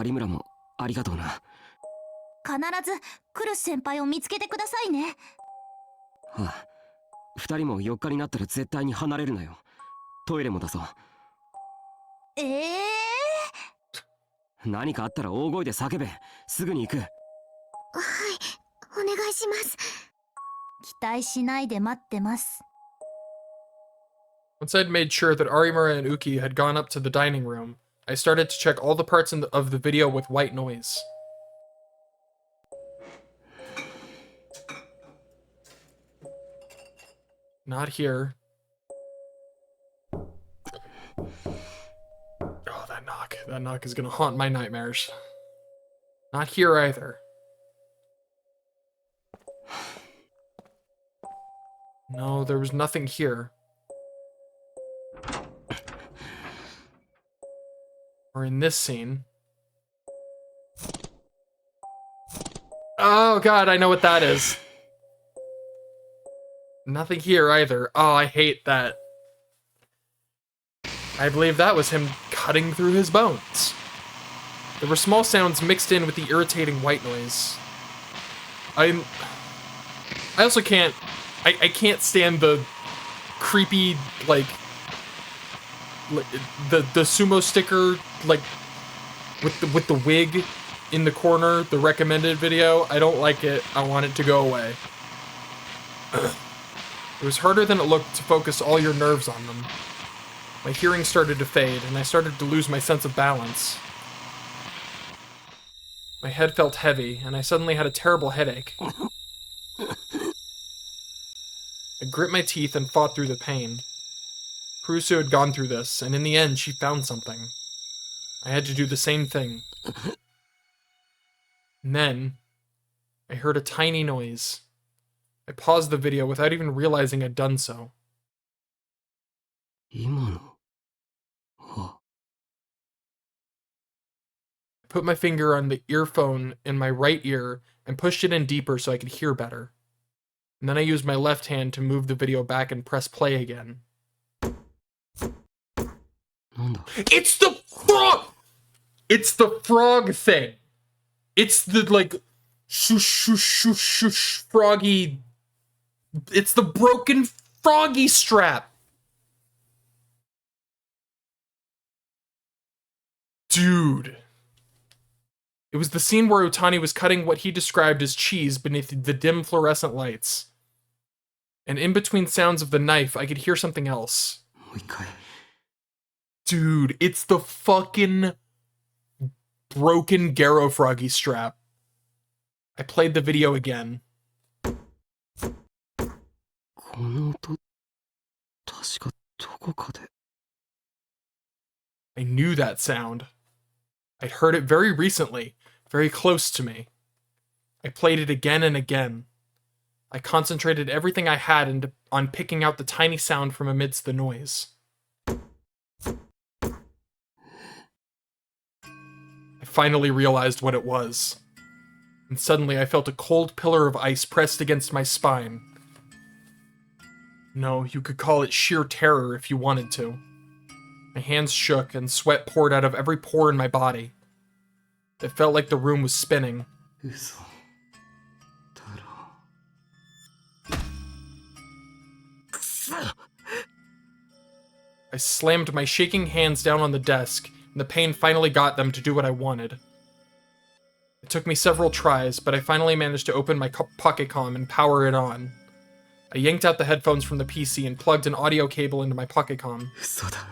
有村もありがとうな。必ずクルス先輩を見つけてくださいね。ああ、二人も4日になったら絶対に離れるなよ。トイレもだぞ。何かあったら大声で叫べ。すぐに行く。はい、お願いします。期待しないで待ってます。Once I'd made sure that Arimura and Uki had gone up to the dining room, I started to check all the parts of the video with white noise. Not here. Oh, that knock. That knock is gonna haunt my nightmares. Not here either. No, there was nothing here. Or in this scene. Oh god, I know what that is. Nothing here either. Oh, I hate that. I believe that was him cutting through his bones. There were small sounds mixed in with the irritating white noise. I also can't... I can't stand the creepy, like the sumo sticker, like, with the wig in the corner, the recommended video. I don't like it. I want it to go away. It was harder than it looked to focus all your nerves on them. My hearing started to fade, and I started to lose my sense of balance. My head felt heavy, and I suddenly had a terrible headache. I grit my teeth and fought through the pain. Kurusu had gone through this, and in the end, she found something. I had to do the same thing. And then, I heard a tiny noise. I paused the video without even realizing I'd done so. 今の。は。I put my finger on the earphone in my right ear and pushed it in deeper so I could hear better. And then I used my left hand to move the video back and press play again. なんだ。 It's the frog! It's the frog thing! It's the, like, shush, shush, shush, shush, froggy... It's the broken froggy strap! Dude. It was the scene where Utani was cutting what he described as cheese beneath the dim fluorescent lights. And in between sounds of the knife, I could hear something else. もう一回。 Dude, it's the fucking broken Garo Froggy strap. I played the video again. この音、確かどこかで。 I knew that sound. I'd heard it very recently, very close to me. I played it again and again. I concentrated everything I had on picking out the tiny sound from amidst the noise. I finally realized what it was. And suddenly I felt a cold pillar of ice pressed against my spine. No, you could call it sheer terror if you wanted to. My hands shook and sweat poured out of every pore in my body. It felt like the room was spinning. 嘘だろう。 I slammed my shaking hands down on the desk, and the pain finally got them to do what I wanted. It took me several tries, but I finally managed to open my Pocket-Com and power it on. I yanked out the headphones from the PC and plugged an audio cable into my Pocket-Com. 嘘だ。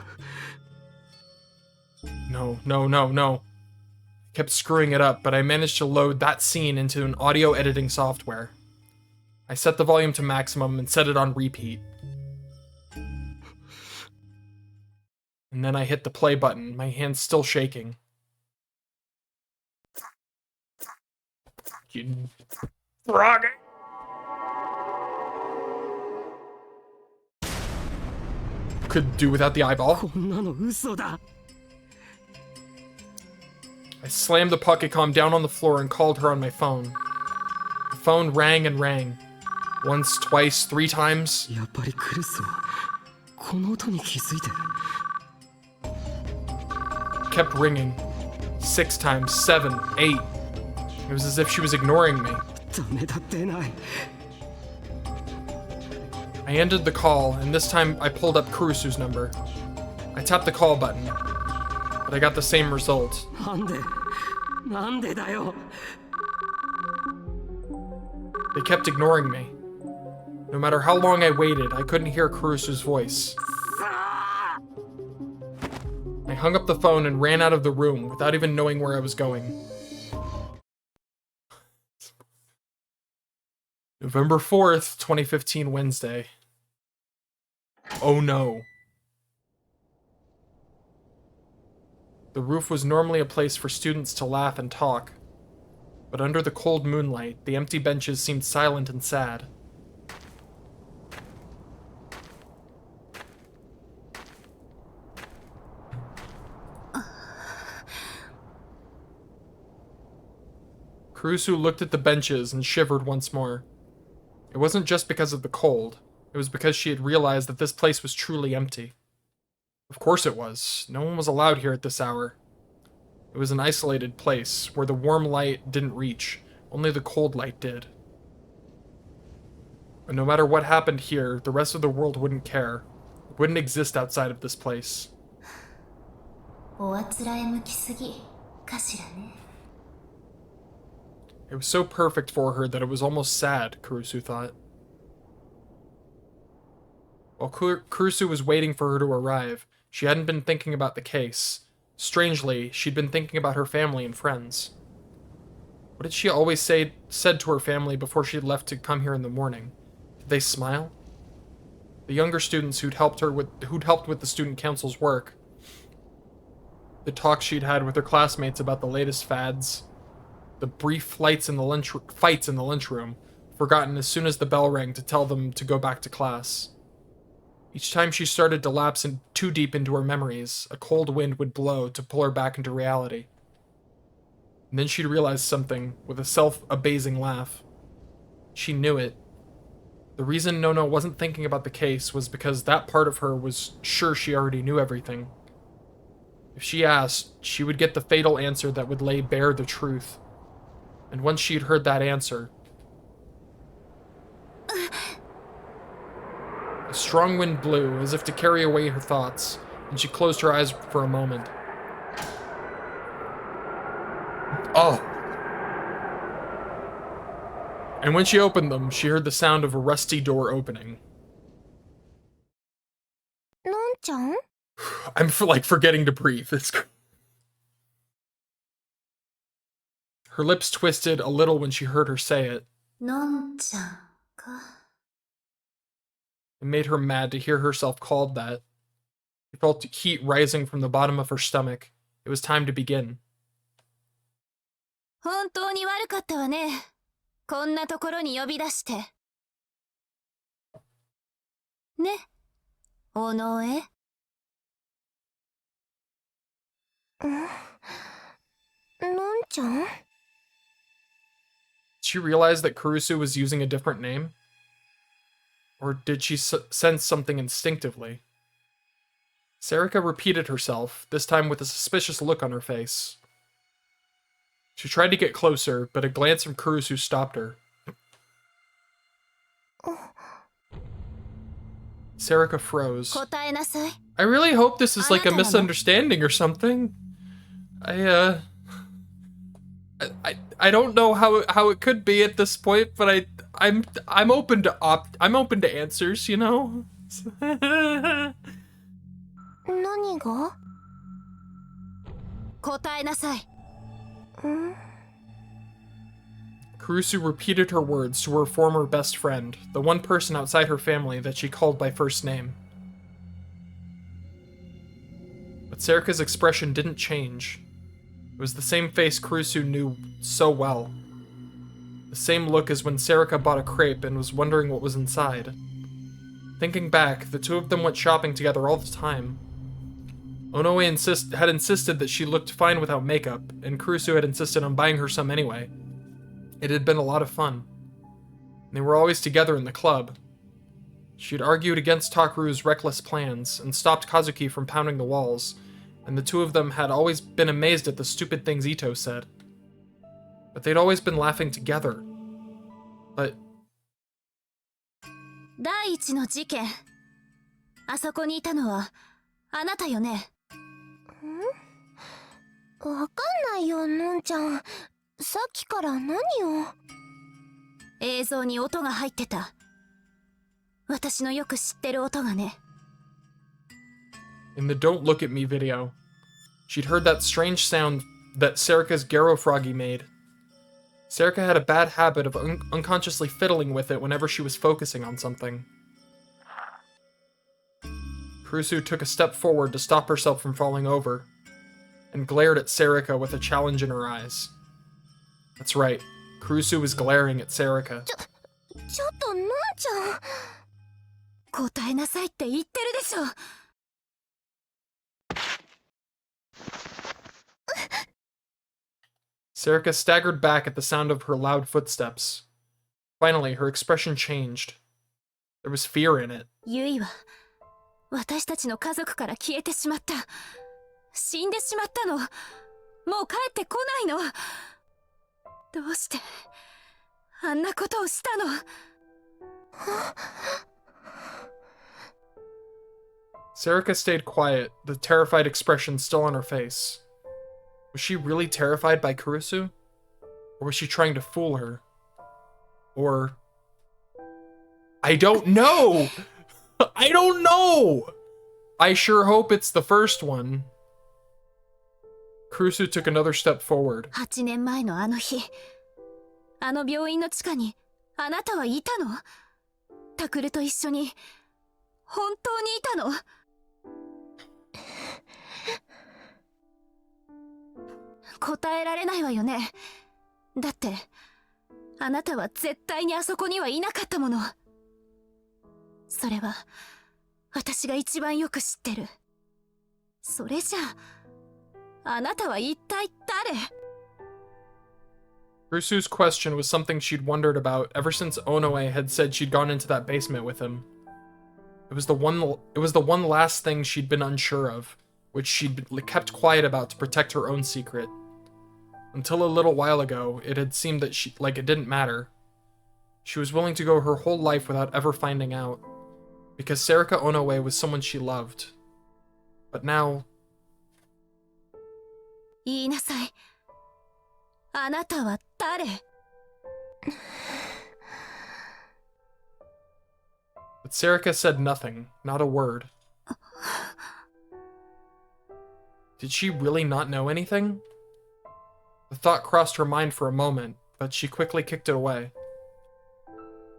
No, no, no, no. I kept screwing it up, but I managed to load that scene into an audio editing software. I set the volume to maximum and set it on repeat. And then I hit the play button, my hands still shaking. You frog. Could do without the eyeball. こんなの嘘だ。 I slammed the Pocket-Com down on the floor and called her on my phone. The phone rang and rang. Once, twice, 3 times. やっぱりクルスはこの音に気づいてる。 Kept ringing. 6 times, 7, 8. It was as if she was ignoring me. ダメだってない。 I ended the call, and this time I pulled up Kurusu's number. I tapped the call button, but I got the same result. なんでだよ。 They kept ignoring me. No matter how long I waited, I couldn't hear Kurusu's voice. I hung up the phone and ran out of the room without even knowing where I was going. November 4th, 2015, Wednesday. Oh no. The roof was normally a place for students to laugh and talk, but under the cold moonlight, the empty benches seemed silent and sad. Kurusu looked at the benches and shivered once more. It wasn't just because of the cold, it was because she had realized that this place was truly empty. Of course it was. No one was allowed here at this hour. It was an isolated place, where the warm light didn't reach, only the cold light did. But no matter what happened here, the rest of the world wouldn't care. It wouldn't exist outside of this place. おあつらえ向きすぎかしらね。 It was so perfect for her that it was almost sad, Kurusu thought. While Kurusu was waiting for her to arrive, she hadn't been thinking about the case. Strangely, she'd been thinking about her family and friends. What did she always said to her family before she left to come here in the morning? Did they smile? The younger students who'd helped with the student council's work. The talks she'd had with her classmates about the latest fads. The brief fights in the lunchroom, forgotten as soon as the bell rang to tell them to go back to class. Each time she started to lapse too deep into her memories, a cold wind would blow to pull her back into reality. And then she'd realize something with a self-abasing laugh. She knew it. The reason Nono wasn't thinking about the case was because that part of her was sure she already knew everything. If she asked, she would get the fatal answer that would lay bare the truth. And once she'd heard that answer, a strong wind blew as if to carry away her thoughts, and she closed her eyes for a moment. Oh! And when she opened them, she heard the sound of a rusty door opening. のんちゃん I'm forgetting to breathe. Her lips twisted a little when she heard her say it. のんちゃんか。 It made her mad to hear herself called that. She felt heat rising from the bottom of her stomach. It was time to begin. 本当に悪かったわね。こんなところに呼び出して。ね、おのえ。のんちゃん Did she realize that Kurusu was using a different name? Or did she sense something instinctively? Sarika repeated herself, this time with a suspicious look on her face. She tried to get closer, but a glance from Kurusu stopped her. Serika froze. I really hope this is like a misunderstanding or something. I don't know how it could be at this point, but I'm open to answers, you know? 何が答えなさい。Kurusu repeated her words to her former best friend, the one person outside her family that she called by first name. But Serika's expression didn't change. It was the same face Kurusu knew so well. The same look as when Serika bought a crepe and was wondering what was inside. Thinking back, the two of them went shopping together all the time. Onoe had insisted that she looked fine without makeup, and Kurusu had insisted on buying her some anyway. It had been a lot of fun. They were always together in the club. She had argued against Takeru's reckless plans and stopped Kazuki from pounding the walls, and the two of them had always been amazed at the stupid things Ito said. But they'd always been laughing together. But... 第一の事件。あそこにいたのは、あなたよね。わかんないよ、のんちゃん。さっきから何を。映像に音が入ってた。私のよく知ってる音がね。In the Don't Look at Me video, she'd heard that strange sound that Serika's Garo Froggy made. Serika had a bad habit of unconsciously fiddling with it whenever she was focusing on something. Kurusu took a step forward to stop herself from falling over, and glared at Serika with a challenge in her eyes. That's right, Kurusu was glaring at Serika. ちょっとのんちゃん。答えなさいって言ってるでしょ。Serika staggered back at the sound of her loud footsteps. Finally, her expression changed. There was fear in it. ユイは私たちの家族から消えてしまった。死んでしまったの。もう帰ってこないの。どうしてあんなことをしたの。Serika stayed quiet, the terrified expression still on her face. Was she really terrified by Kurusu? Or was she trying to fool her? Or... I don't know! I don't know! I sure hope it's the first one. Kurusu took another step forward. 8年前のあの日、あの病院の地下にあなたはいたの？タクルと一緒に本当にいたの？答えられないわよね。だってあなたは絶対にあそこにはいなかったもの。それは私が一番よく知ってる。それじゃあ、あなたは一体誰？ Kurusu's question was something she'd wondered about ever since Onoe had said she'd gone into that basement with him. It was the one last thing she'd been unsure of, which she'd kept quiet about to protect her own secret. Until a little while ago, it had seemed that it didn't matter. She was willing to go her whole life without ever finding out, because Serika Onoe was someone she loved. But now... 言いなさい。あなたは誰？ But Serika said nothing, not a word. Did she really not know anything? The thought crossed her mind for a moment, but she quickly kicked it away.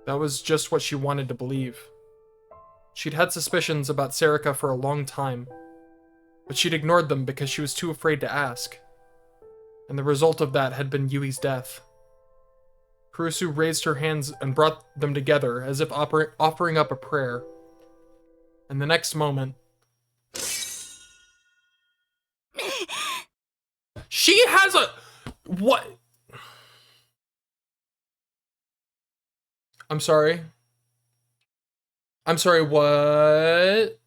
That was just what she wanted to believe. She'd had suspicions about Serika for a long time, but she'd ignored them because she was too afraid to ask. And the result of that had been Yui's death. Kurusu raised her hands and brought them together as if offering up a prayer. And the next moment... She has a... What? I'm sorry. I'm sorry, what?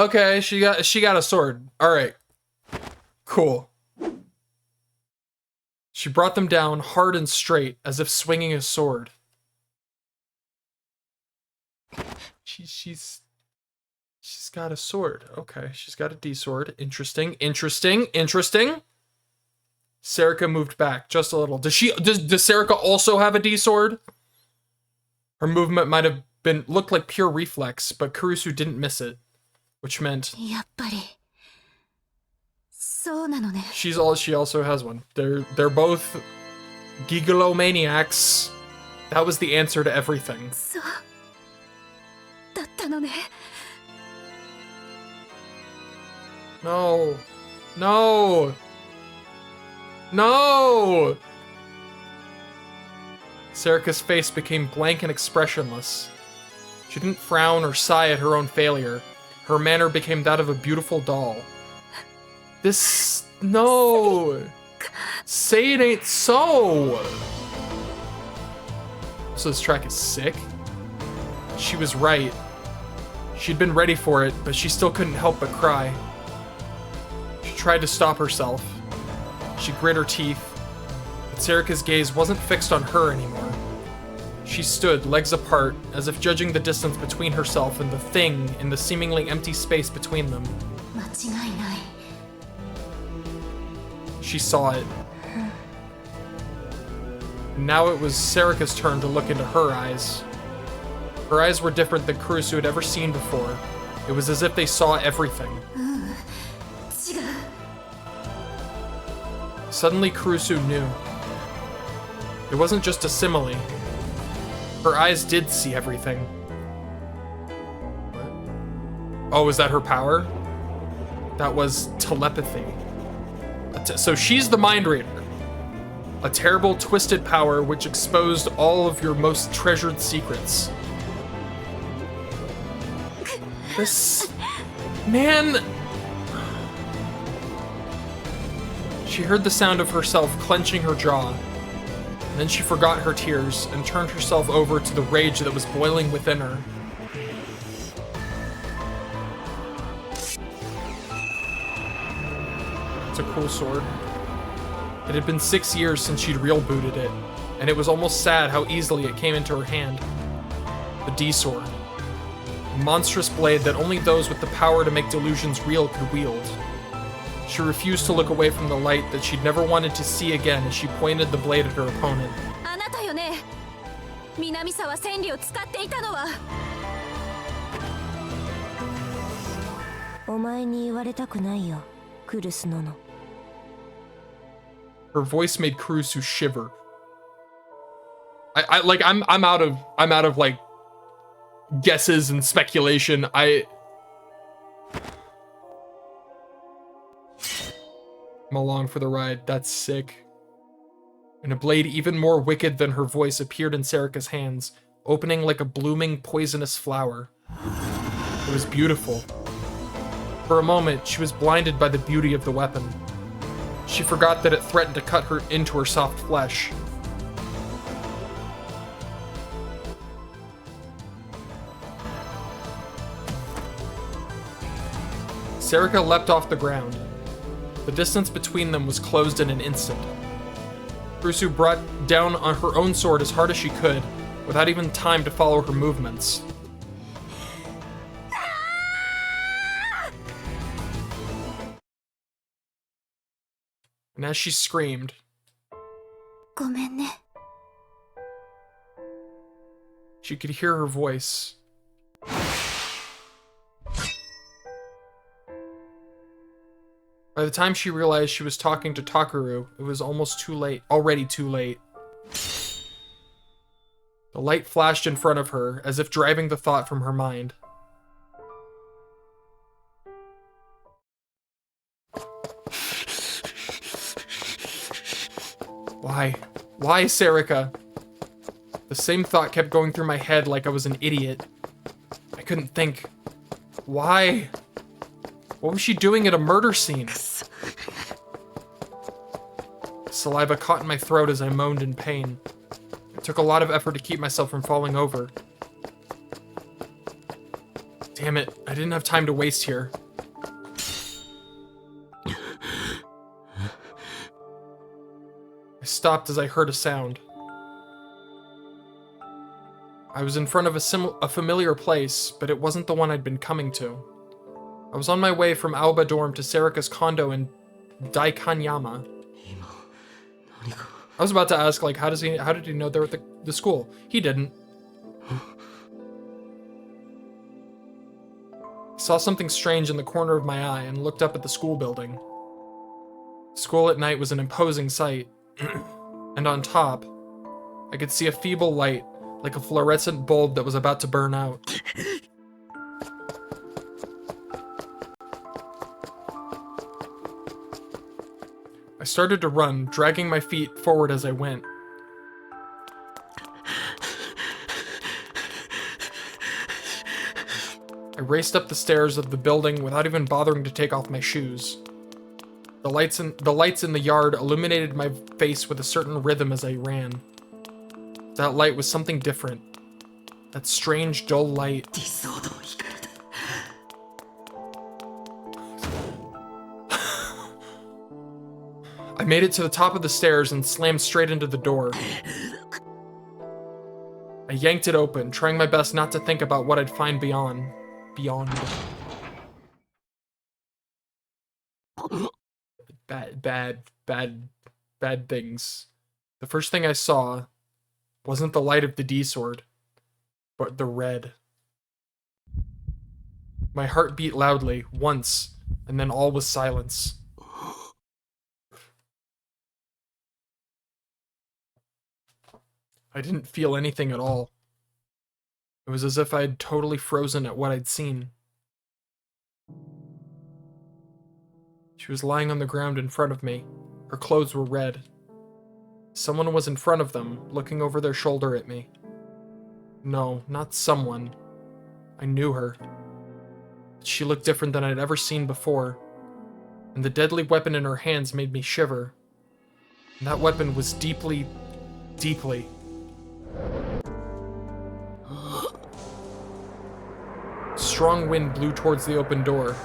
Okay, she got a sword. All right. Cool. She brought them down hard and straight, as if swinging a sword. She's got a sword. Okay, she's got a D sword. Interesting. Serica moved back just a little. Does Serica also have a D sword? Her movement might have looked like pure reflex, but Kurusu didn't miss it, which meant やっぱりそうなのね。 she also has one. They're both gigolomaniacs. That was the answer to everything. そうだったのね。 No. No! Serica's face became blank and expressionless. She didn't frown or sigh at her own failure. Her manner became that of a beautiful doll. No! Say it ain't so! So this track is sick? She was right. She'd been ready for it, but she still couldn't help but cry. She tried to stop herself. She grit her teeth, but Serica's gaze wasn't fixed on her anymore. She stood, legs apart, as if judging the distance between herself and the thing in the seemingly empty space between them. 間違いない。 She saw it. Now it was Serica's turn to look into her eyes. Her eyes were different than Kurusu had ever seen before. It was as if they saw everything. 違う。 Suddenly Kurusu knew. It wasn't just a simile. Her eyes did see everything. What? Oh, is that her power? That was telepathy. So she's the mind reader. A terrible, twisted power which exposed all of your most treasured secrets. This... man... She heard the sound of herself clenching her jaw. And then she forgot her tears and turned herself over to the rage that was boiling within her. It's a cool sword. It had been 6 years since she'd real booted it, and it was almost sad how easily it came into her hand. The D-sword. A monstrous blade that only those with the power to make delusions real could wield. She refused to look away from the light that she'd never wanted to see again as she pointed the blade at her opponent. あなたよね。南沢千里を使っていたのは。お前に言われたくないよ、クルスノノ。 Her voice made Kurusu shiver. I'm out of like guesses and speculation. I'm along for the ride. That's sick. And a blade even more wicked than her voice appeared in Serica's hands, opening like a blooming poisonous flower. It was beautiful. For a moment, she was blinded by the beauty of the weapon. She forgot that it threatened to cut her into her soft flesh. Serica leapt off the ground. The distance between them was closed in an instant. Kurusu brought down on her own sword as hard as she could, without even time to follow her movements. And as she screamed, ごめんね。 she could hear her voice. By the time she realized she was talking to Takeru, it was almost too late. Already too late. The light flashed in front of her, as if driving the thought from her mind. Why? Why, Serica? The same thought kept going through my head like I was an idiot. I couldn't think. Why? What was she doing at a murder scene? Saliva caught in my throat as I moaned in pain. It took a lot of effort to keep myself from falling over. Damn it, I didn't have time to waste here. I stopped as I heard a sound. I was in front of a familiar place, but it wasn't the one I'd been coming to. I was on my way from Aoba Dorm to Serika's condo in Daikanyama. I was about to ask, like, how did he know they were at the school? He didn't. I saw something strange in the corner of my eye and looked up at the school building. School at night was an imposing sight, and on top, I could see a feeble light, like a fluorescent bulb that was about to burn out. I started to run, dragging my feet forward as I went. I raced up the stairs of the building without even bothering to take off my shoes. The lights in the yard illuminated my face with a certain rhythm as I ran. That light was something different. That strange, dull light. I made it to the top of the stairs and slammed straight into the door. I yanked it open, trying my best not to think about what I'd find beyond. Bad things. The first thing I saw wasn't the light of the D-sword, but the red. My heart beat loudly, once, and then all was silence. I didn't feel anything at all. It was as if I had totally frozen at what I'd seen. She was lying on the ground in front of me. Her clothes were red. Someone was in front of them, looking over their shoulder at me. No, not someone. I knew her. She looked different than I'd ever seen before, and the deadly weapon in her hands made me shiver. And that weapon was deeply. Strong wind blew towards the open door.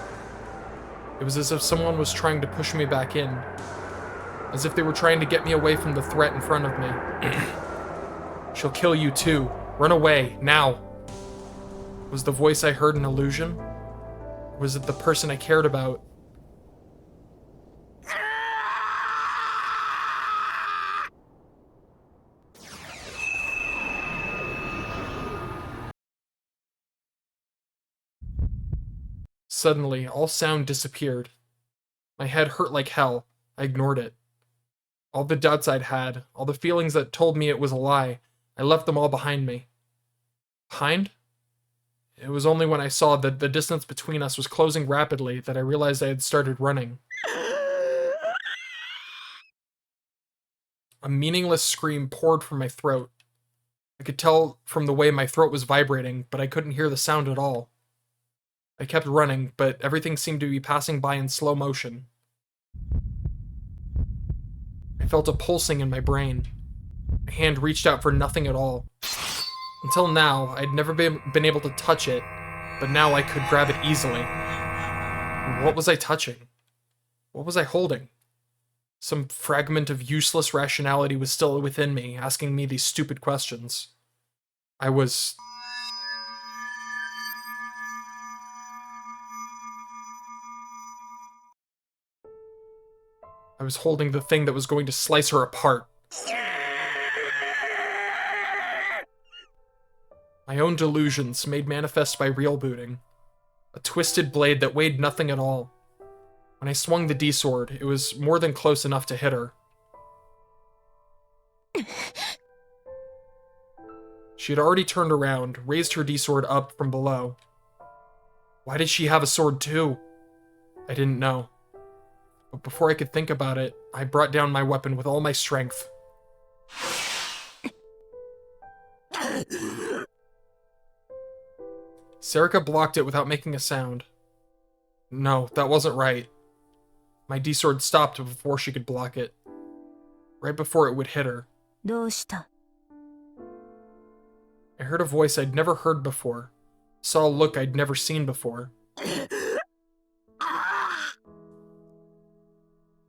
It was as if someone was trying to push me back in. As if they were trying to get me away from the threat in front of me. She'll kill you too. Run away, now. Was the voice I heard an illusion? Or was it the person I cared about? Suddenly, all sound disappeared. My head hurt like hell. I ignored it. All the doubts I'd had, all the feelings that told me it was a lie, I left them all behind me. Behind? It was only when I saw that the distance between us was closing rapidly that I realized I had started running. A meaningless scream poured from my throat. I could tell from the way my throat was vibrating, but I couldn't hear the sound at all. I kept running, but everything seemed to be passing by in slow motion. I felt a pulsing in my brain. My hand reached out for nothing at all. Until now, I'd never been able to touch it, but now I could grab it easily. What was I touching? What was I holding? Some fragment of useless rationality was still within me, asking me these stupid questions. I was holding the thing that was going to slice her apart. My own delusions made manifest by real booting. A twisted blade that weighed nothing at all. When I swung the D-sword, it was more than close enough to hit her. She had already turned around, raised her D-sword up from below. Why did she have a sword too? I didn't know. But before I could think about it, I brought down my weapon with all my strength. Serika blocked it without making a sound. No, that wasn't right. My D-sword stopped before she could block it. Right before it would hit her. I heard a voice I'd never heard before, saw a look I'd never seen before.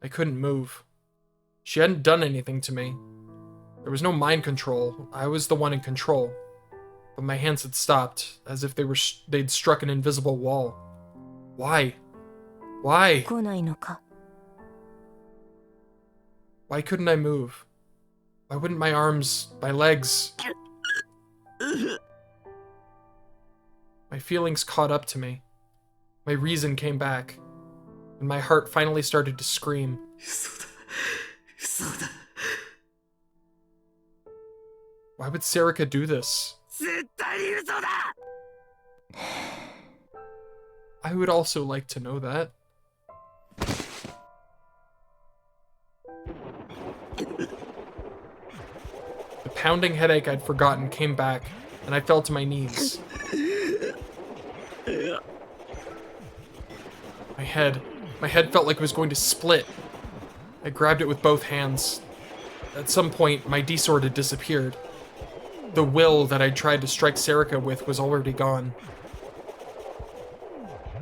I couldn't move. She hadn't done anything to me. There was no mind control. I was the one in control. But my hands had stopped, as if they'd struck an invisible wall. Why? Why? 来ないのか Why couldn't I move? Why wouldn't my arms, my legs... My feelings caught up to me. My reason came back. And my heart finally started to scream. 嘘だ Why would Serica do this? 絶対に嘘だ I would also like to know that. The pounding headache I'd forgotten came back, and I fell to my knees. My head felt like it was going to split. I grabbed it with both hands. At some point, my D-sword had disappeared. The will that I'd tried to strike Serica with was already gone.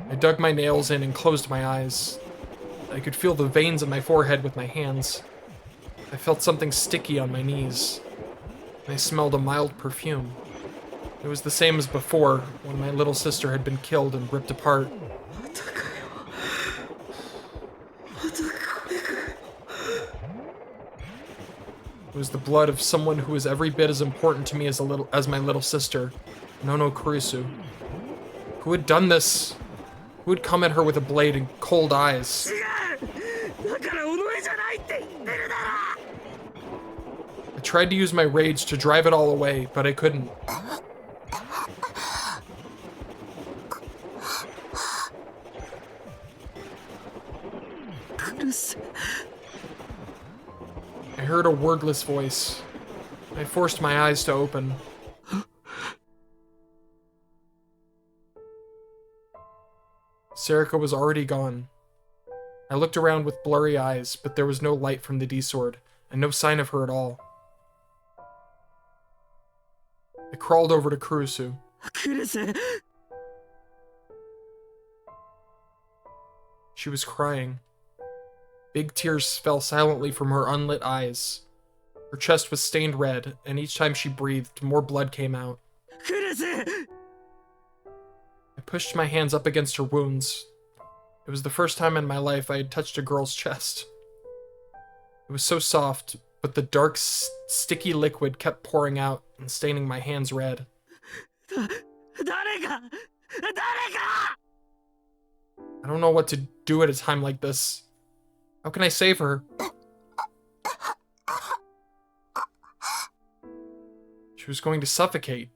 I dug my nails in and closed my eyes. I could feel the veins in my forehead with my hands. I felt something sticky on my knees. And I smelled a mild perfume. It was the same as before, when my little sister had been killed and ripped apart. It was the blood of someone who was every bit as important to me as my little sister, Nono Kurisu. Who had done this? Who had come at her with a blade and cold eyes? だからお前じゃないって言ってるだろ I tried to use my rage to drive it all away, but I couldn't. I heard a wordless voice. I forced my eyes to open. Serica was already gone. I looked around with blurry eyes, but there was no light from the D-sword, and no sign of her at all. I crawled over to Kurusu. クルス She was crying. Big tears fell silently from her unlit eyes. Her chest was stained red, and each time she breathed, more blood came out. クルス I pushed my hands up against her wounds. It was the first time in my life I had touched a girl's chest. It was so soft, but the dark, sticky liquid kept pouring out and staining my hands red. 誰か I don't know what to do at a time like this. How can I save her? She was going to suffocate.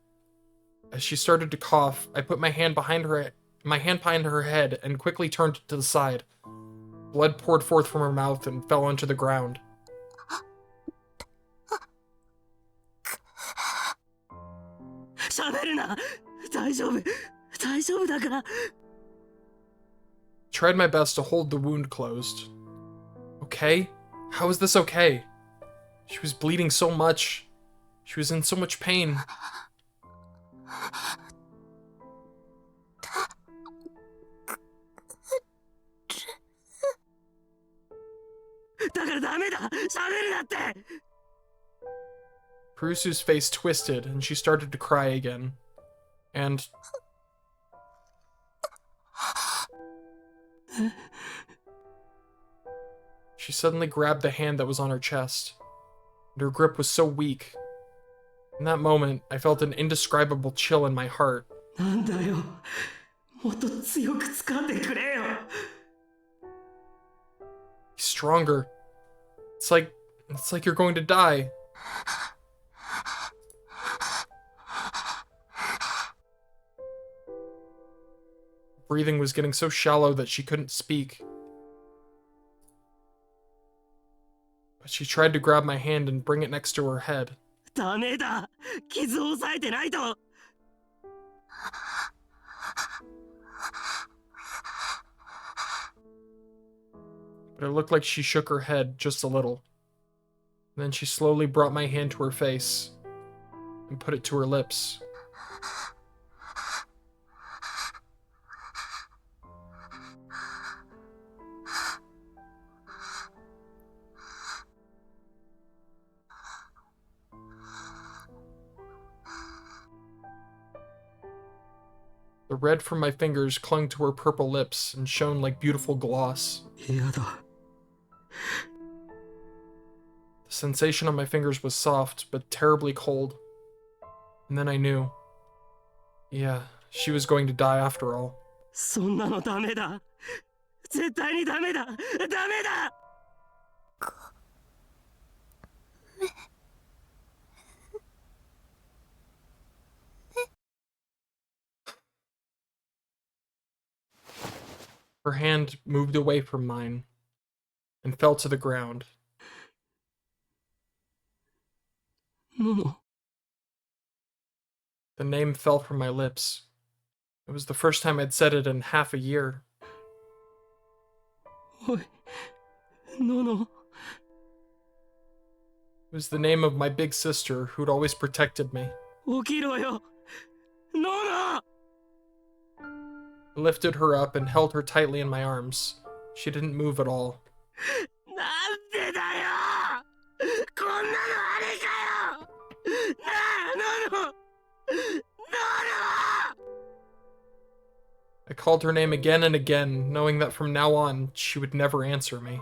As she started to cough, I put my hand behind her head and quickly turned to the side. Blood poured forth from her mouth and fell onto the ground. Tried my best to hold the wound closed. Okay? How is this okay? She was bleeding so much. She was in so much pain. Kurusu's face twisted and she started to cry again. And... she suddenly grabbed the hand that was on her chest. And her grip was so weak. In that moment, I felt an indescribable chill in my heart. なんだよもっと強く掴んでくれよ Be stronger. It's like you're going to die. Breathing was getting so shallow that she couldn't speak. But she tried to grab my hand and bring it next to her head. ダメだ傷を抑えてないと But it looked like she shook her head just a little. Then she slowly brought my hand to her face and put it to her lips. The red from my fingers clung to her purple lips and shone like beautiful gloss. 嫌だ。 The sensation on my fingers was soft, but terribly cold. And then I knew. Yeah, she was going to die after all. そんなのダメだ。絶対にダメだ。ダメだ。 Her hand moved away from mine and fell to the ground. もも。 The name fell from my lips. It was the first time I'd said it in half a year. おい。のの。 It was the name of my big sister who'd always protected me. 起きろよ。のの。 I lifted her up and held her tightly in my arms. She didn't move at all. なんでだよ。こんなのあれかよ。なあ、のの。のの。 I called her name again and again, knowing that from now on, she would never answer me.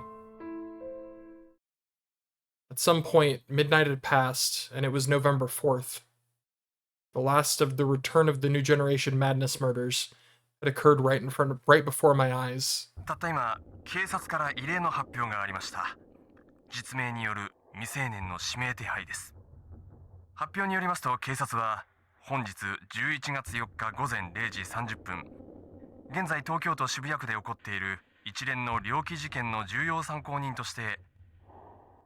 At some point, midnight had passed, and it was November 4th. The last of the Return of the New Generation Madness murders had occurred right before my eyes. たった今、警察から異例の発表がありました。実名による未成年の指名手配です。発表によりますと、警察は本日11月4日午前0時30分、現在東京都渋谷区で起こっている一連の猟奇事件の重要参考人として、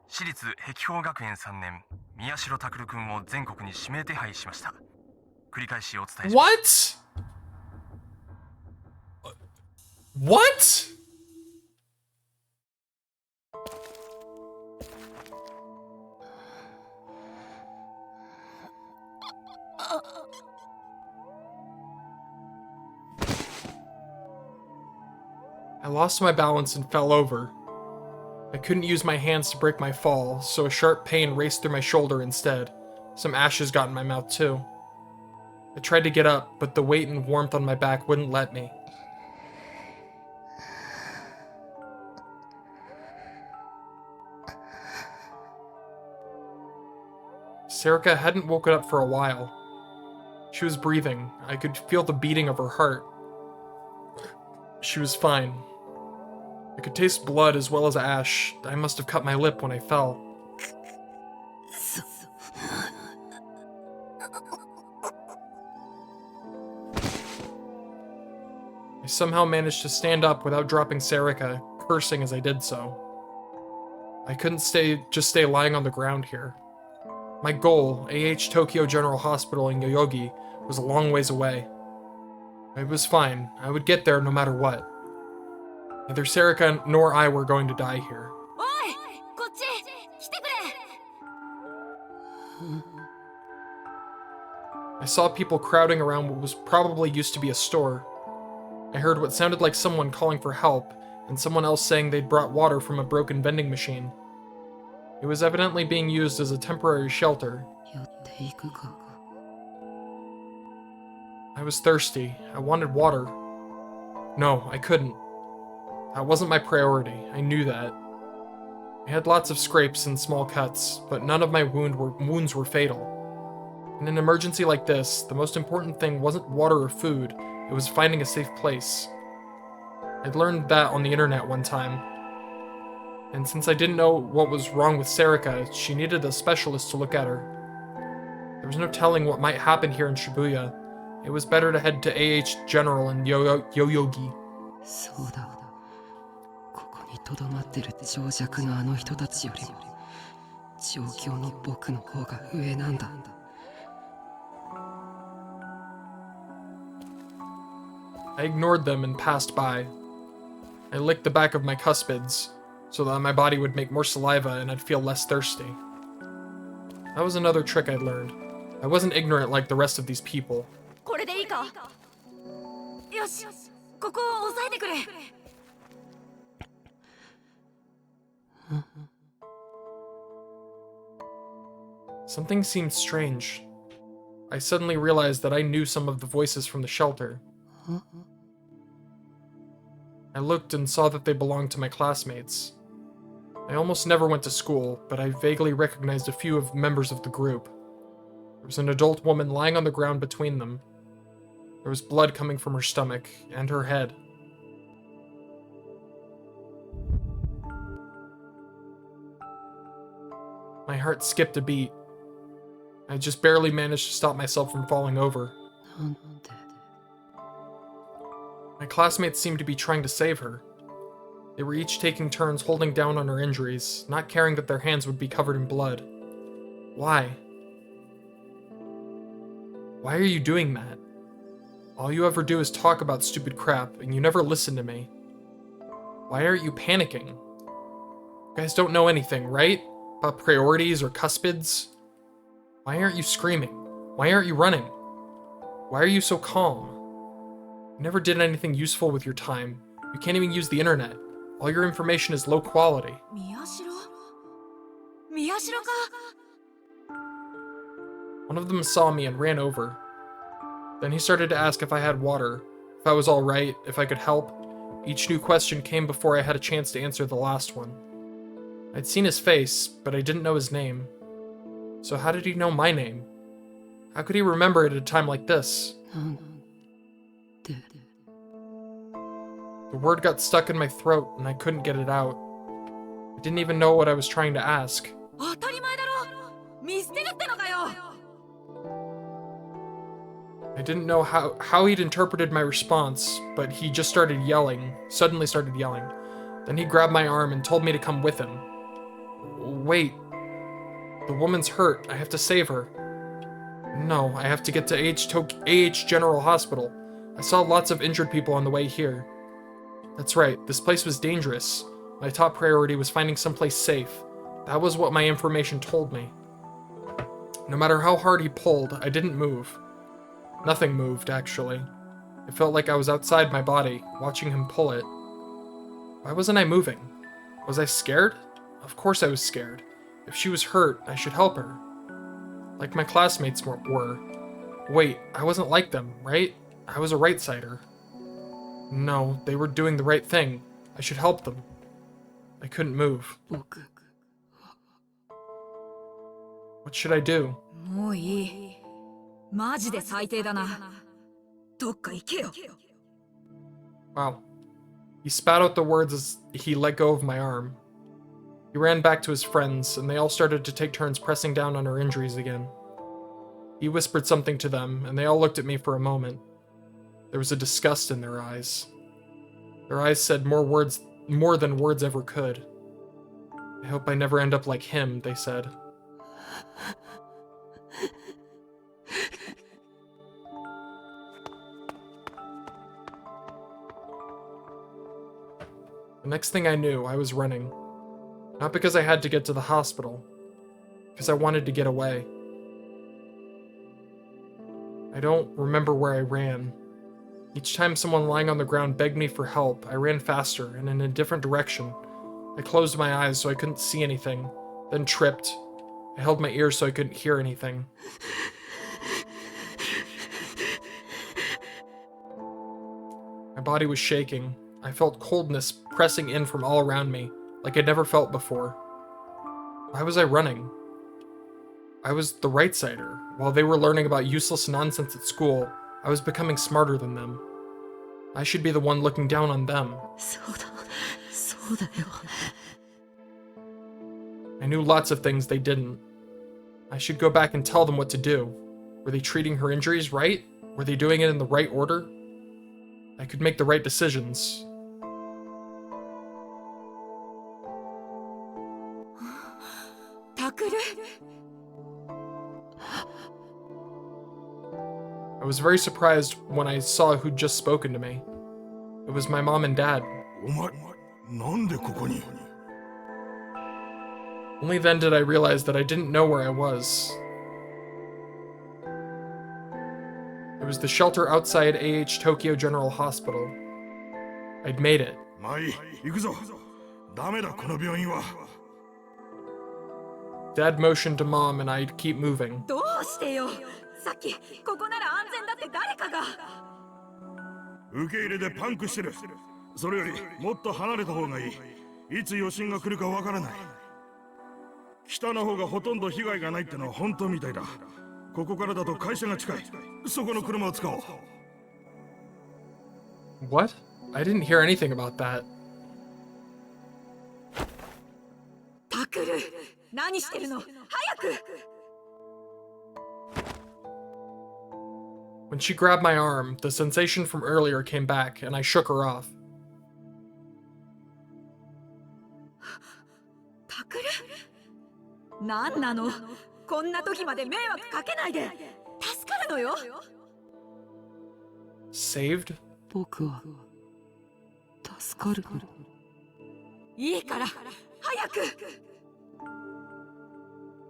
私立碧峰学園3年宮代拓君を全国に指名手配しました。繰り返しお伝えします。What? I lost my balance and fell over. I couldn't use my hands to break my fall, so a sharp pain raced through my shoulder instead. Some ashes got in my mouth too. I tried to get up, but the weight and warmth on my back wouldn't let me. Sarika hadn't woken up for a while. She was breathing. I could feel the beating of her heart. She was fine. I could taste blood as well as ash. I must have cut my lip when I fell. I somehow managed to stand up without dropping Sarika, cursing as I did so. I couldn't just stay lying on the ground here. My goal, AH Tokyo General Hospital in Yoyogi, was a long ways away. It was fine. I would get there no matter what. Neither Sarika nor I were going to die here. I saw people crowding around what was probably used to be a store. I heard what sounded like someone calling for help, and someone else saying they'd brought water from a broken vending machine. It was evidently being used as a temporary shelter. I was thirsty. I wanted water. No, I couldn't. That wasn't my priority. I knew that. I had lots of scrapes and small cuts, but none of my wounds were fatal. In an emergency like this, the most important thing wasn't water or food, it was finding a safe place. I'd learned that on the internet one time. And since I didn't know what was wrong with Sarika, she needed a specialist to look at her. There was no telling what might happen here in Shibuya. It was better to head to AH General in Yoyogi. そうだ。ここに留まってる情弱のあの人たちよりも状況の僕の方が上なんだ。I ignored them and passed by. I licked the back of my cuspids so that my body would make more saliva and I'd feel less thirsty. That was another trick I'd learned. I wasn't ignorant like the rest of these people. これでいいか？よし、ここを押さえてくれ。Something seemed strange. I suddenly realized that I knew some of the voices from the shelter. I looked and saw that they belonged to my classmates. I almost never went to school, but I vaguely recognized a few of members of the group. There was an adult woman lying on the ground between them. There was blood coming from her stomach and her head. My heart skipped a beat. I just barely managed to stop myself from falling over. My classmates seemed to be trying to save her. They were each taking turns holding down on her injuries, not caring that their hands would be covered in blood. Why? Why are you doing that? All you ever do is talk about stupid crap, and you never listen to me. Why aren't you panicking? You guys don't know anything, right? About priorities or cuspids? Why aren't you screaming? Why aren't you running? Why are you so calm? You never did anything useful with your time. You can't even use the internet. All your information is low quality. One of them saw me and ran over. Then he started to ask if I had water, if I was alright, if I could help. Each new question came before I had a chance to answer the last one. I'd seen his face, but I didn't know his name. So how did he know my name? How could he remember it at a time like this? The word got stuck in my throat and I couldn't get it out. I didn't even know what I was trying to ask. I didn't know how he'd interpreted my response, but he just suddenly started yelling. Then he grabbed my arm and told me to come with him. Wait, the woman's hurt. I have to save her. No, I have to get to AH General Hospital. I saw lots of injured people on the way here. That's right, this place was dangerous. My top priority was finding someplace safe. That was what my information told me. No matter how hard he pulled, I didn't move. Nothing moved, actually. It felt like I was outside my body, watching him pull it. Why wasn't I moving? Was I scared? Of course I was scared. If she was hurt, I should help her. Like my classmates were. Wait, I wasn't like them, right? I was a right-sider. No, they were doing the right thing. I should help them. I couldn't move. What should I do? Wow. He spat out the words as he let go of my arm. He ran back to his friends, and they all started to take turns pressing down on her injuries again. He whispered something to them, and they all looked at me for a moment. There was a disgust in their eyes. Their eyes said more than words ever could. I hope I never end up like him, they said. The next thing I knew, I was running. Not because I had to get to the hospital, because I wanted to get away. I don't remember where I ran. Each time someone lying on the ground begged me for help, I ran faster and in a different direction. I closed my eyes so I couldn't see anything, then tripped. I held my ears so I couldn't hear anything. My body was shaking. I felt coldness pressing in from all around me, like I'd never felt before. Why was I running? I was the right-sider. While they were learning about useless nonsense at school, I was becoming smarter than them. I should be the one looking down on them. I knew lots of things they didn't. I should go back and tell them what to do. Were they treating her injuries right? Were they doing it in the right order? I could make the right decisions. I was very surprised when I saw who'd just spoken to me. It was my mom and dad. Only then did I realize that I didn't know where I was. It was the shelter outside AH Tokyo General Hospital. I'd made it. Dad motioned to Mom and I'd keep moving. 受け入れでパンクしてる。それよりもっと離れた方がいい。いつ余震が来るかわからない。北の方がほとんど被害がないってのは本当みたいだ。ここからだと会社が近い。そこの車を使おう。 What? I didn't hear anything about that. タクル、何してるの？早く！ When she grabbed my arm, the sensation from earlier came back, and I shook her off. タクル？何なの？こんな時まで迷惑かけないで。助かるのよ。 Saved? 僕は助かる。いいから、早く！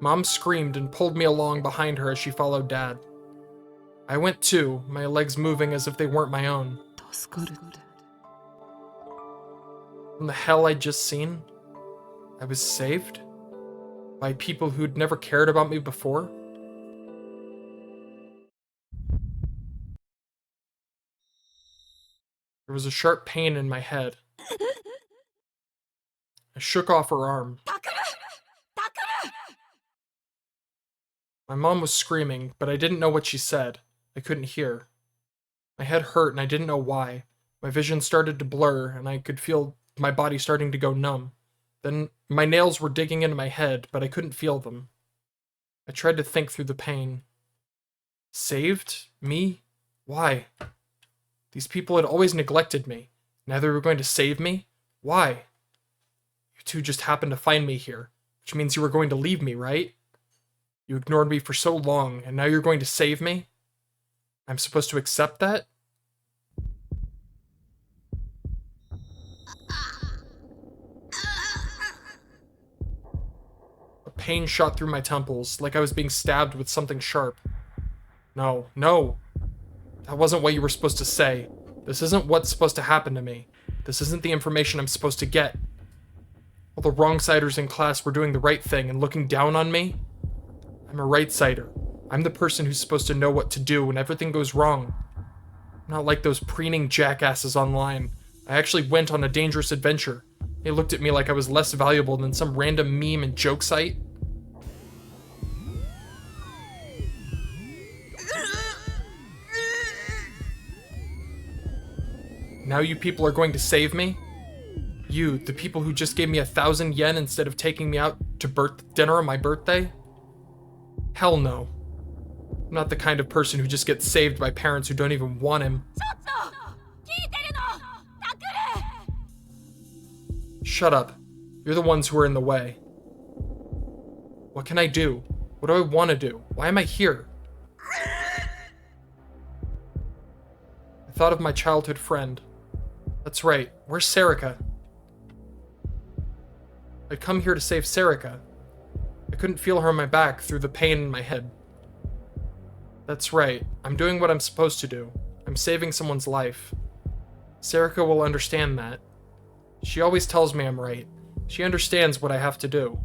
Mom screamed and pulled me along behind her as she followed Dad. I went too, my legs moving as if they weren't my own. 助かるって。 From the hell I'd just seen, I was saved? By people who'd never cared about me before? There was a sharp pain in my head. I shook off her arm. タクル！タクル！ My mom was screaming, but I didn't know what she said. I couldn't hear. My head hurt and I didn't know why. My vision started to blur and I could feel my body starting to go numb. Then my nails were digging into my head, but I couldn't feel them. I tried to think through the pain. Saved? Me? Why? These people had always neglected me. Now they were going to save me? Why? You two just happened to find me here, which means you were going to leave me, right? You ignored me for so long, and now you're going to save me? I'm supposed to accept that? A pain shot through my temples, like I was being stabbed with something sharp. No, no. That wasn't what you were supposed to say. This isn't what's supposed to happen to me. This isn't the information I'm supposed to get. All the wrong-siders in class were doing the right thing and looking down on me. I'm a right-sider. I'm the person who's supposed to know what to do when everything goes wrong. I'm not like those preening jackasses online. I actually went on a dangerous adventure. They looked at me like I was less valuable than some random meme and joke site. Now you people are going to save me? You, the people who just gave me 1,000 yen instead of taking me out to dinner on my birthday? Hell no. I'm not the kind of person who just gets saved by parents who don't even want him. Shut up. You're the ones who are in the way. What can I do? What do I want to do? Why am I here? I thought of my childhood friend. That's right, where's Serica? I'd come here to save Serica. I couldn't feel her on my back through the pain in my head. That's right, I'm doing what I'm supposed to do. I'm saving someone's life. Serica will understand that. She always tells me I'm right. She understands what I have to do.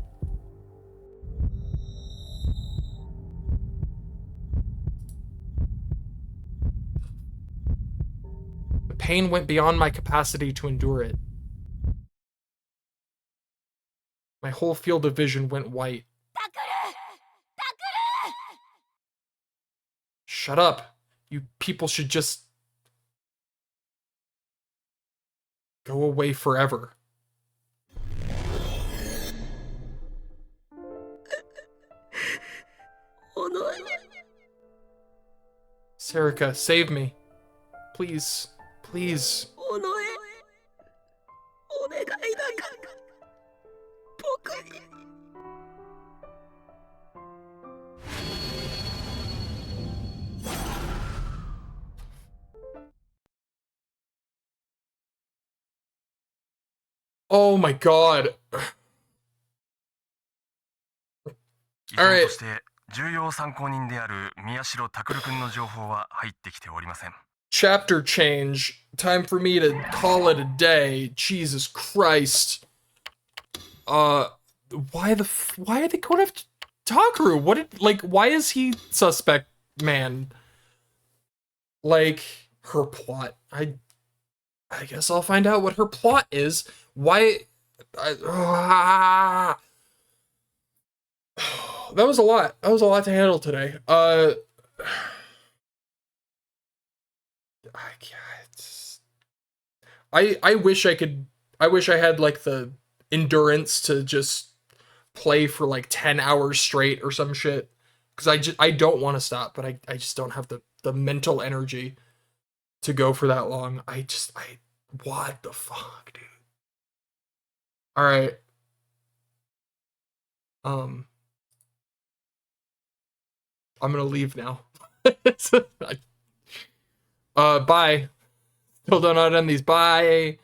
The pain went beyond my capacity to endure it. My whole field of vision went white. Shut up. You people should just go away forever. Serica, save me. Please, please. Oh my god. 依然として重要参考人である宮代拓君の情報は入ってきておりません。 Chapter change. Time for me to call it a day. Jesus Christ. Why are they going after Takaru? Why is he suspect man? Like, her plot. I guess I'll find out what her plot is. Why? That was a lot. That was a lot to handle today. I wish I could. I wish I had like the endurance to just play for like 10 hours straight or some shit. Because I don't want to stop, but I just don't have the mental energy to go for that long. What the fuck, dude? All right. I'm gonna leave now. Bye. Still don't know how to end these. Bye.